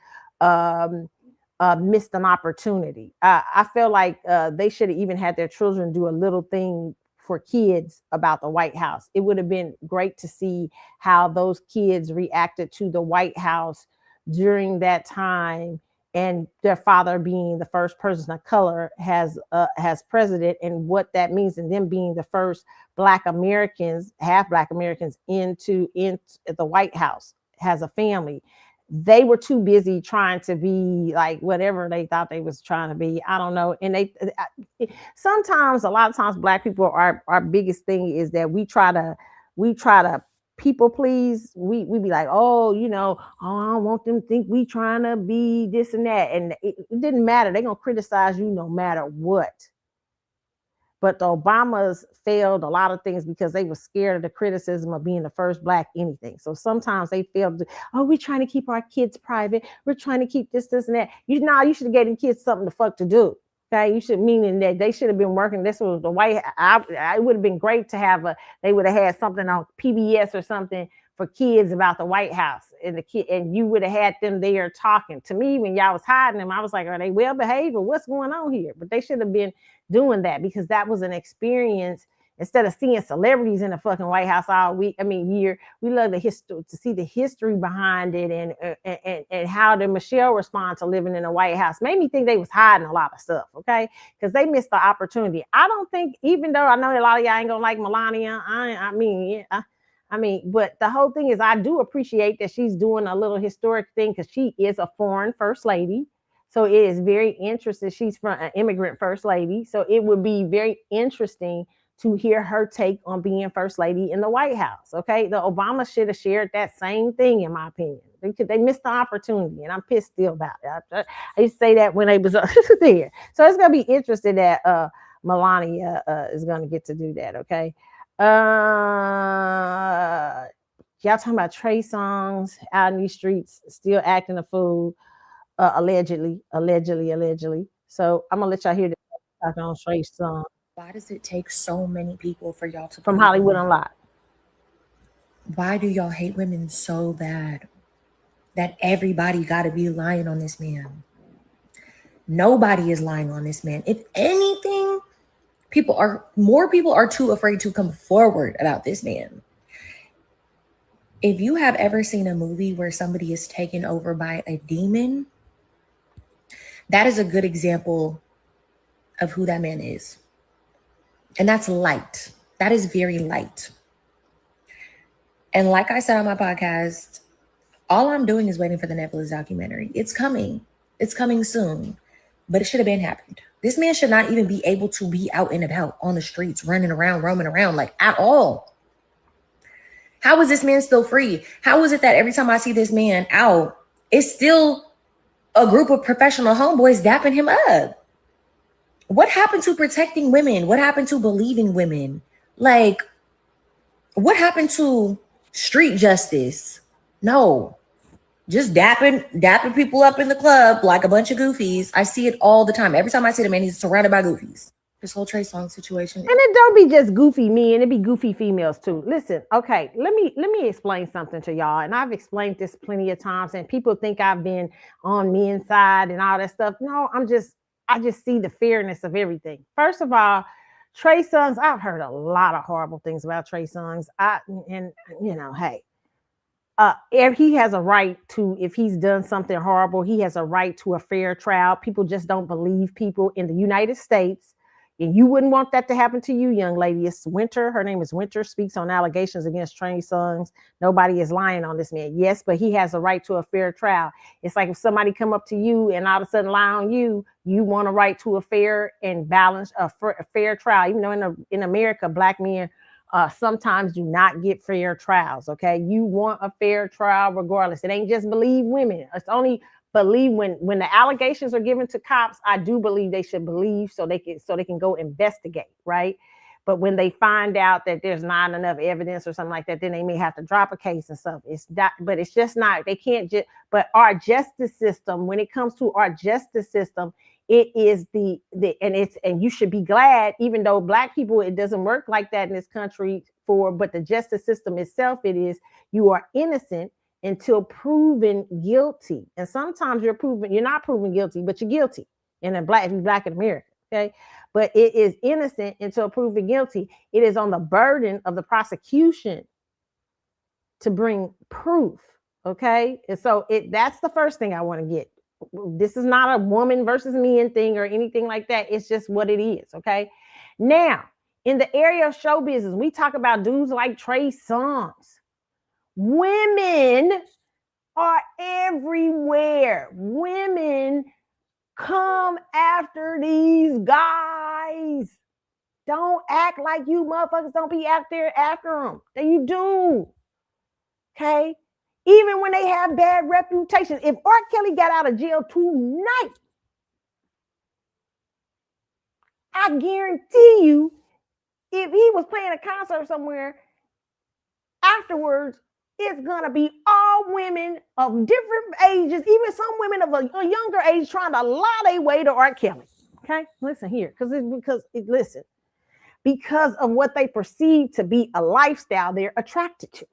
[SPEAKER 1] missed an opportunity. I feel like they should have even had their children do a little thing for kids about the White House. It would have been great to see how those kids reacted to the White House during that time, and their father being the first person of color as president, and what that means, and them being the first Black Americans, half Black Americans, into the White House as a family. They were too busy trying to be like whatever they thought they was trying to be. I don't know. And sometimes, a lot of times, Black people, our biggest thing is that we try to people please. We be like, oh, I don't want them to think we trying to be this and that. And it didn't matter. They're gonna criticize you no matter what. But the Obamas failed a lot of things because they were scared of the criticism of being the first Black anything. So sometimes they failed. We're trying to keep our kids private. We're trying to keep this, and that. You should have gave them kids something the fuck to do. Okay, you should, meaning that they should have been working. This was the White. It would have been great to have they would have had something on PBS or something for kids about the White House, and you would have had them there talking. To me, when y'all was hiding them, I was like, are they well behaved or what's going on here? But they should have been doing that, because that was an experience. Instead of seeing celebrities in the fucking White House all week, year, we love the history, to see the history behind it, and how did Michelle respond to living in the White House. Made me think they was hiding a lot of stuff, okay? Because they missed the opportunity. I don't think, even though I know a lot of y'all ain't gonna like Melania, but the whole thing is, I do appreciate that she's doing a little historic thing, because she is a foreign first lady. So it is very interesting. She's from an immigrant first lady. So it would be very interesting to hear her take on being first lady in the White House. Okay. The Obama should have shared that same thing, in my opinion. They missed the opportunity, and I'm pissed still about it. I used to say that when they was there. So it's going to be interesting that Melania is going to get to do that. Okay. Y'all talking about Trey Songz out in these streets still acting a fool. Allegedly. So I'm gonna let y'all hear this talking on Trey Songz.
[SPEAKER 10] Why does it take so many people for y'all to
[SPEAKER 1] From Hollywood Unlocked?
[SPEAKER 10] Why do y'all hate women so bad that everybody got to be lying on this man? Nobody is lying on this man. If anything, more people are too afraid to come forward about this man. If you have ever seen a movie where somebody is taken over by a demon, that is a good example of who that man is. And that's light. That is very light. And like I said on my podcast, all I'm doing is waiting for the Netflix documentary. It's coming. It's coming soon. But it should have been happened. This man should not even be able to be out and about on the streets, running around, roaming around, like, at all. How is this man still free? How is it that every time I see this man out, it's still a group of professional homeboys dapping him up? What happened to protecting women? What happened to believing women? Like, what happened to street justice? No. Just dapping people up in the club like a bunch of goofies. I see it all the time. Every time I see the man, he's surrounded by goofies. This whole Trey Songz situation.
[SPEAKER 1] And it don't be just goofy men, it be goofy females too. Listen, okay, let me explain something to y'all. And I've explained this plenty of times, and people think I've been on men's side and all that stuff. No, I just see the fairness of everything. First of all, Trey Songz, I've heard a lot of horrible things about Trey Songz. Hey, if he has a right to, if he's done something horrible, he has a right to a fair trial. People just don't believe people in the United States. And you wouldn't want that to happen to you, young lady. It's Winter. Her name is Winter, speaks on allegations against Trey Songz. Nobody is lying on this man. Yes, but he has a right to a fair trial. It's like if somebody come up to you and all of a sudden lie on you, you want a right to a fair and balanced, a fair trial. Even though in America, Black men sometimes do not get fair trials. Okay, you want a fair trial regardless. It ain't just believe women. It's only believe when the allegations are given to cops. I do believe they should believe so they can go investigate, right? But when they find out that there's not enough evidence or something like that, then they may have to drop a case and stuff. It's not, but it's just not. They can't just. But our justice system, when it comes to our justice system, it is and you should be glad, even though Black people, it doesn't work like that in this country but the justice system itself, it is, you are innocent until proven guilty. And sometimes you're not proven guilty, but you're guilty if you're Black in America. Okay. But it is innocent until proven guilty. It is on the burden of the prosecution to bring proof. Okay. And so that's the first thing I want to get. This is not a woman versus men thing or anything like that. It's just what it is. Okay. Now, in the area of show business, we talk about dudes like Trey Songz. Women are everywhere. Women come after these guys. Don't act like you motherfuckers don't be out there after them. That you do. Okay? Even when they have bad reputations. If R. Kelly got out of jail tonight, I guarantee you, if he was playing a concert somewhere afterwards, it's gonna be all women of different ages, even some women of a younger age trying to lie their way to R. Kelly. Okay, listen here, because of what they perceive to be a lifestyle they're attracted to.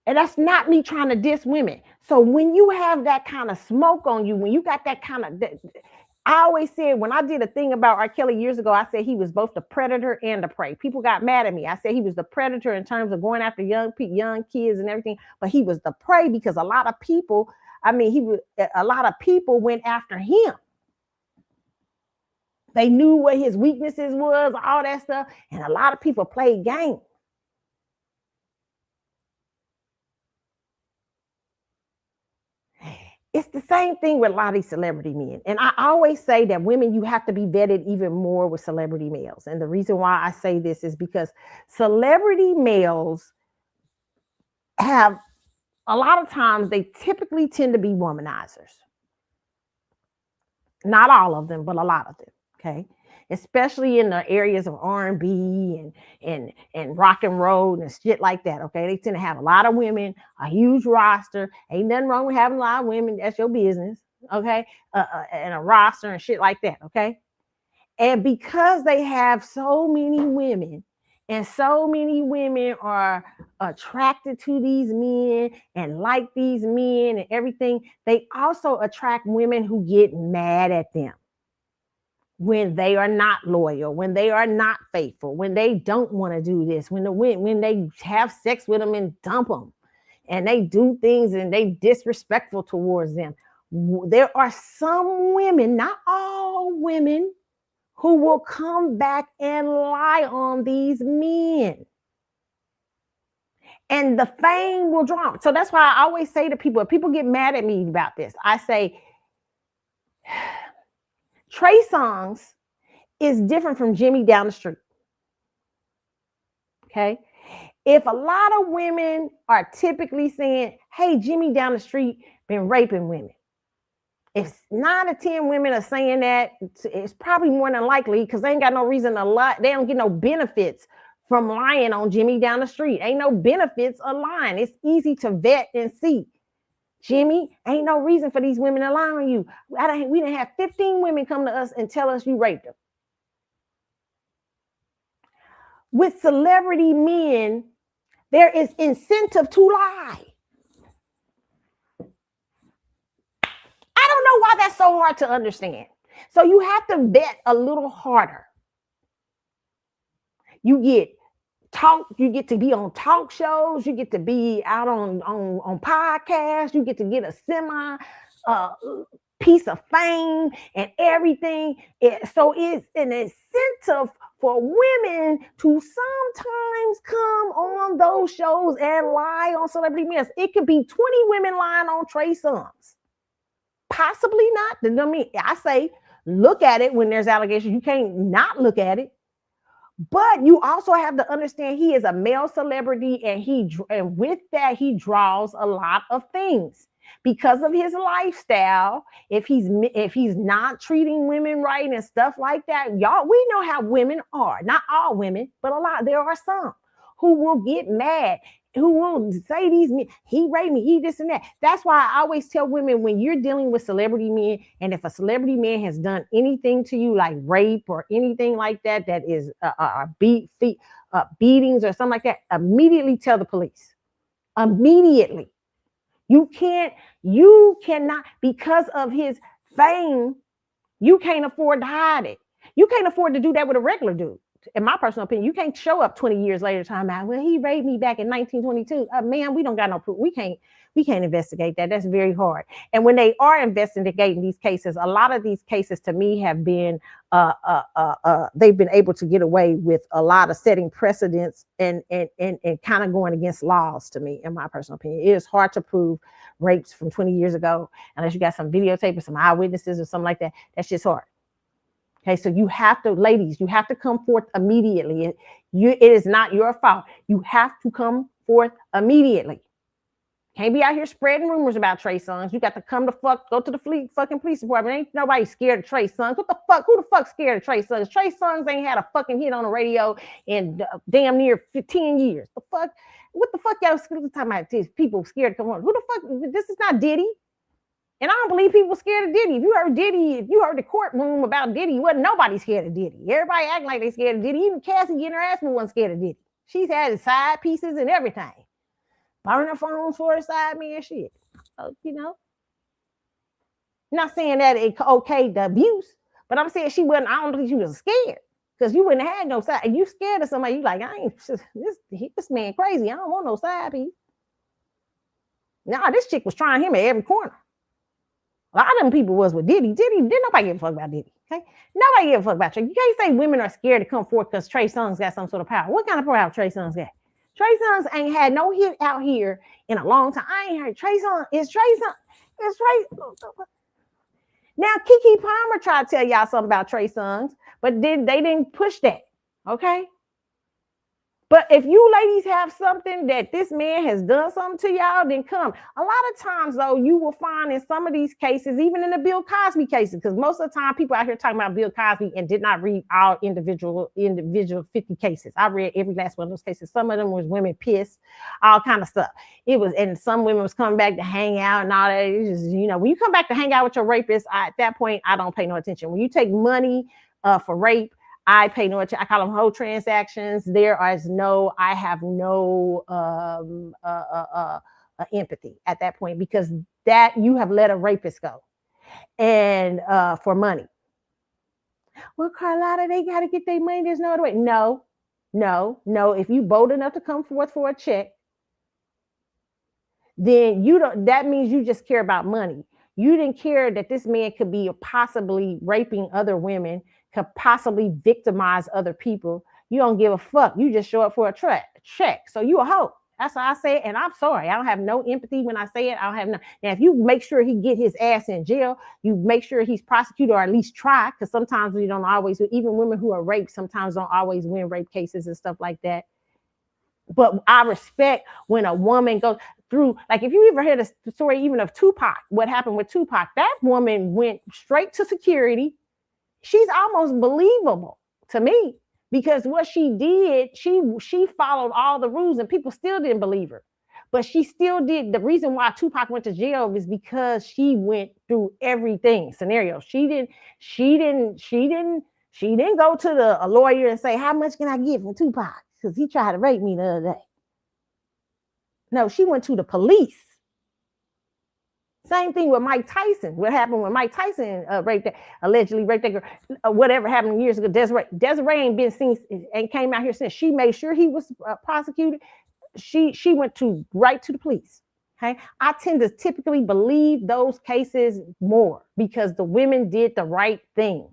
[SPEAKER 1] And that's not me trying to diss women. So when you have that kind of smoke on you, when you got that kind of, I always said, when I did a thing about R. Kelly years ago, I said he was both the predator and the prey. People got mad at me. I said he was the predator in terms of going after young kids and everything, but he was the prey because a lot of people went after him. They knew what his weaknesses was, all that stuff, and a lot of people played games. It's the same thing with a lot of these celebrity men. And I always say that women, you have to be vetted even more with celebrity males. And the reason why I say this is because celebrity males have, a lot of times, they typically tend to be womanizers. Not all of them, but a lot of them, okay? Especially in the areas of R&B and rock and roll and shit like that, okay? They tend to have a lot of women, a huge roster. Ain't nothing wrong with having a lot of women. That's your business, okay? And a roster and shit like that, okay? And because they have so many women, and so many women are attracted to these men and like these men and everything, they also attract women who get mad at them when they are not loyal, when they are not faithful, when they don't want to do this, when they have sex with them and dump them, and they do things and they disrespectful towards them. There are some women, not all women, who will come back and lie on these men. And the fame will drop. So that's why I always say to people, if people get mad at me about this, I say, Trey Songz is different from Jimmy down the street. Okay? If a lot of women are typically saying, hey, Jimmy down the street been raping women. If 9 out of 10 women are saying that, it's probably more than likely because they ain't got no reason to lie. They don't get no benefits from lying on Jimmy down the street. Ain't no benefits of lying. It's easy to vet and see. Jimmy, ain't no reason for these women to lie on you. We didn't have 15 women come to us and tell us you raped them. With celebrity men, there is incentive to lie. I don't know why that's so hard to understand. So you have to vet a little harder. You get to be on talk shows, you get to be out on podcasts, you get to get a semi piece of fame and everything. So it's an incentive for women to sometimes come on those shows and lie on celebrity men. It could be 20 women lying on Trey Songz. Possibly not. I mean, I say look at it when there's allegations. You can't not look at it. But you also have to understand he is a male celebrity, and with that he draws a lot of things because of his lifestyle. If he's not treating women right and stuff like that, y'all, we know how women are. Not all women, but a lot. There are some who will get mad, who will say these men, he raped me, he this and that. That's why I always tell women, when you're dealing with celebrity men, and if a celebrity man has done anything to you like rape or anything like that, that is beatings or something like that, immediately tell the police. Immediately. You cannot, because of his fame, You can't afford to hide it. You can't afford to do that with a regular dude. In my personal opinion, you can't show up 20 years later talking about, well, he raped me back in 1922. Man, we don't got no proof. We can't investigate that. That's very hard. And when they are investigating these cases, a lot of these cases to me have been they've been able to get away with a lot of setting precedents and kind of going against laws to me, in my personal opinion. It is hard to prove rapes from 20 years ago unless you got some videotape or some eyewitnesses or something like that. That's just hard. Okay, so you have to, ladies, you have to come forth immediately. It is not your fault. You have to come forth immediately. Can't be out here spreading rumors about Trey Songz. You got to go to the fucking police department. Ain't nobody scared of Trey Songz. What the fuck? Who the fuck scared of Trey Songz? Trey Songz ain't had a fucking hit on the radio in damn near 15 years. The fuck? What the fuck y'all talking about? This people scared to come on. Who the fuck? This is not Diddy. And I don't believe people scared of Diddy. If you heard the courtroom about Diddy, wasn't nobody scared of Diddy. Everybody acting like they scared of Diddy. Even Cassie getting her ass wasn't scared of Diddy. She's had side pieces and everything. Borrowing her phones for her side man shit. So, not saying that it's okay the abuse, but I'm saying I don't think she was scared. Because you wouldn't have had no side. And you scared of somebody, you like, this man crazy. I don't want no side piece. Nah, this chick was trying him at every corner. A lot of them people was with Diddy. Didn't nobody give a fuck about Diddy. Okay, nobody give a fuck about Trey. You can't say women are scared to come forth because Trey Songz got some sort of power. What kind of power Trey Songz got? Trey Songz ain't had no hit out here in a long time. I ain't heard Trey Songz. It's Trey. Now Keke Palmer tried to tell y'all something about Trey Songz, but then they didn't push that. Okay. But if you ladies have something that this man has done something to y'all, then come. A lot of times, though, you will find in some of these cases, even in the Bill Cosby cases, because most of the time people out here talking about Bill Cosby and did not read all individual 50 cases. I read every last one of those cases. Some of them was women pissed, all kind of stuff. And some women was coming back to hang out and all that. It's just, when you come back to hang out with your rapist, at that point, I don't pay no attention. When you take money for rape, I pay no attention. I call them whole transactions. I have no empathy at that point, because that you have let a rapist go and for money. Well, Carlotta, they got to get their money. There's no other way. No. If you bold enough to come forth for a check, then that means you just care about money. You didn't care that this man could be possibly raping other women, could possibly victimize other people. You don't give a fuck. You just show up for a check. So you a hoe. That's what I say. And I'm sorry. I don't have no empathy when I say it. I don't have no. Now, if you make sure he get his ass in jail, you make sure he's prosecuted or at least try, because sometimes we don't always, even women who are raped sometimes don't always win rape cases and stuff like that. But I respect when a woman goes through, like if you ever heard the story even of Tupac, what happened with Tupac, that woman went straight to security. She's almost believable to me, because what she did, she followed all the rules and people still didn't believe her. But she still did. The reason why Tupac went to jail is because she went through everything scenario. She didn't go to a lawyer and say, how much can I get from Tupac? Because he tried to rape me the other day. No, she went to the police. Same thing with Mike Tyson. What happened when Mike Tyson allegedly raped that girl? Whatever happened years ago. Desiree ain't been seen and came out here since. She made sure he was prosecuted. She went right to the police. Okay, I tend to typically believe those cases more because the women did the right thing.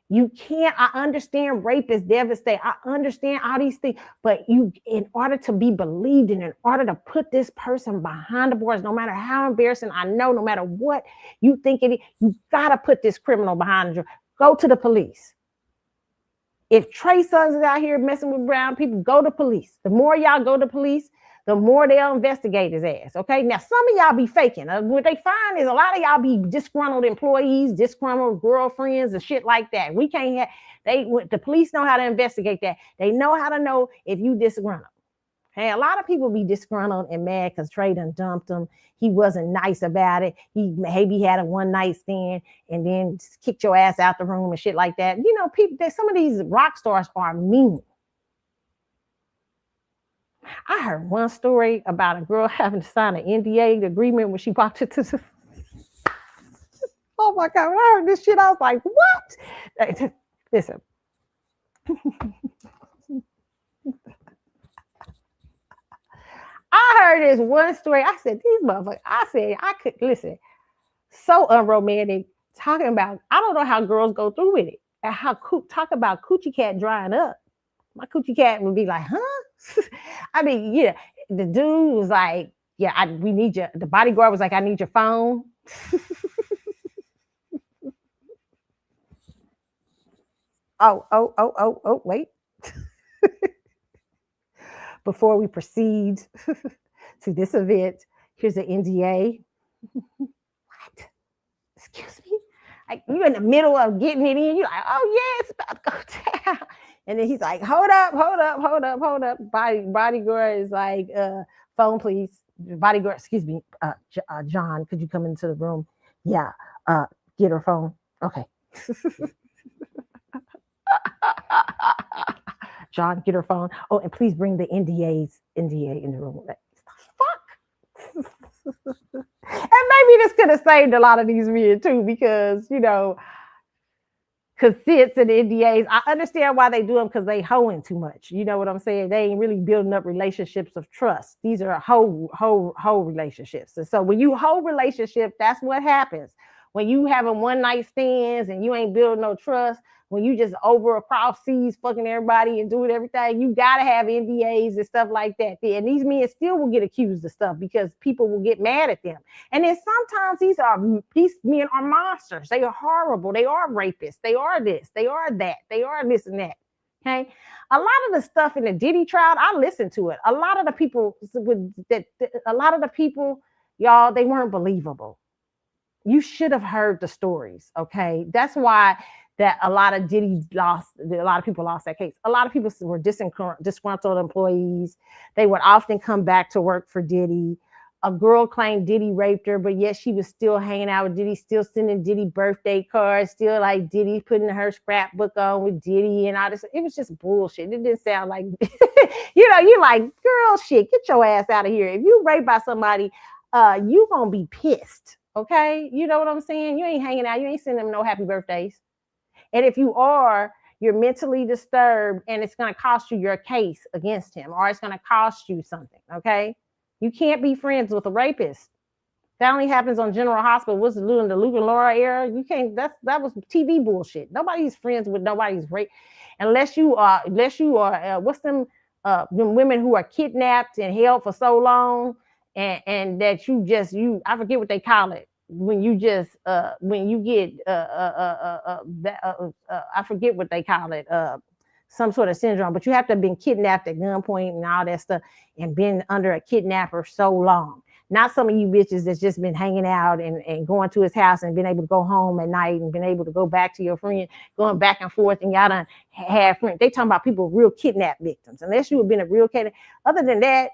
[SPEAKER 1] You can't, I understand rape is devastating. I understand all these things, but in order to be believed in order to put this person behind the bars, no matter how embarrassing, I know, no matter what you think it is, you gotta put this criminal behind the door. Go to the police. If Trey Songz is out here messing with brown people, go to police. The more y'all go to police, the more they'll investigate his ass. Okay. Now, some of y'all be faking. What they find is a lot of y'all be disgruntled employees, disgruntled girlfriends, and shit like that. We can't have, the police know how to investigate that. They know how to know if you disgruntled. Okay. A lot of people be disgruntled and mad because Trey done dumped him. He wasn't nice about it. He maybe had a one night stand and then kicked your ass out the room and shit like that. People, some of these rock stars are mean. I heard one story about a girl having to sign an NDA agreement when she walked into the... Oh Oh my God, when I heard this shit, I was like, what? Listen. I heard this one story. I said, these motherfuckers, I said, I could listen, so unromantic, talking about, I don't know how girls go through with it. And how talk about coochie cat drying up. My coochie cat would be like, huh? I mean, yeah, the dude was like, yeah, we need your, the bodyguard was like, I need your phone. Oh, wait. Before we proceed to this event, here's an NDA. What? Excuse me? Like, you're in the middle of getting it in. You're like, oh, yeah, it's about to go down. And then he's like, hold up. Bodyguard is like, phone, please. Bodyguard, excuse me, John, could you come into the room? Yeah, get her phone. Okay. John, get her phone. Oh, and please bring the NDA in the room. Fuck. And maybe this could have saved a lot of these men too, because, you know, consents and NDAs, I understand why they do them, because they hoeing too much. You know what I'm saying? They ain't really building up relationships of trust. These are hoe relationships. And so when you hoe relationship, that's what happens. When you having one night stands and you ain't building no trust, when you just over across seas fucking everybody and doing everything, you gotta have NDAs and stuff like that. And these men still will get accused of stuff because people will get mad at them. And then sometimes these men are monsters. They are horrible. They are rapists. They are this. They are that. They are this and that. Okay. A lot of the stuff in the Diddy trial, I listened to it. A lot of the people, y'all, they weren't believable. You should have heard the stories. Okay. That's why that a lot of people lost that case. A lot of people were disgruntled employees. They would often come back to work for Diddy. A girl claimed Diddy raped her, but yet she was still hanging out with Diddy, still sending Diddy birthday cards, still like Diddy putting her scrapbook on with Diddy and all this. It was just bullshit. It didn't sound like, you're like, girl, shit, get your ass out of here. If you raped by somebody, you gonna be pissed. Okay. You know what I'm saying? You ain't hanging out. You ain't sending them no happy birthdays. And if you are, you're mentally disturbed, and it's going to cost you your case against him, or it's going to cost you something. Okay. You can't be friends with a rapist. That only happens on General Hospital. What's in the Luke and Laura era? You can't. That was TV bullshit. Nobody's friends with nobody's rape, unless you are. What's them women who are kidnapped and held for so long, and that I forget what they call it. When you get I forget what they call it, some sort of syndrome, but you have to have been kidnapped at gunpoint and all that stuff and been under a kidnapper so long. Not some of you bitches that's just been hanging out and going to his house and been able to go home at night and been able to go back to your friend, going back and forth, and y'all done had friends. They talking about people, real kidnap victims. Unless you have been a real kidnap. Other than that,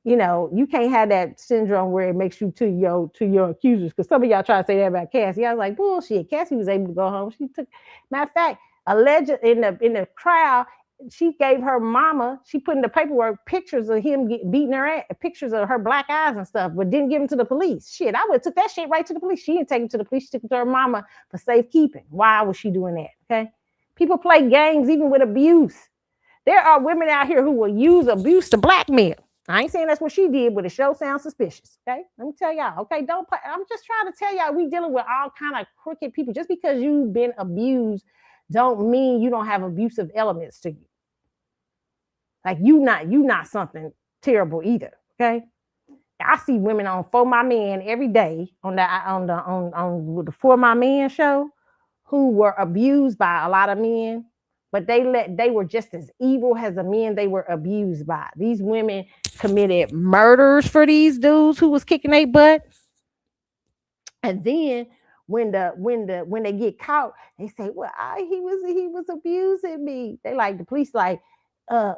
[SPEAKER 1] you can't have that syndrome where it makes you to your accusers. Because some of y'all try to say that about Cassie. I was like, bullshit. Cassie was able to go home. Matter of fact, alleged in the trial, she gave her mama, she put in the paperwork pictures of him beating her ass, pictures of her black eyes and stuff, but didn't give him to the police. Shit, I would have took that shit right to the police. She didn't take him to the police. She took him to her mama for safekeeping. Why was she doing that? Okay. People play games even with abuse. There are women out here who will use abuse to blackmail. I ain't saying that's what she did, but it sure sounds suspicious. Okay, let me tell y'all. Okay, don't play. I'm just trying to tell y'all, we dealing with all kind of crooked people. Just because you've been abused, don't mean you don't have abusive elements to you. Like you not something terrible either. Okay, I see women on For My Man every day on the For My Man show who were abused by a lot of men. But they were just as evil as the men they were abused by. These women committed murders for these dudes who was kicking their butt. And then when they get caught, they say, "Well, he was abusing me." They like the police like,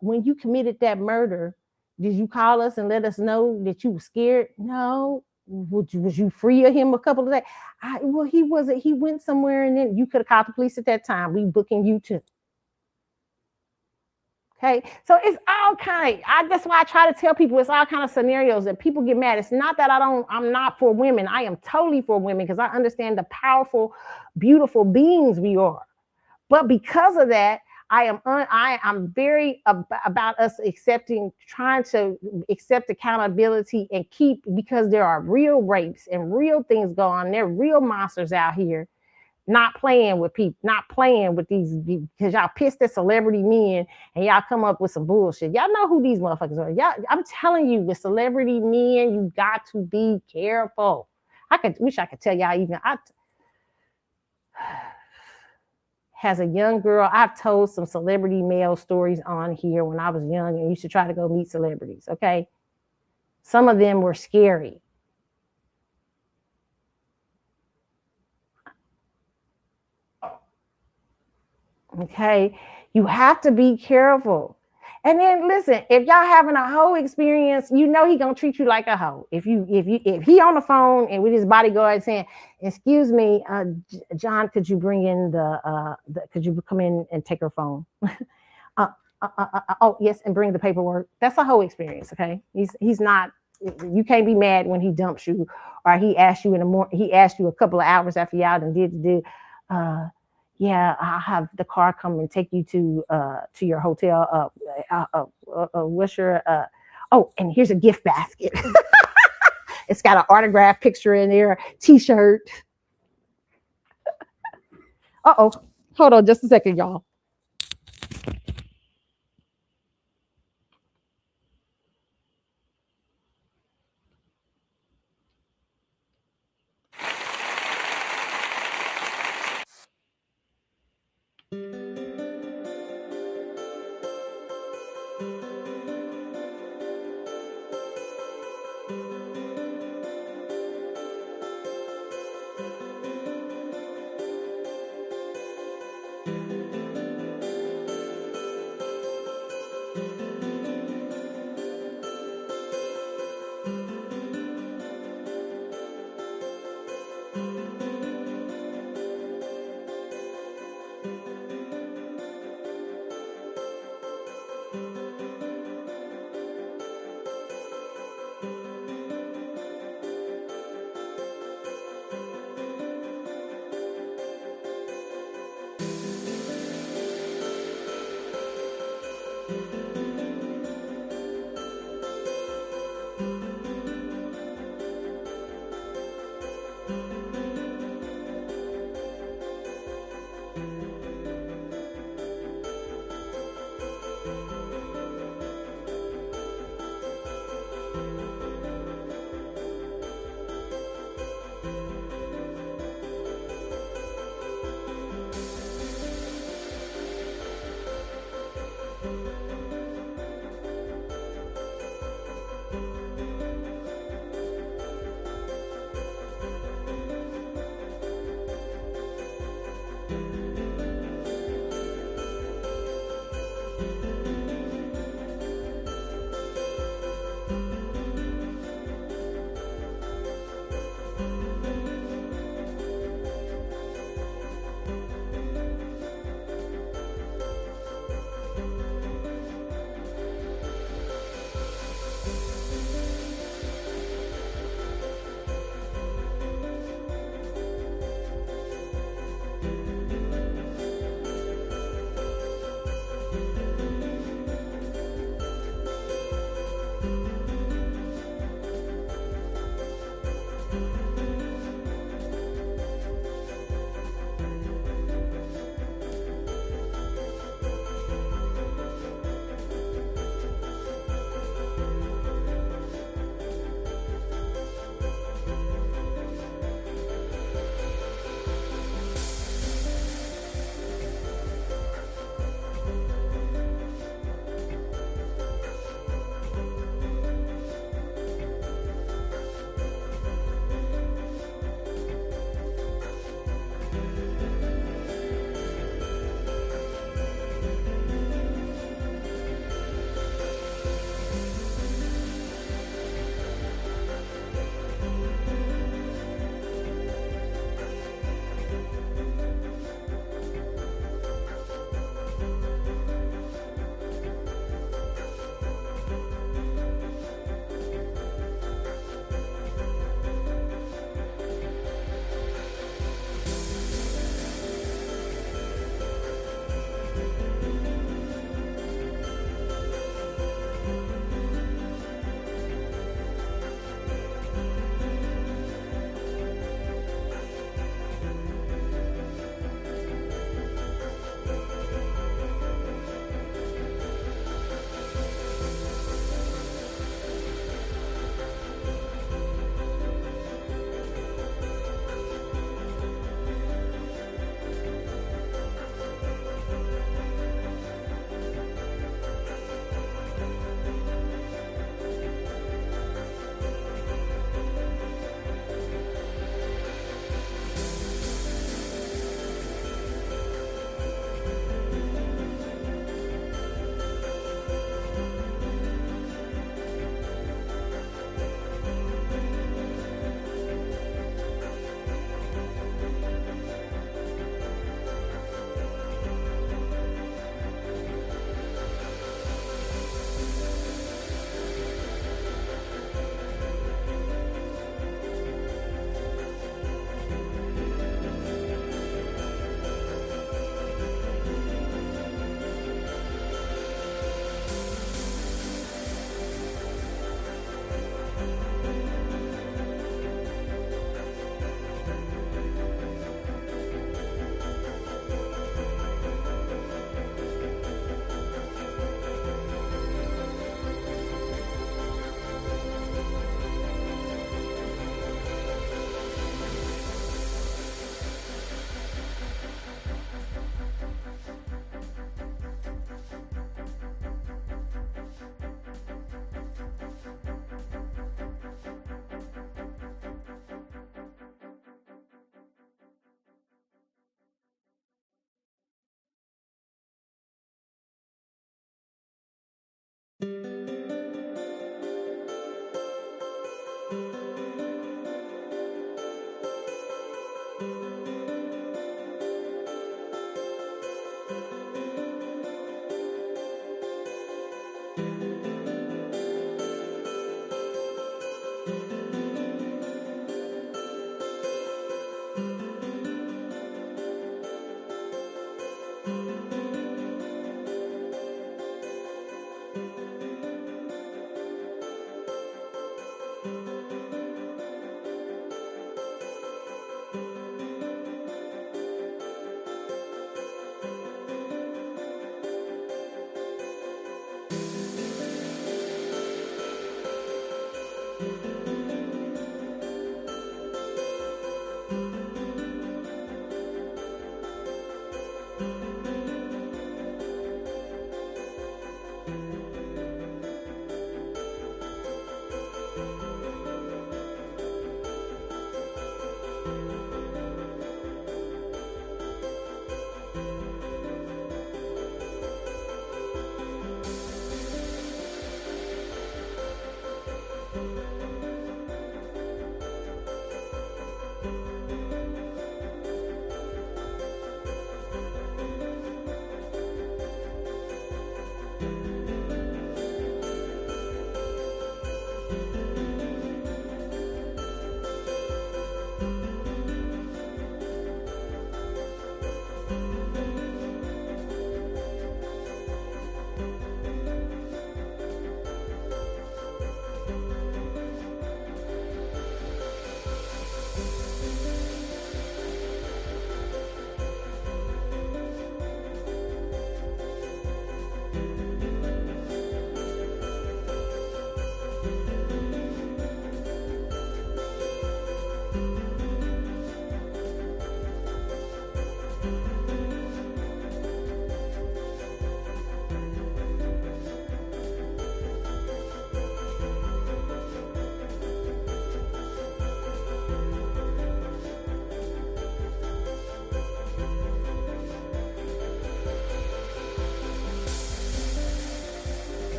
[SPEAKER 1] when you committed that murder, did you call us and let us know that you were scared? No. Was you free of him a couple of days? He wasn't. He went somewhere, and then you could have called the police at that time. We booking you too. Okay, so it's all kind of. That's why I try to tell people it's all kind of scenarios that people get mad. It's not that I'm not for women. I am totally for women because I understand the powerful, beautiful beings we are. But because of that, I'm very about us trying to accept accountability and keep, because there are real rapes and real things going on. There are real monsters out here. Not playing with people, not playing with these, because y'all pissed at celebrity men and y'all come up with some bullshit. Y'all know who these motherfuckers are. Y'all, I'm telling you, with celebrity men, you got to be careful. Wish I could tell y'all even. As a young girl, I've told some celebrity male stories on here when I was young and used to try to go meet celebrities. Okay, some of them were scary. Okay, you have to be careful. And then listen, if y'all having a hoe experience, you know he gonna treat you like a hoe. If he on the phone and with his bodyguard saying, "Excuse me, John, could you bring in could you come in and take her phone?" Oh yes, and bring the paperwork. That's a hoe experience. Okay, he's not. You can't be mad when he dumps you, or he asked you in the morning. He asked you a couple of hours after y'all done did. Yeah, I'll have the car come and take you to your hotel. What's your oh, and here's a gift basket. It's got an autograph picture in there, t-shirt. Uh-oh. Hold on just a second, y'all.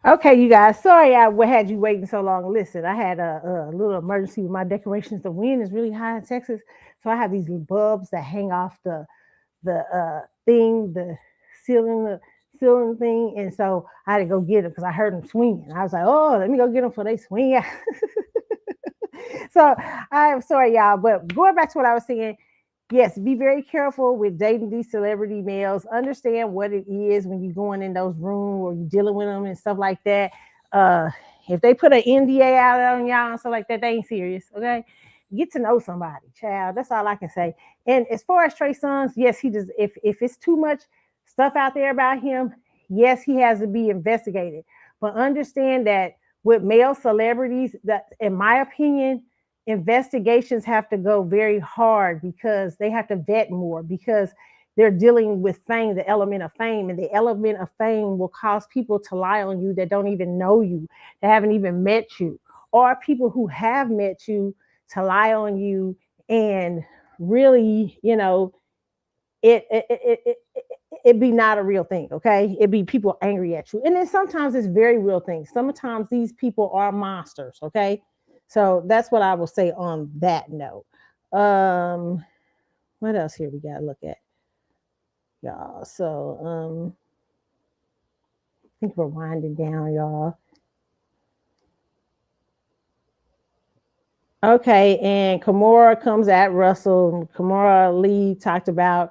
[SPEAKER 1] Okay, you guys. Sorry I had you waiting so long. Listen, I had a little emergency with my decorations. The wind is really high in Texas, so I have these little bulbs that hang off the ceiling, the ceiling thing, and so I had to go get them because I heard them swinging. I was like, oh, let me go get them before they swing out. So I'm sorry, y'all, but going back to what I was saying, yes, be very careful with dating these celebrity males. Understand what it is when you're going in those rooms or you're dealing with them and stuff like that. Uh, if they put an NDA out on y'all and stuff like that, they ain't serious. Okay, get to know somebody, child. That's all I can say. And as far as Trey Songz, yes, he does. If it's too much stuff out there about him, yes, he has to be investigated. But understand that with male celebrities, that in my opinion, investigations have to go very hard because they have to vet more because they're dealing with fame, the element of fame, and the element of fame will cause people to lie on you that don't even know you, that haven't even met you, or people who have met you to lie on you and really, you know, it be not a real thing, okay? It be people angry at you. And then sometimes it's very real things. Sometimes these people are monsters, okay? So that's what I will say on that note. What else here we gotta look at? Y'all. So I think we're winding down, y'all. Okay, and Kimora comes at Russell. Kimora Lee talked about,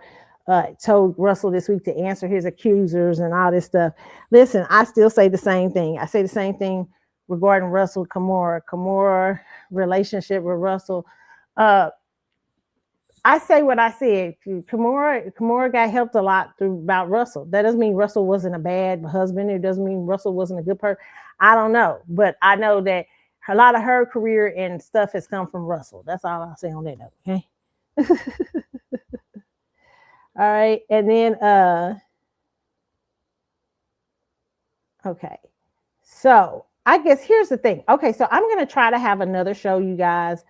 [SPEAKER 1] told Russell this week to answer his accusers and all this stuff. Listen, I still say the same thing. I say the same thing regarding Russell Kimora relationship with Russell. I say what I said. Kimora got helped a lot about Russell. That doesn't mean Russell wasn't a bad husband. It doesn't mean Russell wasn't a good person. I don't know, but I know that a lot of her career and stuff has come from Russell. That's all I'll say on that note. Okay. All right, and then okay. So I guess here's the thing. Okay, so I'm gonna try to have another show, you guys,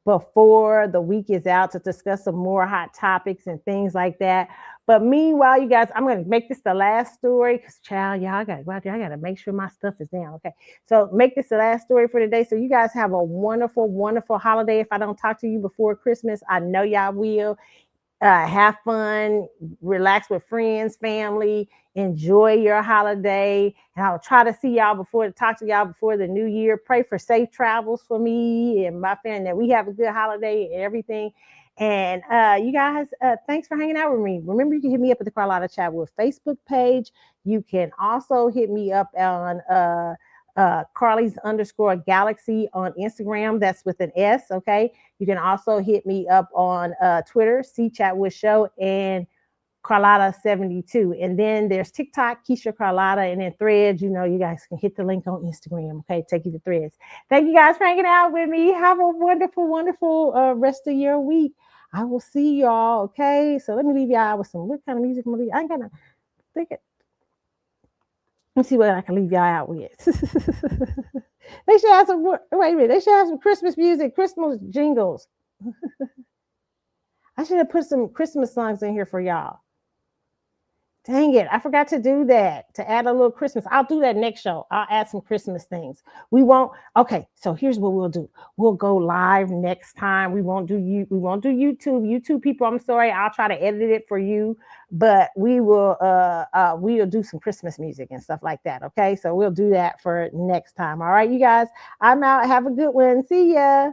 [SPEAKER 1] before the week is out to discuss some more hot topics and things like that. But meanwhile, you guys, I'm gonna make this the last story because, child, y'all gotta make sure my stuff is down. Okay, so make this the last story for today. So you guys have a wonderful, wonderful holiday. If I don't talk to you before Christmas, I know y'all will. Have fun, relax with friends, family, enjoy your holiday. And I'll try to see y'all talk to y'all before the new year. Pray for safe travels for me and my family, that we have a good holiday and everything. And you guys, thanks for hanging out with me. Remember, you can hit me up at the Carlotta Chatwood Facebook page. You can also hit me up on Carly's_Galaxy on Instagram. That's with an S. Okay. You can also hit me up on Twitter, C Chatwood Show, and Carlotta72. And then there's TikTok, Keisha Carlotta, and then Threads. You know, you guys can hit the link on Instagram. Okay. Take you to Threads. Thank you guys for hanging out with me. Have a wonderful, wonderful rest of your week. I will see y'all. Okay. So let me leave y'all with some, what kind of music I'm gonna leave? I ain't gonna think it. Let's see what I can leave y'all out with. They should have some. Wait a minute. They should have some Christmas music, Christmas jingles. I should have put some Christmas songs in here for y'all. Dang it. I forgot to do that, to add a little Christmas. I'll do that next show. I'll add some Christmas things. We won't. Okay, so here's what we'll do. We'll go live next time. We won't do YouTube. YouTube people, I'm sorry. I'll try to edit it for you, but we'll do some Christmas music and stuff like that. Okay, so we'll do that for next time. All right, you guys. I'm out. Have a good one. See ya.